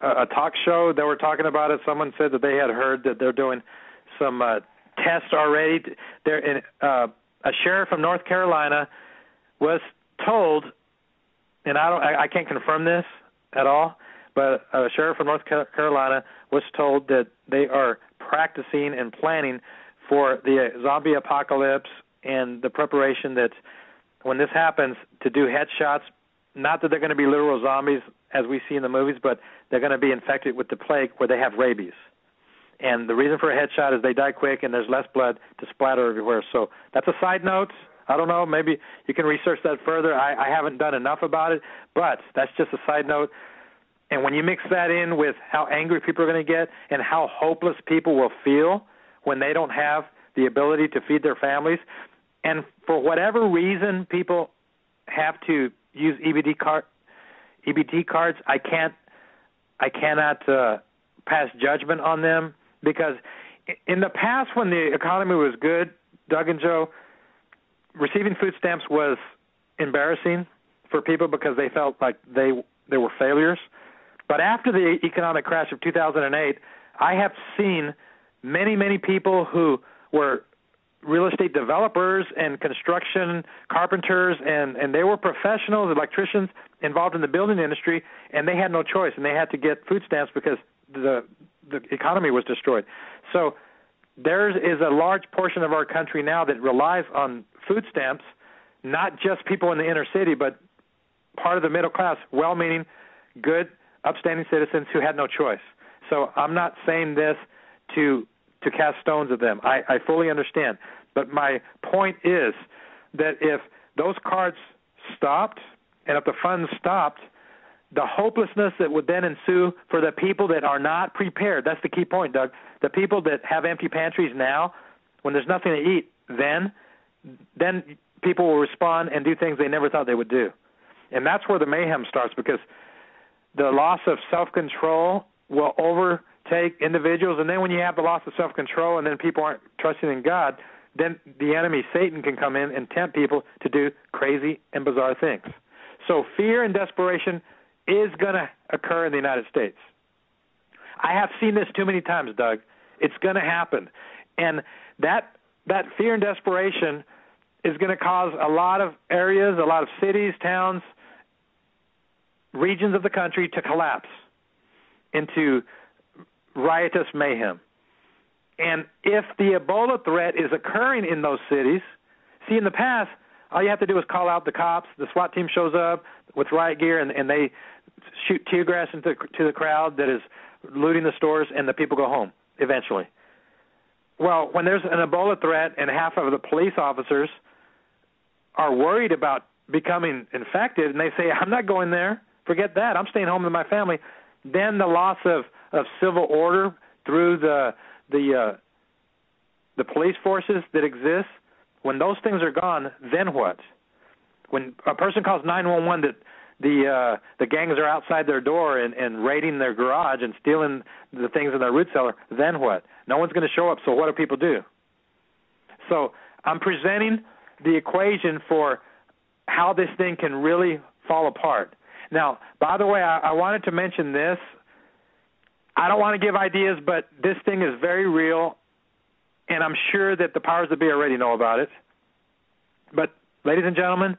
talk show. They were talking about it. Someone said that they had heard that they're doing some tests already. A sheriff from North Carolina was told and I can't confirm this at all, but a sheriff from North Carolina was told that they are practicing and planning for the zombie apocalypse and the preparation that when this happens to do headshots, not that they're going to be literal zombies as we see in the movies, but they're going to be infected with the plague where they have rabies. And the reason for a headshot is they die quick and there's less blood to splatter everywhere. So that's a side note. I don't know. Maybe you can research that further. I haven't done enough about it, but that's just a side note. And when you mix that in with how angry people are going to get and how hopeless people will feel when they don't have the ability to feed their families, and for whatever reason people have to use EBT cards, I cannot pass judgment on them, because in the past when the economy was good, Doug and Joe, receiving food stamps was embarrassing for people because they felt like they were failures. But after the economic crash of 2008, I have seen many, many people who were real estate developers and construction carpenters, and they were professionals, electricians involved in the building industry, and they had no choice, and they had to get food stamps because the economy was destroyed. So there is a large portion of our country now that relies on food stamps, not just people in the inner city, but part of the middle class, well-meaning, good, upstanding citizens who had no choice. So I'm not saying this to cast stones at them. I fully understand. But my point is that if those cards stopped and if the funds stopped, the hopelessness that would then ensue for the people that are not prepared, that's the key point, Doug, the people that have empty pantries now, when there's nothing to eat, then people will respond and do things they never thought they would do. And that's where the mayhem starts, because the loss of self-control will overtake individuals, and then when you have the loss of self-control and then people aren't trusting in God, then the enemy, Satan, can come in and tempt people to do crazy and bizarre things. So fear and desperation is going to occur in the United States. I have seen this too many times, Doug. It's going to happen. And that fear and desperation is going to cause a lot of areas, a lot of cities, towns, regions of the country to collapse into riotous mayhem. And if the Ebola threat is occurring in those cities, see, in the past, all you have to do is call out the cops, the SWAT team shows up with riot gear, and they shoot tear gas to the crowd that is looting the stores, and the people go home eventually. Well, when there's an Ebola threat and half of the police officers are worried about becoming infected, and they say, I'm not going there, forget that, I'm staying home with my family, then the loss of civil order through the police forces that exist, when those things are gone, then what? When a person calls 911 that the gangs are outside their door and raiding their garage and stealing the things in their root cellar, then what? No one's going to show up, so what do people do? So I'm presenting the equation for how this thing can really fall apart. Now, by the way, I wanted to mention this. I don't want to give ideas, but this thing is very real, and I'm sure that the powers that be already know about it. But, ladies and gentlemen,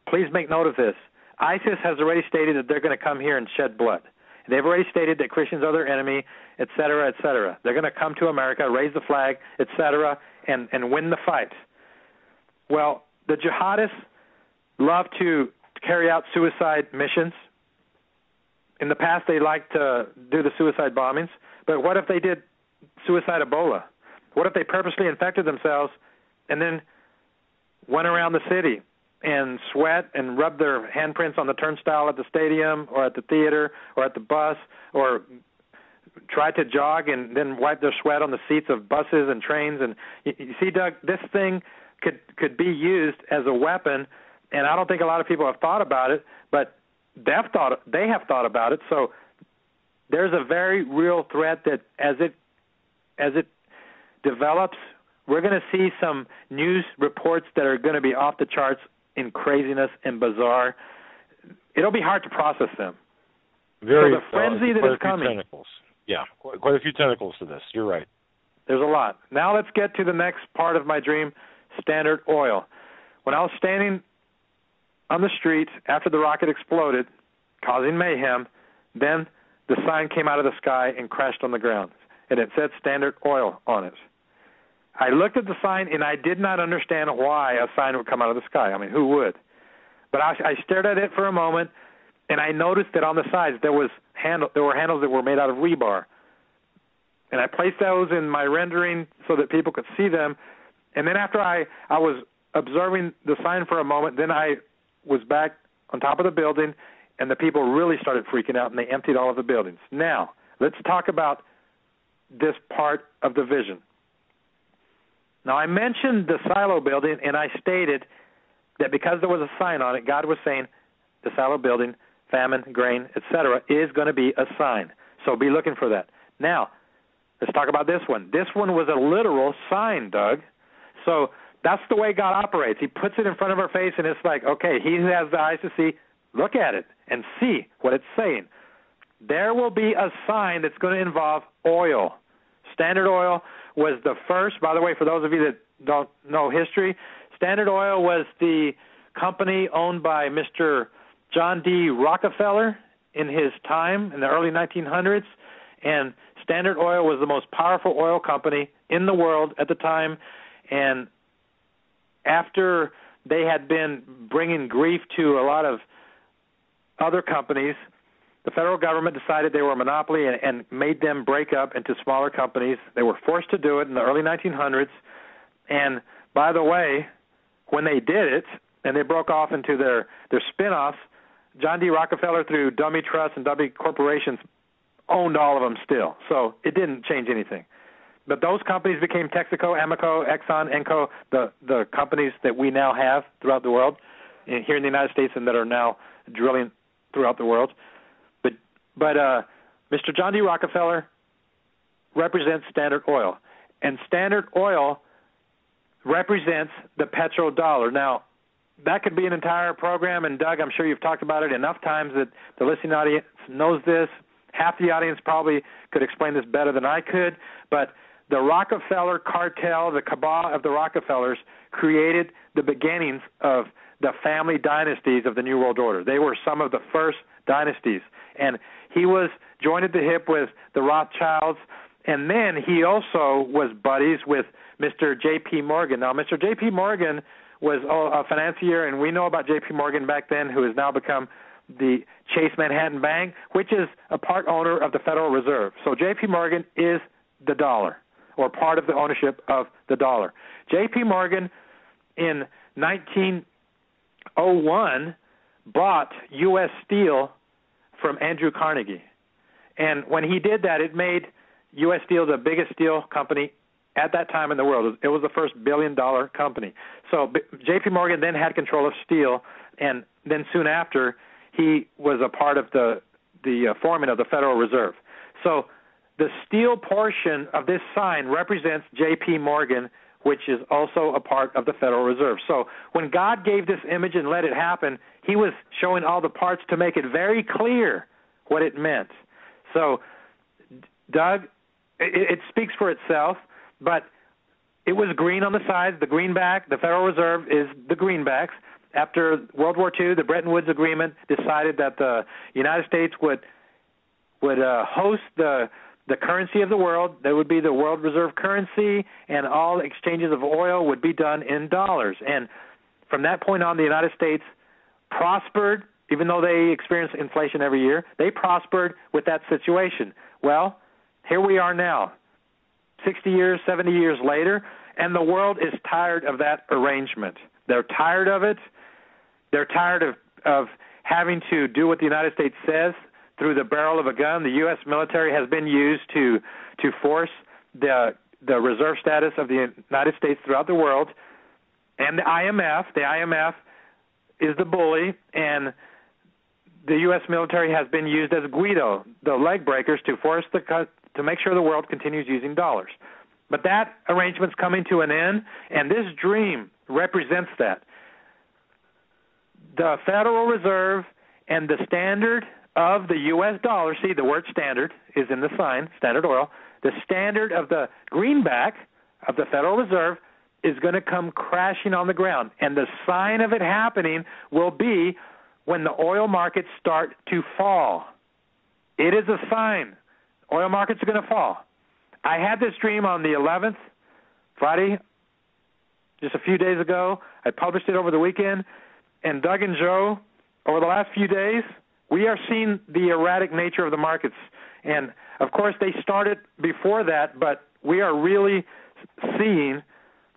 please make note of this. ISIS has already stated that they're going to come here and shed blood. They've already stated that Christians are their enemy, et cetera, et cetera. They're going to come to America, raise the flag, et cetera, and win the fight. Well, the jihadists love to carry out suicide missions. In the past, they liked to do the suicide bombings. But what if they did suicide Ebola? What if they purposely infected themselves and then went around the city and sweat and rubbed their handprints on the turnstile at the stadium or at the theater or at the bus, or tried to jog and then wipe their sweat on the seats of buses and trains? And you see, Doug, this thing could be used as a weapon, and I don't think a lot of people have thought about it, but they have thought about it. So there's a very real threat that as it develops, we're going to see some news reports that are going to be off the charts in craziness and bizarre. It'll be hard to process them. So the frenzy that is coming. Tentacles. Yeah, quite a few tentacles to this. You're right. There's a lot. Now let's get to the next part of my dream, Standard Oil. When I was standing on the street after the rocket exploded, causing mayhem. Then the sign came out of the sky and crashed on the ground, and it said Standard Oil on it. I looked at the sign, and I did not understand why a sign would come out of the sky. I mean, who would? But I stared at it for a moment, and I noticed that on the sides there were handles that were made out of rebar. And I placed those in my rendering so that people could see them. And then after I was observing the sign for a moment, then I was back on top of the building, and the people really started freaking out, and they emptied all of the buildings. Now, let's talk about this part of the vision. Now, I mentioned the silo building, and I stated that because there was a sign on it, God was saying the silo building, famine, grain, etc., is going to be a sign. So be looking for that. Now, let's talk about this one. This one was a literal sign, Doug. So that's the way God operates. He puts it in front of our face, and it's like, okay, he who has the eyes to see, look at it and see what it's saying. There will be a sign that's going to involve oil. Standard Oil was the first, by the way, for those of you that don't know history, Standard Oil was the company owned by Mr. John D. Rockefeller in his time in the early 1900s, and Standard Oil was the most powerful oil company in the world at the time, and after they had been bringing grief to a lot of other companies, the federal government decided they were a monopoly and made them break up into smaller companies. They were forced to do it in the early 1900s. And by the way, when they did it and they broke off into their spin-offs, John D. Rockefeller, through dummy trusts and dummy corporations, owned all of them still. So it didn't change anything. But those companies became Texaco, Amoco, Exxon, Enco, the companies that we now have throughout the world, here in the United States, and that are now drilling throughout the world. But Mr. John D. Rockefeller represents Standard Oil, and Standard Oil represents the petrodollar. Now, that could be an entire program, and Doug, I'm sure you've talked about it enough times that the listening audience knows this. Half the audience probably could explain this better than I could, but the Rockefeller cartel, the cabal of the Rockefellers, created the beginnings of the family dynasties of the New World Order. They were some of the first dynasties, and he was joined at the hip with the Rothschilds, and then he also was buddies with Mr. J.P. Morgan. Now, Mr. J.P. Morgan was a financier, and we know about J.P. Morgan back then, who has now become the Chase Manhattan Bank, which is a part owner of the Federal Reserve. So J.P. Morgan is the dollar, or part of the ownership of the dollar. J.P. Morgan in 1901 bought U.S. Steel from Andrew Carnegie. And when he did that, it made U.S. Steel the biggest steel company at that time in the world. It was the first billion-dollar company. So J.P. Morgan then had control of steel, and then soon after, he was a part of the forming of the Federal Reserve. So the steel portion of this sign represents J.P. Morgan, which is also a part of the Federal Reserve. So when God gave this image and let it happen, he was showing all the parts to make it very clear what it meant. So, Doug, it speaks for itself, but it was green on the sides, the greenback. The Federal Reserve is the greenbacks. After World War II, the Bretton Woods Agreement decided that the United States would host the currency of the world. That would be the world reserve currency, and all exchanges of oil would be done in dollars. And from that point on, the United States prospered, even though they experienced inflation every year. They prospered with that situation. Well, here we are now, 60 years, 70 years later, and the world is tired of that arrangement. They're tired of it. They're tired of having to do what the United States says through the barrel of a gun. The U.S. military has been used to force the reserve status of the United States throughout the world. And the IMF is the bully, and the U.S. military has been used as Guido, the leg breakers, to force to make sure the world continues using dollars. But that arrangement's coming to an end, and this dream represents that. The Federal Reserve and the standard of the U.S. dollar, see, the word standard is in the sign, Standard Oil, the standard of the greenback of the Federal Reserve is going to come crashing on the ground. And the sign of it happening will be when the oil markets start to fall. It is a sign. Oil markets are going to fall. I had this dream on the 11th, Friday, just a few days ago. I published it over the weekend. And Doug and Joe, over the last few days, we are seeing the erratic nature of the markets. And, of course, they started before that, but we are really seeing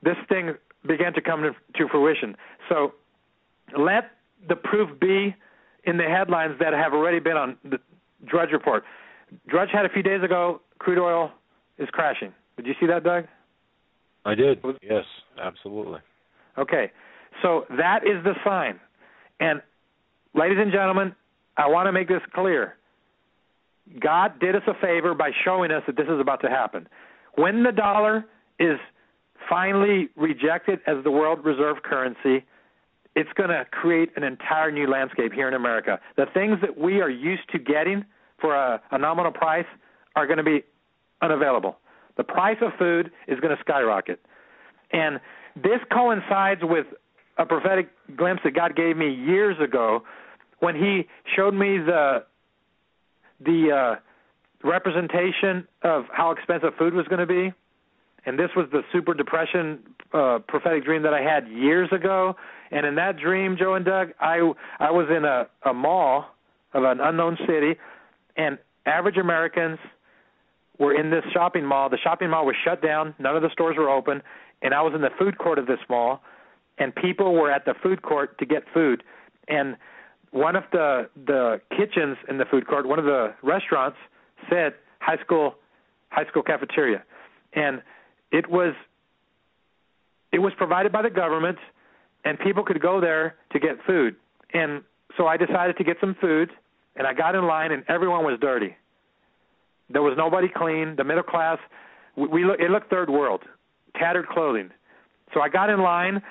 this thing begin to come to fruition. So let the proof be in the headlines that have already been on the Drudge Report. Drudge had a few days ago, crude oil is crashing. Did you see that, Doug? I did. Yes, absolutely. Okay. So that is the sign. And, ladies and gentlemen, I want to make this clear. God did us a favor by showing us that this is about to happen. When the dollar is finally rejected as the world reserve currency, it's going to create an entire new landscape here in America. The things that we are used to getting for a nominal price are going to be unavailable. The price of food is going to skyrocket. And this coincides with a prophetic glimpse that God gave me years ago when he showed me the representation of how expensive food was going to be. And this was the super depression prophetic dream that I had years ago. And in that dream, Joe and Doug, I was in a mall of an unknown city, and average Americans were in this shopping mall. The shopping mall was shut down. None of the stores were open. And I was in the food court of this mall, and people were at the food court to get food. And one of the kitchens in the food court, one of the restaurants, said high school cafeteria. And it was provided by the government, and people could go there to get food. And so I decided to get some food, and I got in line, and everyone was dirty. There was nobody clean. The middle class, it looked third world, tattered clothing. So I got in line,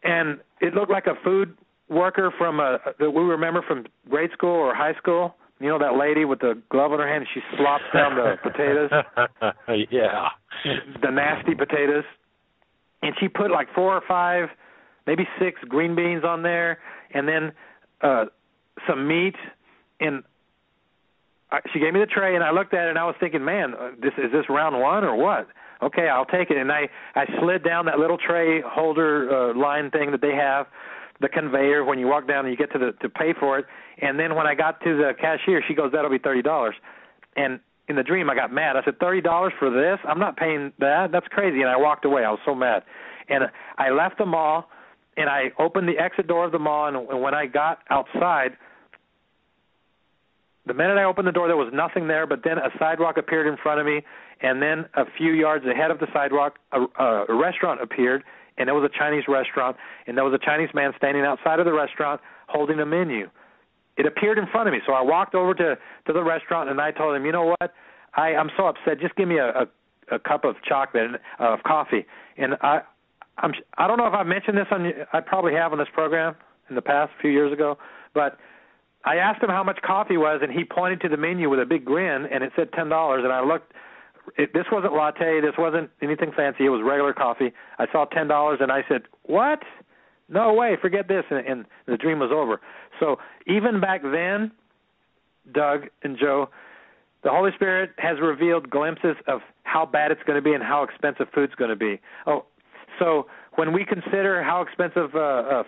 and it looked like a food worker from that we remember from grade school or high school. You know, that lady with the glove in her hand, she slops down the potatoes. Yeah. The nasty potatoes. And she put like 4 or 5, maybe 6 green beans on there, and then some meat. And she gave me the tray, and I looked at it, and I was thinking, man, is this round one or what? Okay, I'll take it. And I slid down that little tray holder line thing that they have, the conveyor when you walk down and you get to pay for it. And then when I got to the cashier, she goes, that'll be $30. And in the dream, I got mad. I said, $30 for this? I'm not paying that. That's crazy. And I walked away. I was so mad. And I left the mall, and I opened the exit door of the mall, and when I got outside, the minute I opened the door, there was nothing there, but then a sidewalk appeared in front of me, and then a few yards ahead of the sidewalk, a restaurant appeared, and it was a Chinese restaurant, and there was a Chinese man standing outside of the restaurant holding a menu. It appeared in front of me, so I walked over to the restaurant, and I told him, you know what, I'm so upset, just give me a cup of chocolate, of coffee. And I don't know if I've mentioned this I probably have on this program in the past, a few years ago, but I asked him how much coffee was, and he pointed to the menu with a big grin, and it said $10, and I looked. This wasn't latte. This wasn't anything fancy. It was regular coffee. I saw $10, and I said, what? No way, forget this, and the dream was over. So even back then, Doug and Joe, the Holy Spirit has revealed glimpses of how bad it's going to be and how expensive food's going to be. Oh, so when we consider how expensive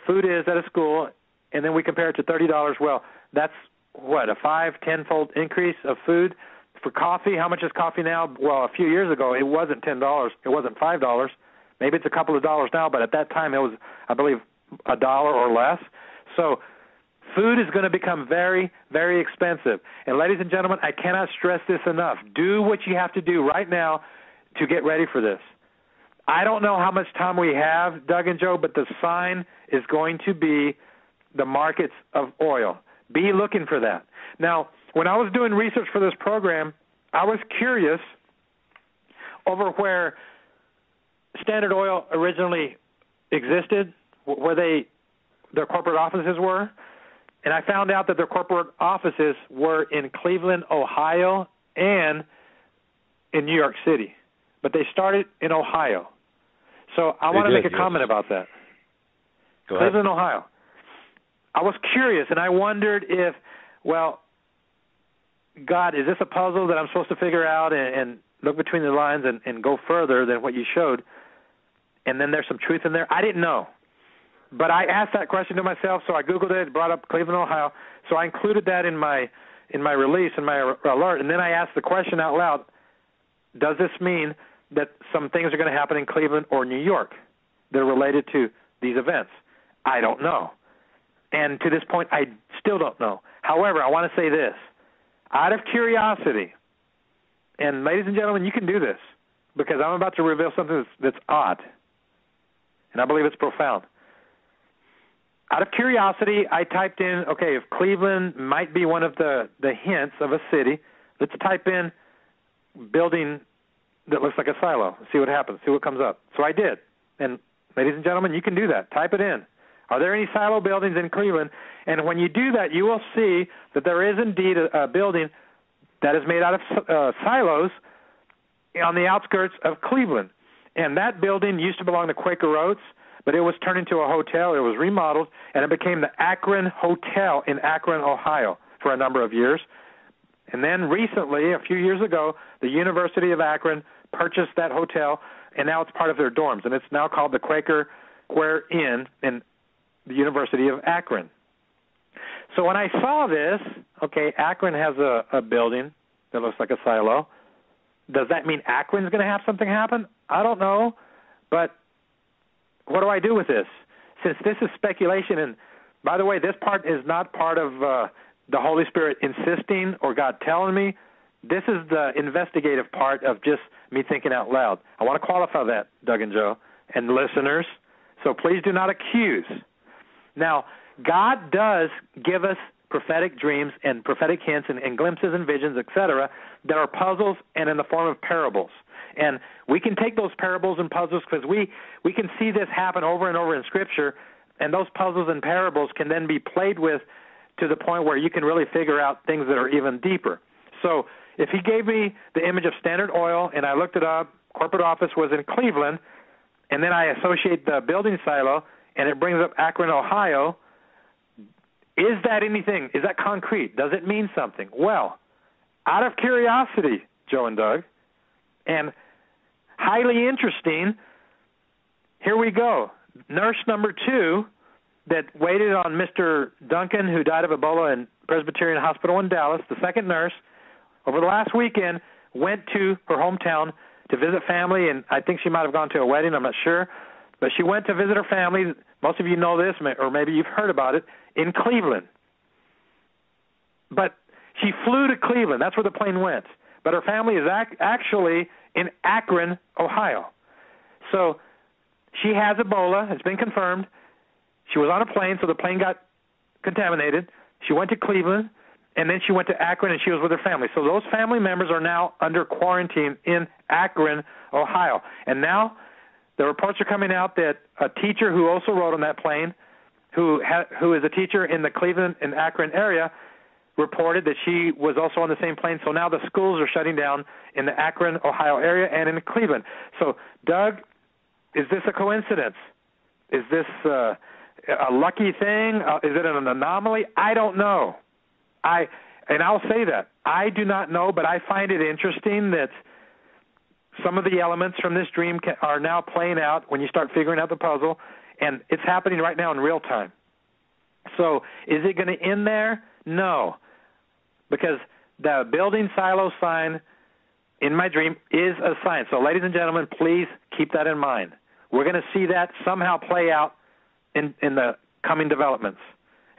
food is at a school, and then we compare it to $30, well, that's, what, a 5-10-fold increase of food? For coffee, how much is coffee now? Well, a few years ago, it wasn't $10. It wasn't $5. Maybe it's a couple of dollars now, but at that time it was, I believe, $1 or less. So food is going to become very, very expensive. And ladies and gentlemen, I cannot stress this enough. Do what you have to do right now to get ready for this. I don't know how much time we have, Doug and Joe, but the sign is going to be the markets of oil. Be looking for that. Now, when I was doing research for this program, I was curious over where Standard Oil originally existed, where their corporate offices were, and I found out that their corporate offices were in Cleveland, Ohio, and in New York City. But they started in Ohio. So I want to make a comment about that. Go ahead. Cleveland, Ohio. I was curious, and I wondered if, well, God, is this a puzzle that I'm supposed to figure out and look between the lines and go further than what you showed? And then there's some truth in there. I didn't know. But I asked that question to myself, so I Googled it, brought up Cleveland, Ohio. So I included that in my release, in my alert, and then I asked the question out loud, does this mean that some things are going to happen in Cleveland or New York that are related to these events? I don't know. And to this point, I still don't know. However, I want to say this. Out of curiosity, and ladies and gentlemen, you can do this, because I'm about to reveal something that's odd, and I believe it's profound. Out of curiosity, I typed in, okay, if Cleveland might be one of the hints of a city, let's type in building that looks like a silo, see what happens, see what comes up. So I did. And ladies and gentlemen, you can do that. Type it in. Are there any silo buildings in Cleveland? And when you do that, you will see that there is indeed a building that is made out of silos on the outskirts of Cleveland. And that building used to belong to Quaker Oats, but it was turned into a hotel. It was remodeled, and it became the Akron Hotel in Akron, Ohio, for a number of years. And then recently, a few years ago, the University of Akron purchased that hotel, and now it's part of their dorms, and it's now called the Quaker Square Inn in the University of Akron. So when I saw this, okay, Akron has a building that looks like a silo. Does that mean Akron's going to have something happen? I don't know, but what do I do with this? Since this is speculation, and by the way, this part is not part of the Holy Spirit insisting or God telling me. This is the investigative part of just me thinking out loud. I want to qualify that, Doug and Joe, and listeners, so please do not accuse. Now, God does give us prophetic dreams and prophetic hints and glimpses and visions, etc., that are puzzles and in the form of parables. And we can take those parables and puzzles because we can see this happen over and over in Scripture, and those puzzles and parables can then be played with to the point where you can really figure out things that are even deeper. So if he gave me the image of Standard Oil and I looked it up, corporate office was in Cleveland, and then I associate the building silo, and it brings up Akron, Ohio, is that anything? Is that concrete? Does it mean something? Well, out of curiosity, Joe and Doug, and highly interesting, here we go. Nurse number 2 that waited on Mr. Duncan, who died of Ebola in Presbyterian Hospital in Dallas, the second nurse, over the last weekend, went to her hometown to visit family, and I think she might have gone to a wedding, I'm not sure, but she went to visit her family. Most of you know this, or maybe you've heard about it, in Cleveland. But she flew to Cleveland. That's where the plane went. But her family is actually in Akron, Ohio. So she has Ebola. It's been confirmed. She was on a plane, so the plane got contaminated. She went to Cleveland, and then she went to Akron, and she was with her family. So those family members are now under quarantine in Akron, Ohio. And now the reports are coming out that a teacher who also rode on that plane, who is a teacher in the Cleveland and Akron area, reported that she was also on the same plane. So now the schools are shutting down in the Akron, Ohio area and in Cleveland. So, Doug, is this a coincidence? Is this a lucky thing? Is it an anomaly? I don't know. And I'll say that. I do not know, but I find it interesting that some of the elements from this dream are now playing out when you start figuring out the puzzle, and it's happening right now in real time. So is it going to end there? No, because the building silo sign in my dream is a sign. So, ladies and gentlemen, please keep that in mind. We're going to see that somehow play out in the coming developments.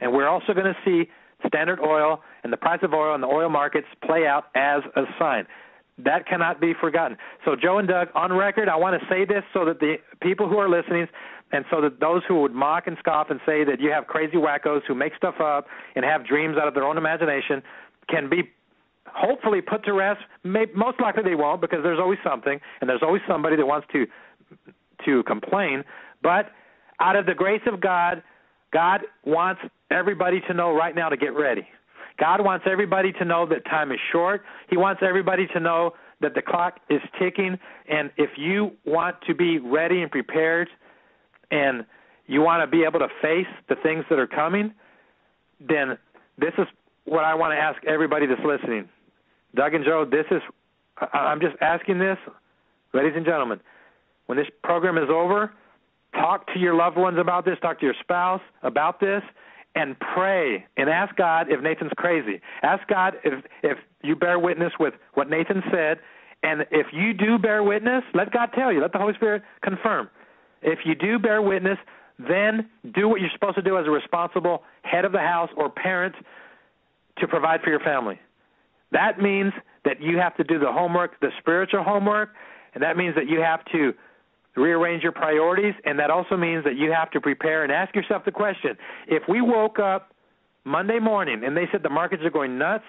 And we're also going to see Standard Oil and the price of oil and the oil markets play out as a sign. That cannot be forgotten. So, Joe and Doug, on record, I want to say this so that the people who are listening, and so that those who would mock and scoff and say that you have crazy wackos who make stuff up and have dreams out of their own imagination can be hopefully put to rest. Most likely they won't, because there's always something, and there's always somebody that wants to complain. But out of the grace of God, God wants everybody to know right now to get ready. God wants everybody to know that time is short. He wants everybody to know that the clock is ticking, and if you want to be ready and prepared and you want to be able to face the things that are coming, then this is what I want to ask everybody that's listening. Doug and Joe, I'm just asking this, ladies and gentlemen, when this program is over, talk to your loved ones about this, talk to your spouse about this, and pray and ask God if Nathan's crazy. Ask God if you bear witness with what Nathan said, and if you do bear witness, let God tell you, let the Holy Spirit confirm. If you do bear witness, then do what you're supposed to do as a responsible head of the house or parent to provide for your family. That means that you have to do the homework, the spiritual homework, and that means that you have to rearrange your priorities, and that also means that you have to prepare and ask yourself the question, if we woke up Monday morning and they said the markets are going nuts,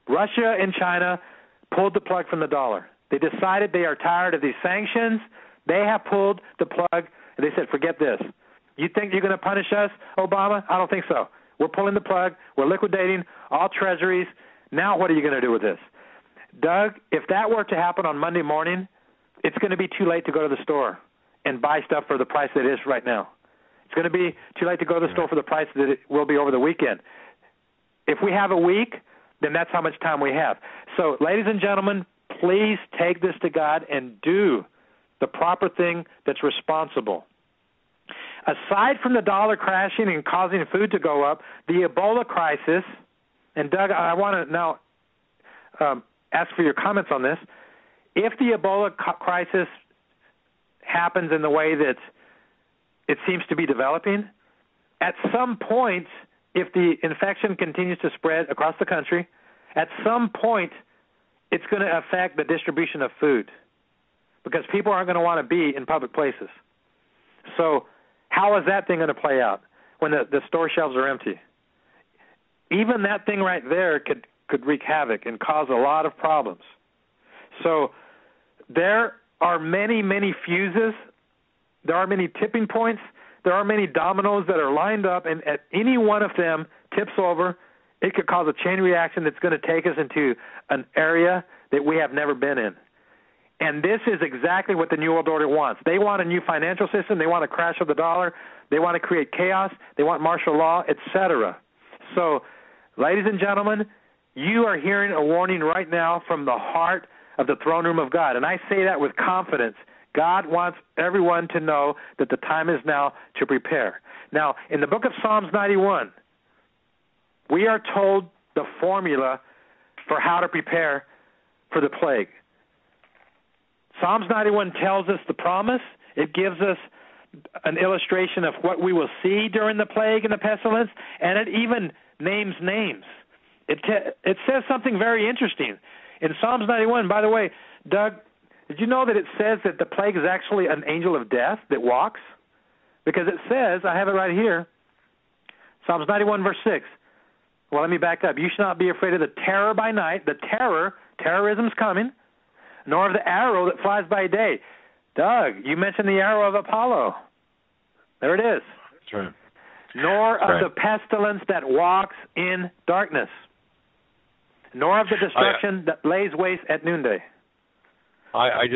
Russia and China pulled the plug from the dollar. They decided they are tired of these sanctions. They have pulled the plug, and they said, forget this. You think you're going to punish us, Obama? I don't think so. We're pulling the plug. We're liquidating all treasuries. Now what are you going to do with this? Doug, if that were to happen on Monday morning, it's going to be too late to go to the store and buy stuff for the price that it is right now. It's going to be too late to go to the store for the price that it will be over the weekend. If we have a week, then that's how much time we have. So, ladies and gentlemen, please take this to God and do the proper thing that's responsible. Aside from the dollar crashing and causing food to go up, the Ebola crisis, and Doug, I want to now ask for your comments on this. If the Ebola crisis happens in the way that it seems to be developing, at some point, if the infection continues to spread across the country, at some point it's going to affect the distribution of food because people aren't going to want to be in public places. So how is that thing going to play out when the store shelves are empty? Even that thing right there could wreak havoc and cause a lot of problems. So there are many, many fuses. There are many tipping points. There are many dominoes that are lined up, and at any one of them tips over, it could cause a chain reaction that's going to take us into an area that we have never been in. And this is exactly what the New World Order wants. They want a new financial system. They want a crash of the dollar. They want to create chaos. They want martial law, etc. So, ladies and gentlemen, you are hearing a warning right now from the heart of the throne room of God. And I say that with confidence. God wants everyone to know that the time is now to prepare. Now, in the book of Psalms 91, we are told the formula for how to prepare for the plague. Psalms 91 tells us the promise. It gives us an illustration of what we will see during the plague and the pestilence, and it even names names. It says something very interesting. In Psalms 91, by the way, Doug, did you know that it says that the plague is actually an angel of death that walks? Because it says, I have it right here, Psalms 91, verse 6. Well, let me back up. You shall not be afraid of the terror by night. The terrorism's coming, nor of the arrow that flies by day. Doug, you mentioned the arrow of Apollo. There it is. That's right. Nor of the pestilence that walks in darkness, nor of the destruction that lays waste at noonday. I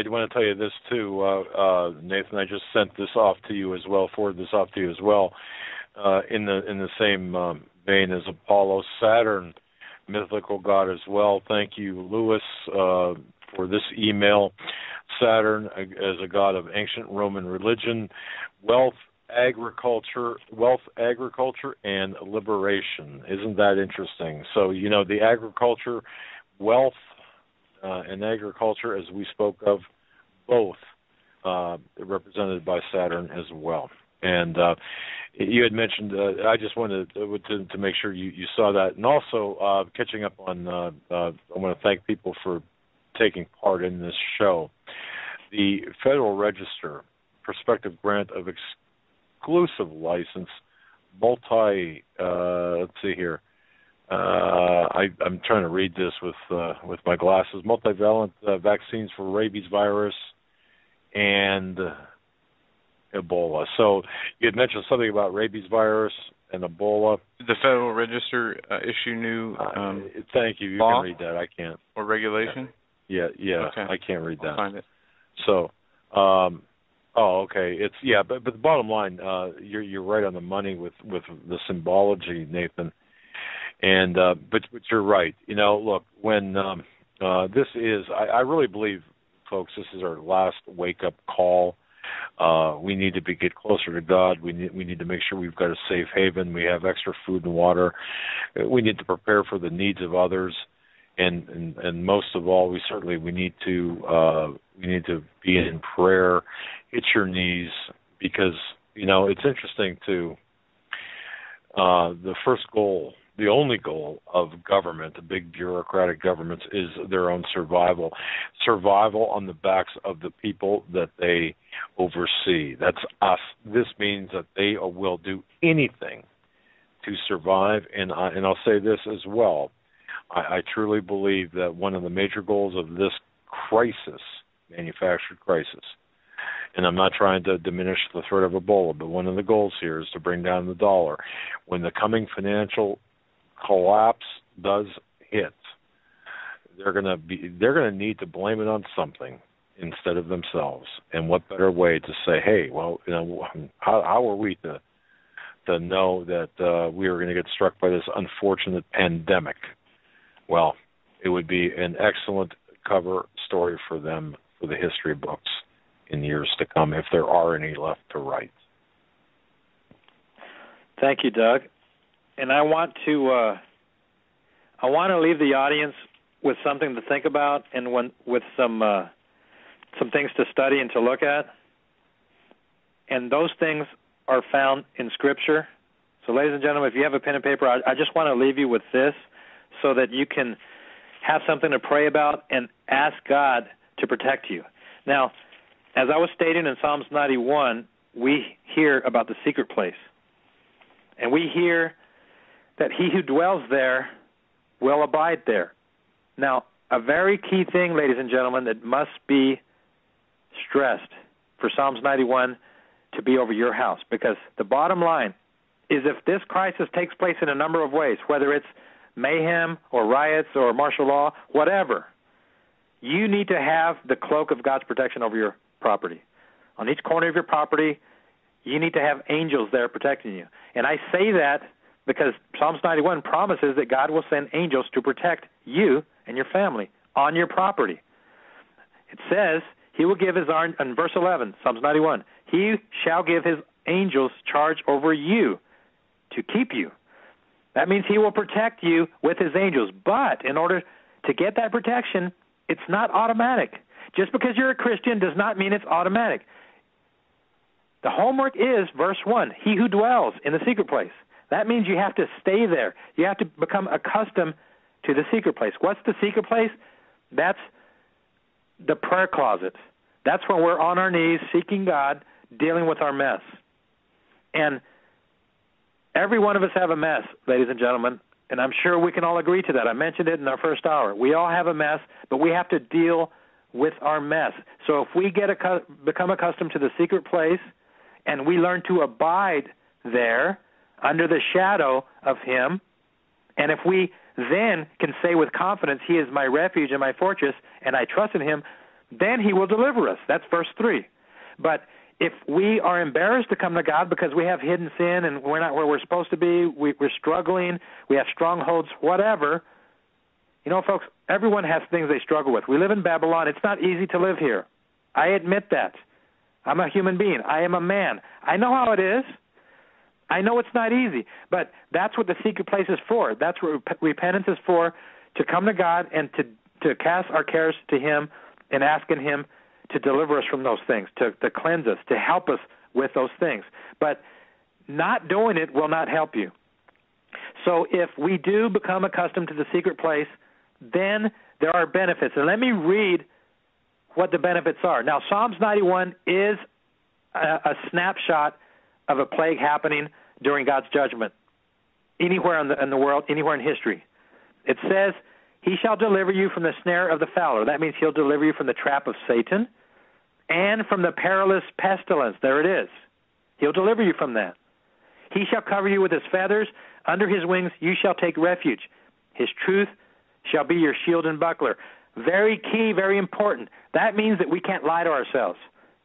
want to tell you this too, Nathan. I just sent this off to you as well. Forwarded this off to you as well. In the same vein as Apollo, Saturn, mythical god as well. Thank you, Lewis, for this email. Saturn as a god of ancient Roman religion, wealth, agriculture, and liberation. Isn't that interesting? So, the agriculture, wealth, and agriculture, as we spoke of, both represented by Saturn as well. And you had mentioned, I just wanted to make sure you saw that. And also, catching up on, I want to thank people for taking part in this show. The Federal Register, prospective grant of exclusive license, let's see here. I'm trying to read this with my glasses. Multivalent vaccines for rabies virus and Ebola. So you had mentioned something about rabies virus and Ebola. Did the Federal Register issue new thank you. You law can read that. I can't. Or regulation? Yeah. Okay. I can't read that. I'll find it. So, okay. It's but the bottom line, you're right on the money with the symbology, Nathan. And but you're right. Look, when this is, I really believe, folks, this is our last wake up call. We need to get closer to God. We need to make sure we've got a safe haven. We have extra food and water. We need to prepare for the needs of others, and most of all, we need to be in prayer. Hit your knees, because it's interesting too. The first goal, the only goal of government, the big bureaucratic governments, is their own survival. Survival on the backs of the people that they oversee. That's us. This means that they will do anything to survive. And I'll say this as well. I truly believe that one of the major goals of this crisis, manufactured crisis, and I'm not trying to diminish the threat of Ebola, but one of the goals here is to bring down the dollar. When the coming financial collapse does hit, they're going to need to blame it on something instead of themselves. And what better way to say, hey, well, how are we to know that we are going to get struck by this unfortunate pandemic? Well, it would be an excellent cover story for them for the history books in years to come, if there are any left to write. Thank you, Doug. And I want to leave the audience with something to think about, and with some things to study and to look at. And those things are found in Scripture. So, ladies and gentlemen, if you have a pen and paper, I just want to leave you with this, so that you can have something to pray about and ask God to protect you. Now, as I was stating in Psalms 91, we hear about the secret place. And we hear that he who dwells there will abide there. Now, a very key thing, ladies and gentlemen, that must be stressed for Psalms 91 to be over your house. Because the bottom line is, if this crisis takes place in a number of ways, whether it's mayhem or riots or martial law, whatever, you need to have the cloak of God's protection over your property. On each corner of your property, you need to have angels there protecting you. And I say that because Psalms 91 promises that God will send angels to protect you and your family on your property. It says he will give his arm, in verse 11, Psalms 91, he shall give his angels charge over you to keep you. That means he will protect you with his angels. But in order to get that protection, it's not automatic. Just because you're a Christian does not mean it's automatic. The homework is verse 1, he who dwells in the secret place. That means you have to stay there. You have to become accustomed to the secret place. What's the secret place? That's the prayer closet. That's when we're on our knees seeking God, dealing with our mess. And every one of us have a mess, ladies and gentlemen, and I'm sure we can all agree to that. I mentioned it in our first hour. We all have a mess, but we have to deal with our mess. So if we become accustomed to the secret place and we learn to abide there under the shadow of him, and if we then can say with confidence, he is my refuge and my fortress, and I trust in him, then he will deliver us. That's verse 3. But if we are embarrassed to come to God because we have hidden sin and we're not where we're supposed to be, we're struggling, we have strongholds, whatever, folks, everyone has things they struggle with. We live in Babylon. It's not easy to live here. I admit that. I'm a human being. I am a man. I know how it is. I know it's not easy, but that's what the secret place is for. That's what repentance is for, to come to God and to cast our cares to him and asking him to deliver us from those things, to cleanse us, to help us with those things. But not doing it will not help you. So if we do become accustomed to the secret place, then there are benefits. And let me read what the benefits are. Now, Psalms 91 is a snapshot of a plague happening during God's judgment, anywhere in the world, anywhere in history. It says, he shall deliver you from the snare of the fowler. That means he'll deliver you from the trap of Satan and from the perilous pestilence. There it is. He'll deliver you from that. He shall cover you with his feathers. Under his wings you shall take refuge. His truth shall be your shield and buckler. Very key, very important. That means that we can't lie to ourselves.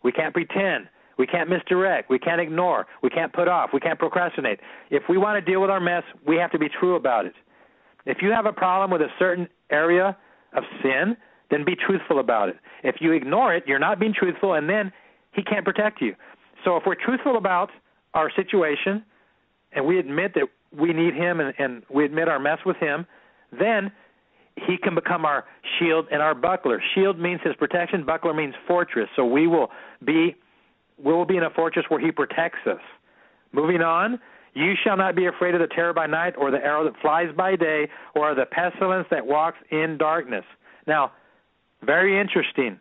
We can't pretend. We can't misdirect. We can't ignore. We can't put off. We can't procrastinate. If we want to deal with our mess, we have to be true about it. If you have a problem with a certain area of sin, then be truthful about it. If you ignore it, you're not being truthful, and then he can't protect you. So if we're truthful about our situation and we admit that we need him and we admit our mess with him, then he can become our shield and our buckler. Shield means his protection. Buckler means fortress. So we will be in a fortress where he protects us. Moving on, you shall not be afraid of the terror by night or the arrow that flies by day or the pestilence that walks in darkness. Now, very interesting.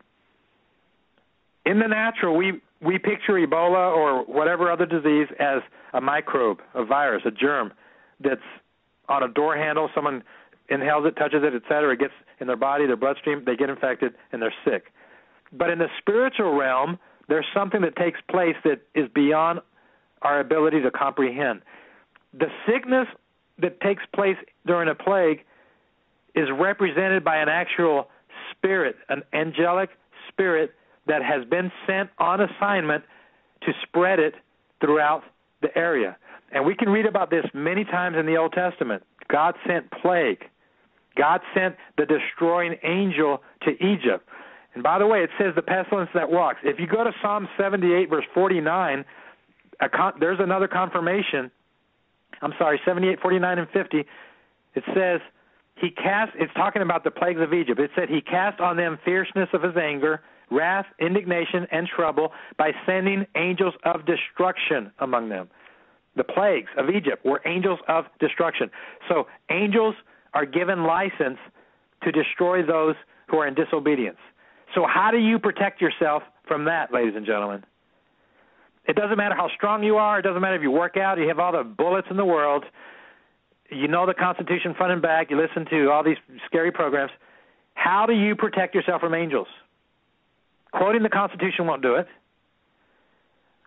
In the natural, we picture Ebola or whatever other disease as a microbe, a virus, a germ that's on a door handle. Someone inhales it, touches it, etc. It gets in their body, their bloodstream, they get infected, and they're sick. But in the spiritual realm, there's something that takes place that is beyond our ability to comprehend. The sickness that takes place during a plague is represented by an actual spirit, an angelic spirit that has been sent on assignment to spread it throughout the area. And we can read about this many times in the Old Testament. God sent plague. God sent the destroying angel to Egypt. And by the way, it says the pestilence that walks. If you go to Psalm 78, verse 49, there's another confirmation. 78, 49, and 50. It says, it's talking about the plagues of Egypt. It said, he cast on them fierceness of his anger, wrath, indignation, and trouble by sending angels of destruction among them. The plagues of Egypt were angels of destruction. So angels are given license to destroy those who are in disobedience. So how do you protect yourself from that, ladies and gentlemen? It doesn't matter how strong you are. It doesn't matter if you work out, you have all the bullets in the world, you know the Constitution front and back, you listen to all these scary programs. How do you protect yourself from angels? Quoting the Constitution won't do it.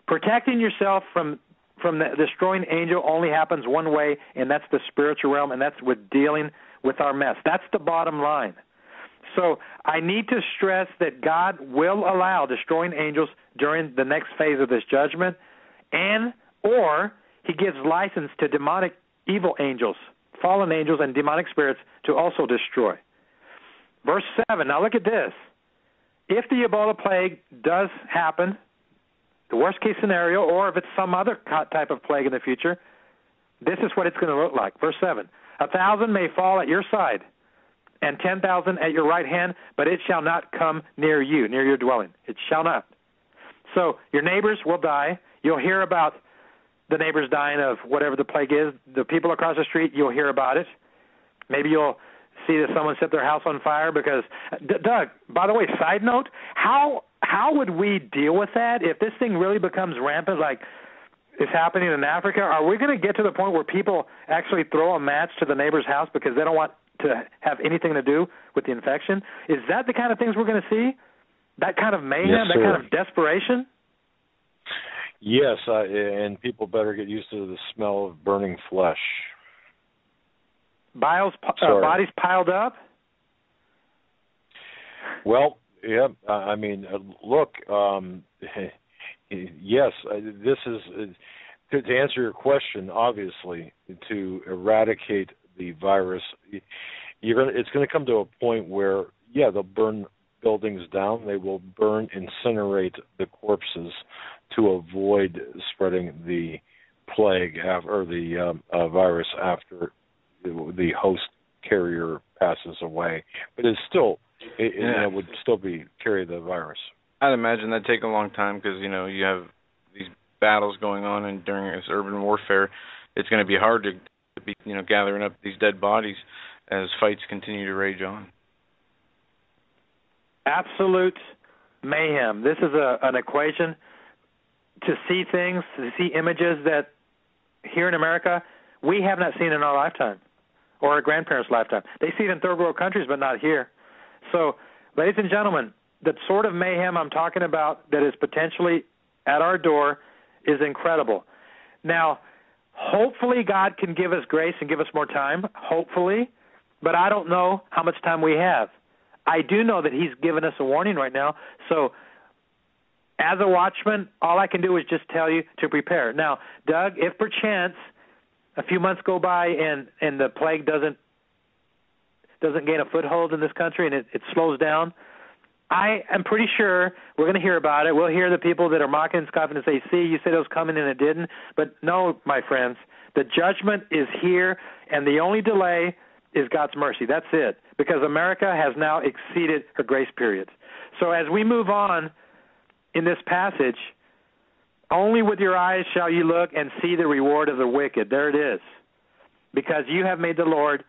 Protecting yourself from the destroying angel only happens one way, and that's the spiritual realm, and that's with dealing with our mess. That's the bottom line. So I need to stress that God will allow destroying angels during the next phase of this judgment, or he gives license to demonic evil angels, fallen angels, and demonic spirits to also destroy. Verse 7, now look at this. If the Ebola plague does happen, the worst-case scenario, or if it's some other type of plague in the future, this is what it's going to look like. Verse 7, 1,000 may fall at your side, and 10,000 at your right hand, but it shall not come near you, near your dwelling. It shall not. So your neighbors will die. You'll hear about the neighbors dying of whatever the plague is. The people across the street, you'll hear about it. Maybe you'll see that someone set their house on fire because, Doug, by the way, side note, how would we deal with that if this thing really becomes rampant like it's happening in Africa? Are we going to get to the point where people actually throw a match to the neighbor's house because they don't want to have anything to do with the infection? Is that the kind of things we're going to see? That kind of mayhem, yes, that kind of desperation? Yes, and people better get used to the smell of burning flesh. Bodies piled up? Well, yeah, I mean, look, yes, this is, to answer your question, obviously, to eradicate the virus, it's going to come to a point where, yeah, they'll burn buildings down. They will incinerate the corpses to avoid spreading the plague or the virus after the host carrier passes away. But it's still, it would still carry the virus. I'd imagine that'd take a long time because, you have these battles going on, and during this urban warfare, it's going to be hard to be, gathering up these dead bodies as fights continue to rage on. Absolute mayhem. This is an equation to see things, to see images that here in America we have not seen in our lifetime or our grandparents' lifetime. They see it in third world countries, but not here. So, ladies and gentlemen, the sort of mayhem I'm talking about that is potentially at our door is incredible. Now, hopefully God can give us grace and give us more time, hopefully, but I don't know how much time we have. I do know that he's given us a warning right now. So as a watchman, all I can do is just tell you to prepare. Now, Doug, if perchance a few months go by and the plague doesn't gain a foothold in this country and it slows down, I am pretty sure we're going to hear about it. We'll hear the people that are mocking and scoffing and say, see, you said it was coming and it didn't. But no, my friends, the judgment is here, and the only delay is God's mercy. That's it, because America has now exceeded her grace period. So as we move on in this passage, only with your eyes shall you look and see the reward of the wicked. There it is. Because you have made the Lord,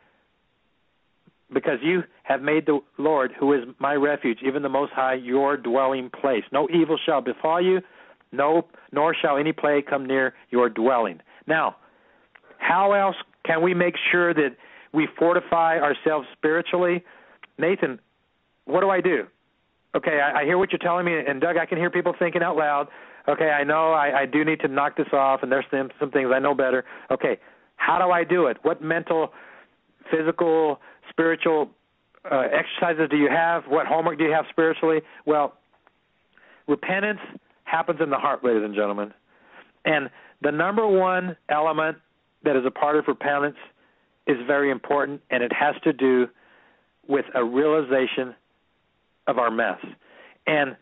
who is my refuge, even the Most High, your dwelling place. No evil shall befall you, nor shall any plague come near your dwelling. Now, how else can we make sure that we fortify ourselves spiritually? Nathan, what do I do? Okay, I hear what you're telling me, and Doug, I can hear people thinking out loud. Okay, I know I do need to knock this off, and there's some things I know better. Okay, how do I do it? What mental, physical, spiritual exercises do you have? What homework do you have spiritually? Well, repentance happens in the heart, ladies and gentlemen. And the number one element that is a part of repentance is very important, and it has to do with a realization of our mess and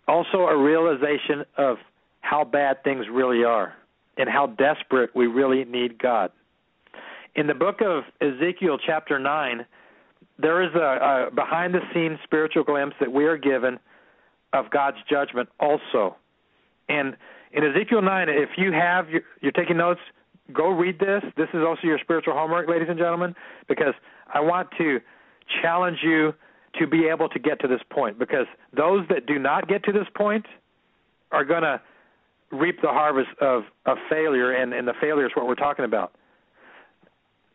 also a realization of how bad things really are and how desperate we really need God. In the book of Ezekiel chapter 9, there is a behind-the-scenes spiritual glimpse that we are given of God's judgment also. And in Ezekiel 9, if you're taking notes, go read this. This is also your spiritual homework, ladies and gentlemen, because I want to challenge you to be able to get to this point, because those that do not get to this point are going to reap the harvest of failure, and the failure is what we're talking about.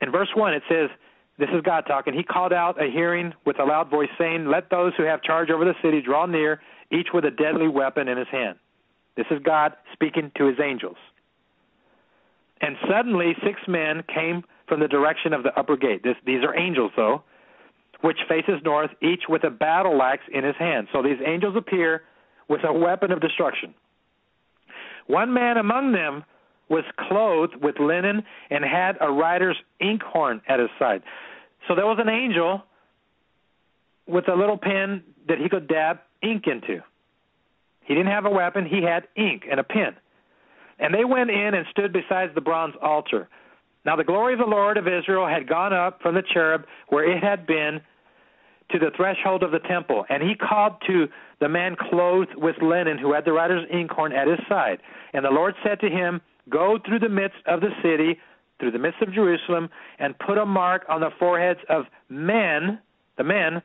In verse 1, it says, this is God talking, he called out a hearing with a loud voice, saying, let those who have charge over the city draw near, each with a deadly weapon in his hand. This is God speaking to his angels. And suddenly 6 men came from the direction of the upper gate. These are angels, though, which faces north, each with a battle axe in his hand. So these angels appear with a weapon of destruction. One man among them was clothed with linen and had a writer's inkhorn at his side. So there was an angel with a little pen that he could dab ink into. He didn't have a weapon. He had ink and a pen. And they went in and stood beside the bronze altar. Now the glory of the Lord of Israel had gone up from the cherub where it had been to the threshold of the temple. And he called to the man clothed with linen who had the writer's inkhorn at his side. And the Lord said to him, go through the midst of the city, through the midst of Jerusalem, and put a mark on the foreheads of men, the men,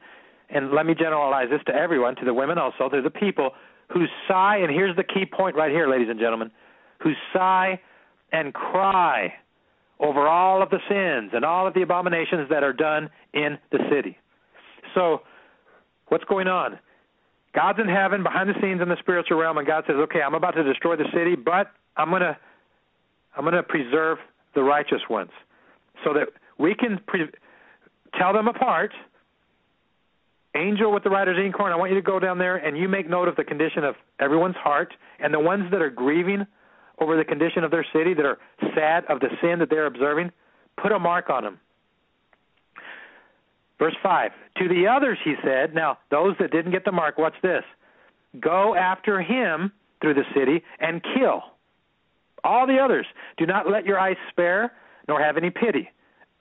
and let me generalize this to everyone, to the women also, to the people, who sigh, and here's the key point right here, ladies and gentlemen, who sigh and cry over all of the sins and all of the abominations that are done in the city. So what's going on? God's in heaven, behind the scenes in the spiritual realm, and God says, okay, I'm about to destroy the city, but I'm going to preserve the righteous ones so that we can tell them apart. Angel with the writer's inkhorn, I want you to go down there and you make note of the condition of everyone's heart, and the ones that are grieving over the condition of their city, that are sad of the sin that they're observing, put a mark on them. Verse 5, to the others he said, now those that didn't get the mark, watch this, go after him through the city and kill all the others. Do not let your eyes spare, nor have any pity.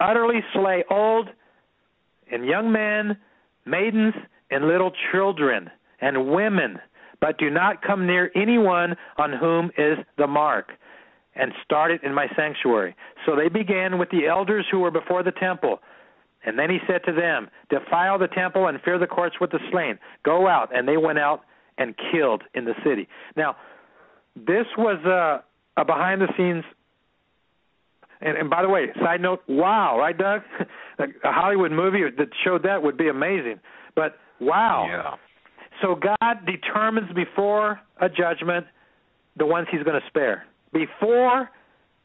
Utterly slay old and young men, maidens, and little children, and women, but do not come near anyone on whom is the mark, and start it in my sanctuary. So they began with the elders who were before the temple. And then he said to them, defile the temple and fear the courts with the slain. Go out. And they went out and killed in the city. Now, this was a behind-the-scenes, and by the way, side note, wow, right, Doug? A Hollywood movie that showed that would be amazing. But wow. Yeah. So God determines before a judgment the ones he's going to spare. Before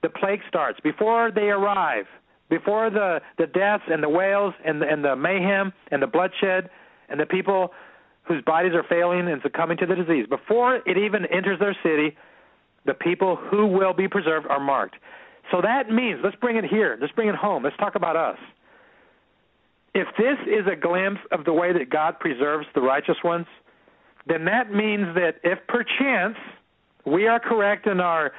the plague starts, before they arrive, before the deaths and the wails and the mayhem and the bloodshed and the people whose bodies are failing and succumbing to the disease, before it even enters their city, the people who will be preserved are marked. So that means, let's bring it here, let's bring it home, let's talk about us. If this is a glimpse of the way that God preserves the righteous ones, then that means that if perchance we are correct in our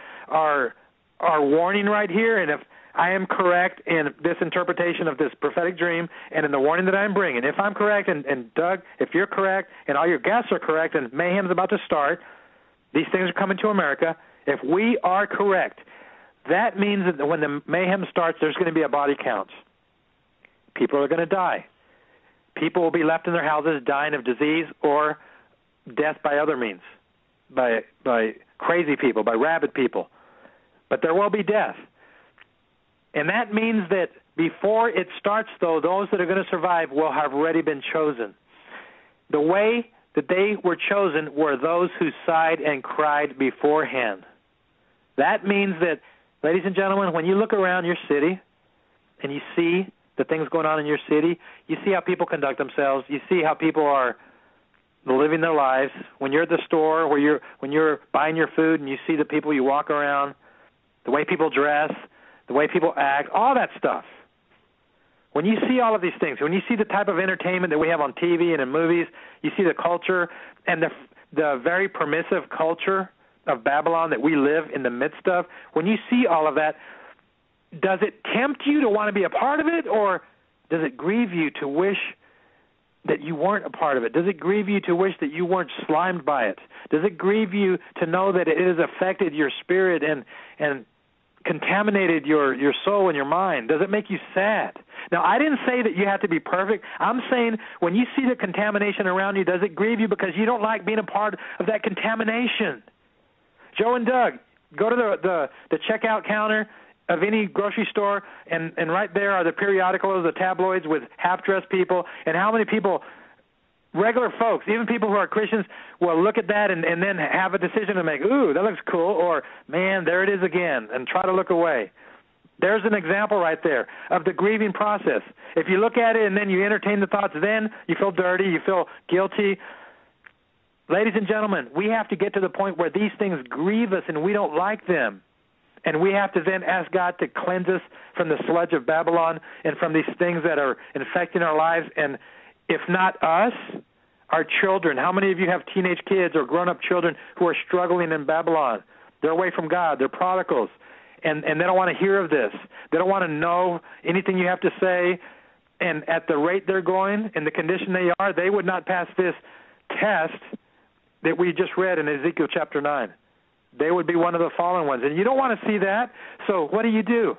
warning right here, and if I am correct in this interpretation of this prophetic dream and in the warning that I'm bringing, if I'm correct, and Doug, if you're correct, and all your guests are correct, and mayhem's about to start, these things are coming to America, if we are correct, that means that when the mayhem starts, there's going to be a body count. People are going to die. People will be left in their houses dying of disease or death by other means, by crazy people, by rabid people. But there will be death. And that means that before it starts, though, those that are going to survive will have already been chosen. The way that they were chosen were those who sighed and cried beforehand. That means that, ladies and gentlemen, when you look around your city and you see the things going on in your city, you see how people conduct themselves, you see how people are living their lives. When you're at the store, when you're buying your food and you see the people you walk around, the way people dress, the way people act, all that stuff. When you see all of these things, when you see the type of entertainment that we have on TV and in movies, you see the culture and the very permissive culture of Babylon that we live in the midst of, when you see all of that, does it tempt you to want to be a part of it, or does it grieve you to wish that you weren't a part of it? Does it grieve you to wish that you weren't slimed by it? Does it grieve you to know that it has affected your spirit and contaminated your soul and your mind? Does it make you sad? Now, I didn't say that you have to be perfect. I'm saying when you see the contamination around you, does it grieve you because you don't like being a part of that contamination? Joe and Doug, go to the checkout counter of any grocery store, and right there are the periodicals, the tabloids with half-dressed people, and how many people, regular folks, even people who are Christians, will look at that and then have a decision to make. Ooh, that looks cool, or, man, there it is again, and try to look away. There's an example right there of the grieving process. If you look at it and then you entertain the thoughts, then you feel dirty, you feel guilty. Ladies and gentlemen, we have to get to the point where these things grieve us and we don't like them. And we have to then ask God to cleanse us from the sludge of Babylon and from these things that are infecting our lives. And if not us, our children. How many of you have teenage kids or grown-up children who are struggling in Babylon? They're away from God. They're prodigals. And they don't want to hear of this. They don't want to know anything you have to say. And at the rate they're going, in the condition they are, they would not pass this test that we just read in Ezekiel chapter 9. They would be one of the fallen ones. And you don't want to see that. So what do?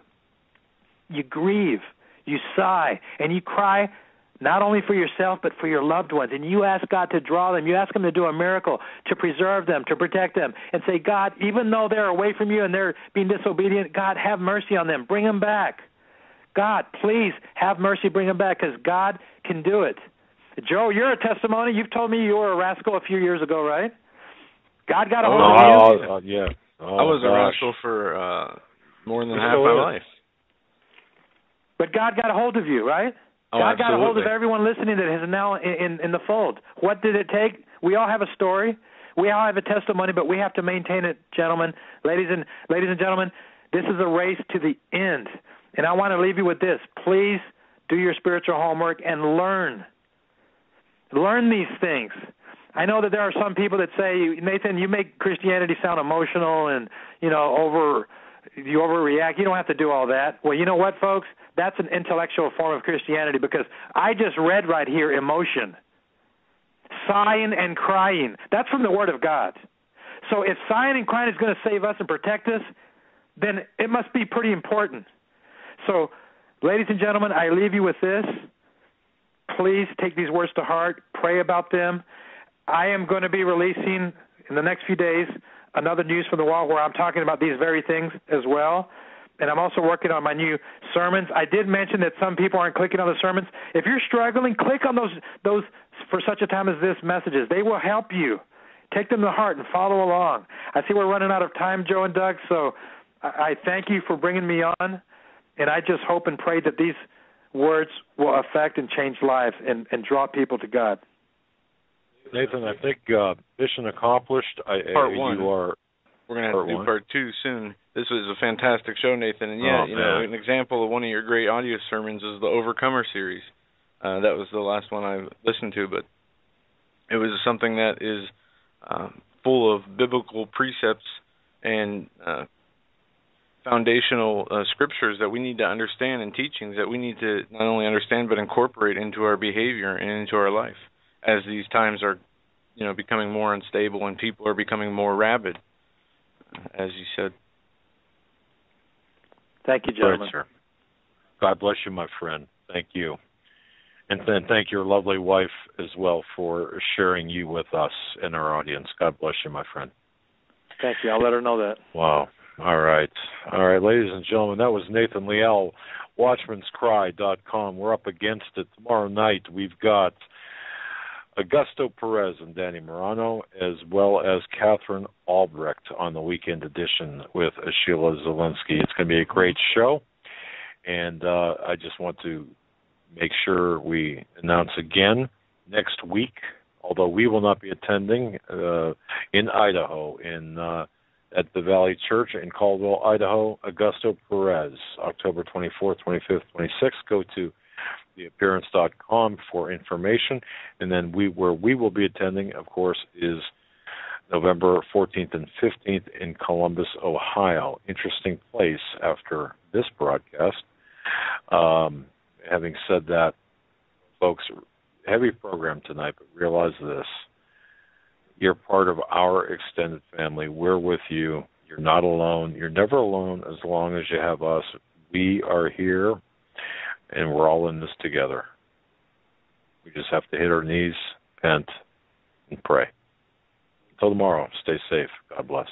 You grieve, you sigh, and you cry not only for yourself but for your loved ones. And you ask God to draw them. You ask Him to do a miracle, to preserve them, to protect them. And say, God, even though they're away from you and they're being disobedient, God, have mercy on them. Bring them back. God, please have mercy, bring them back, because God can do it. Joe, you're a testimony. You've told me you were a rascal a few years ago, right? God got a hold of you. Yeah. I was a rascal for more than half my life. But God got a hold of you, right? Oh, God got a hold of absolutely. everyone listening that is now in the fold. What did it take? We all have a story. We all have a testimony, but we have to maintain it, gentlemen. Ladies and gentlemen, this is a race to the end. And I want to leave you with this. Please do your spiritual homework and learn. Learn these things. I know that there are some people that say, Nathan, you make Christianity sound emotional and, you overreact. You don't have to do all that. Well, you know what, folks? That's an intellectual form of Christianity, because I just read right here emotion. Sighing and crying. That's from the Word of God. So if sighing and crying is going to save us and protect us, then it must be pretty important. So, ladies and gentlemen, I leave you with this. Please take these words to heart. Pray about them. I am going to be releasing in the next few days another News from the Wall where I'm talking about these very things as well. And I'm also working on my new sermons. I did mention that some people aren't clicking on the sermons. If you're struggling, click on those for such a time as this messages. They will help you. Take them to heart and follow along. I see we're running out of time, Joe and Doug, so I thank you for bringing me on. And I just hope and pray that these words will affect and change lives and draw people to God. Nathan, I think mission accomplished. Part one. We're going to have to do part two soon. This was a fantastic show, Nathan. And an example of one of your great audio sermons is the Overcomer series. That was the last one I listened to, but it was something that is full of biblical precepts and foundational scriptures that we need to understand, and teachings that we need to not only understand but incorporate into our behavior and into our life as these times are, becoming more unstable and people are becoming more rabid, as you said. Thank you, gentlemen. Right, sir. God bless you, my friend. Thank you. And then thank your lovely wife as well for sharing you with us and our audience. God bless you, my friend. Thank you. I'll let her know that. Wow. All right, ladies and gentlemen, that was Nathan Liel, watchmanscry.com. We're up against it. Tomorrow night we've got Augusto Perez and Danny Morano, as well as Catherine Albrecht on the weekend edition with Sheila Zelinsky. It's going to be a great show, and I just want to make sure we announce again next week, although we will not be attending, in Idaho, at the Valley Church in Caldwell, Idaho, Augusto Perez, October 24th, 25th, 26th. Go to theappearance.com for information. And then where we will be attending, of course, is November 14th and 15th in Columbus, Ohio. Interesting place after this broadcast. Having said that, folks, heavy program tonight, but realize this. You're part of our extended family. We're with you. You're not alone. You're never alone as long as you have us. We are here, and we're all in this together. We just have to hit our knees, repent, and pray. Until tomorrow, stay safe. God bless.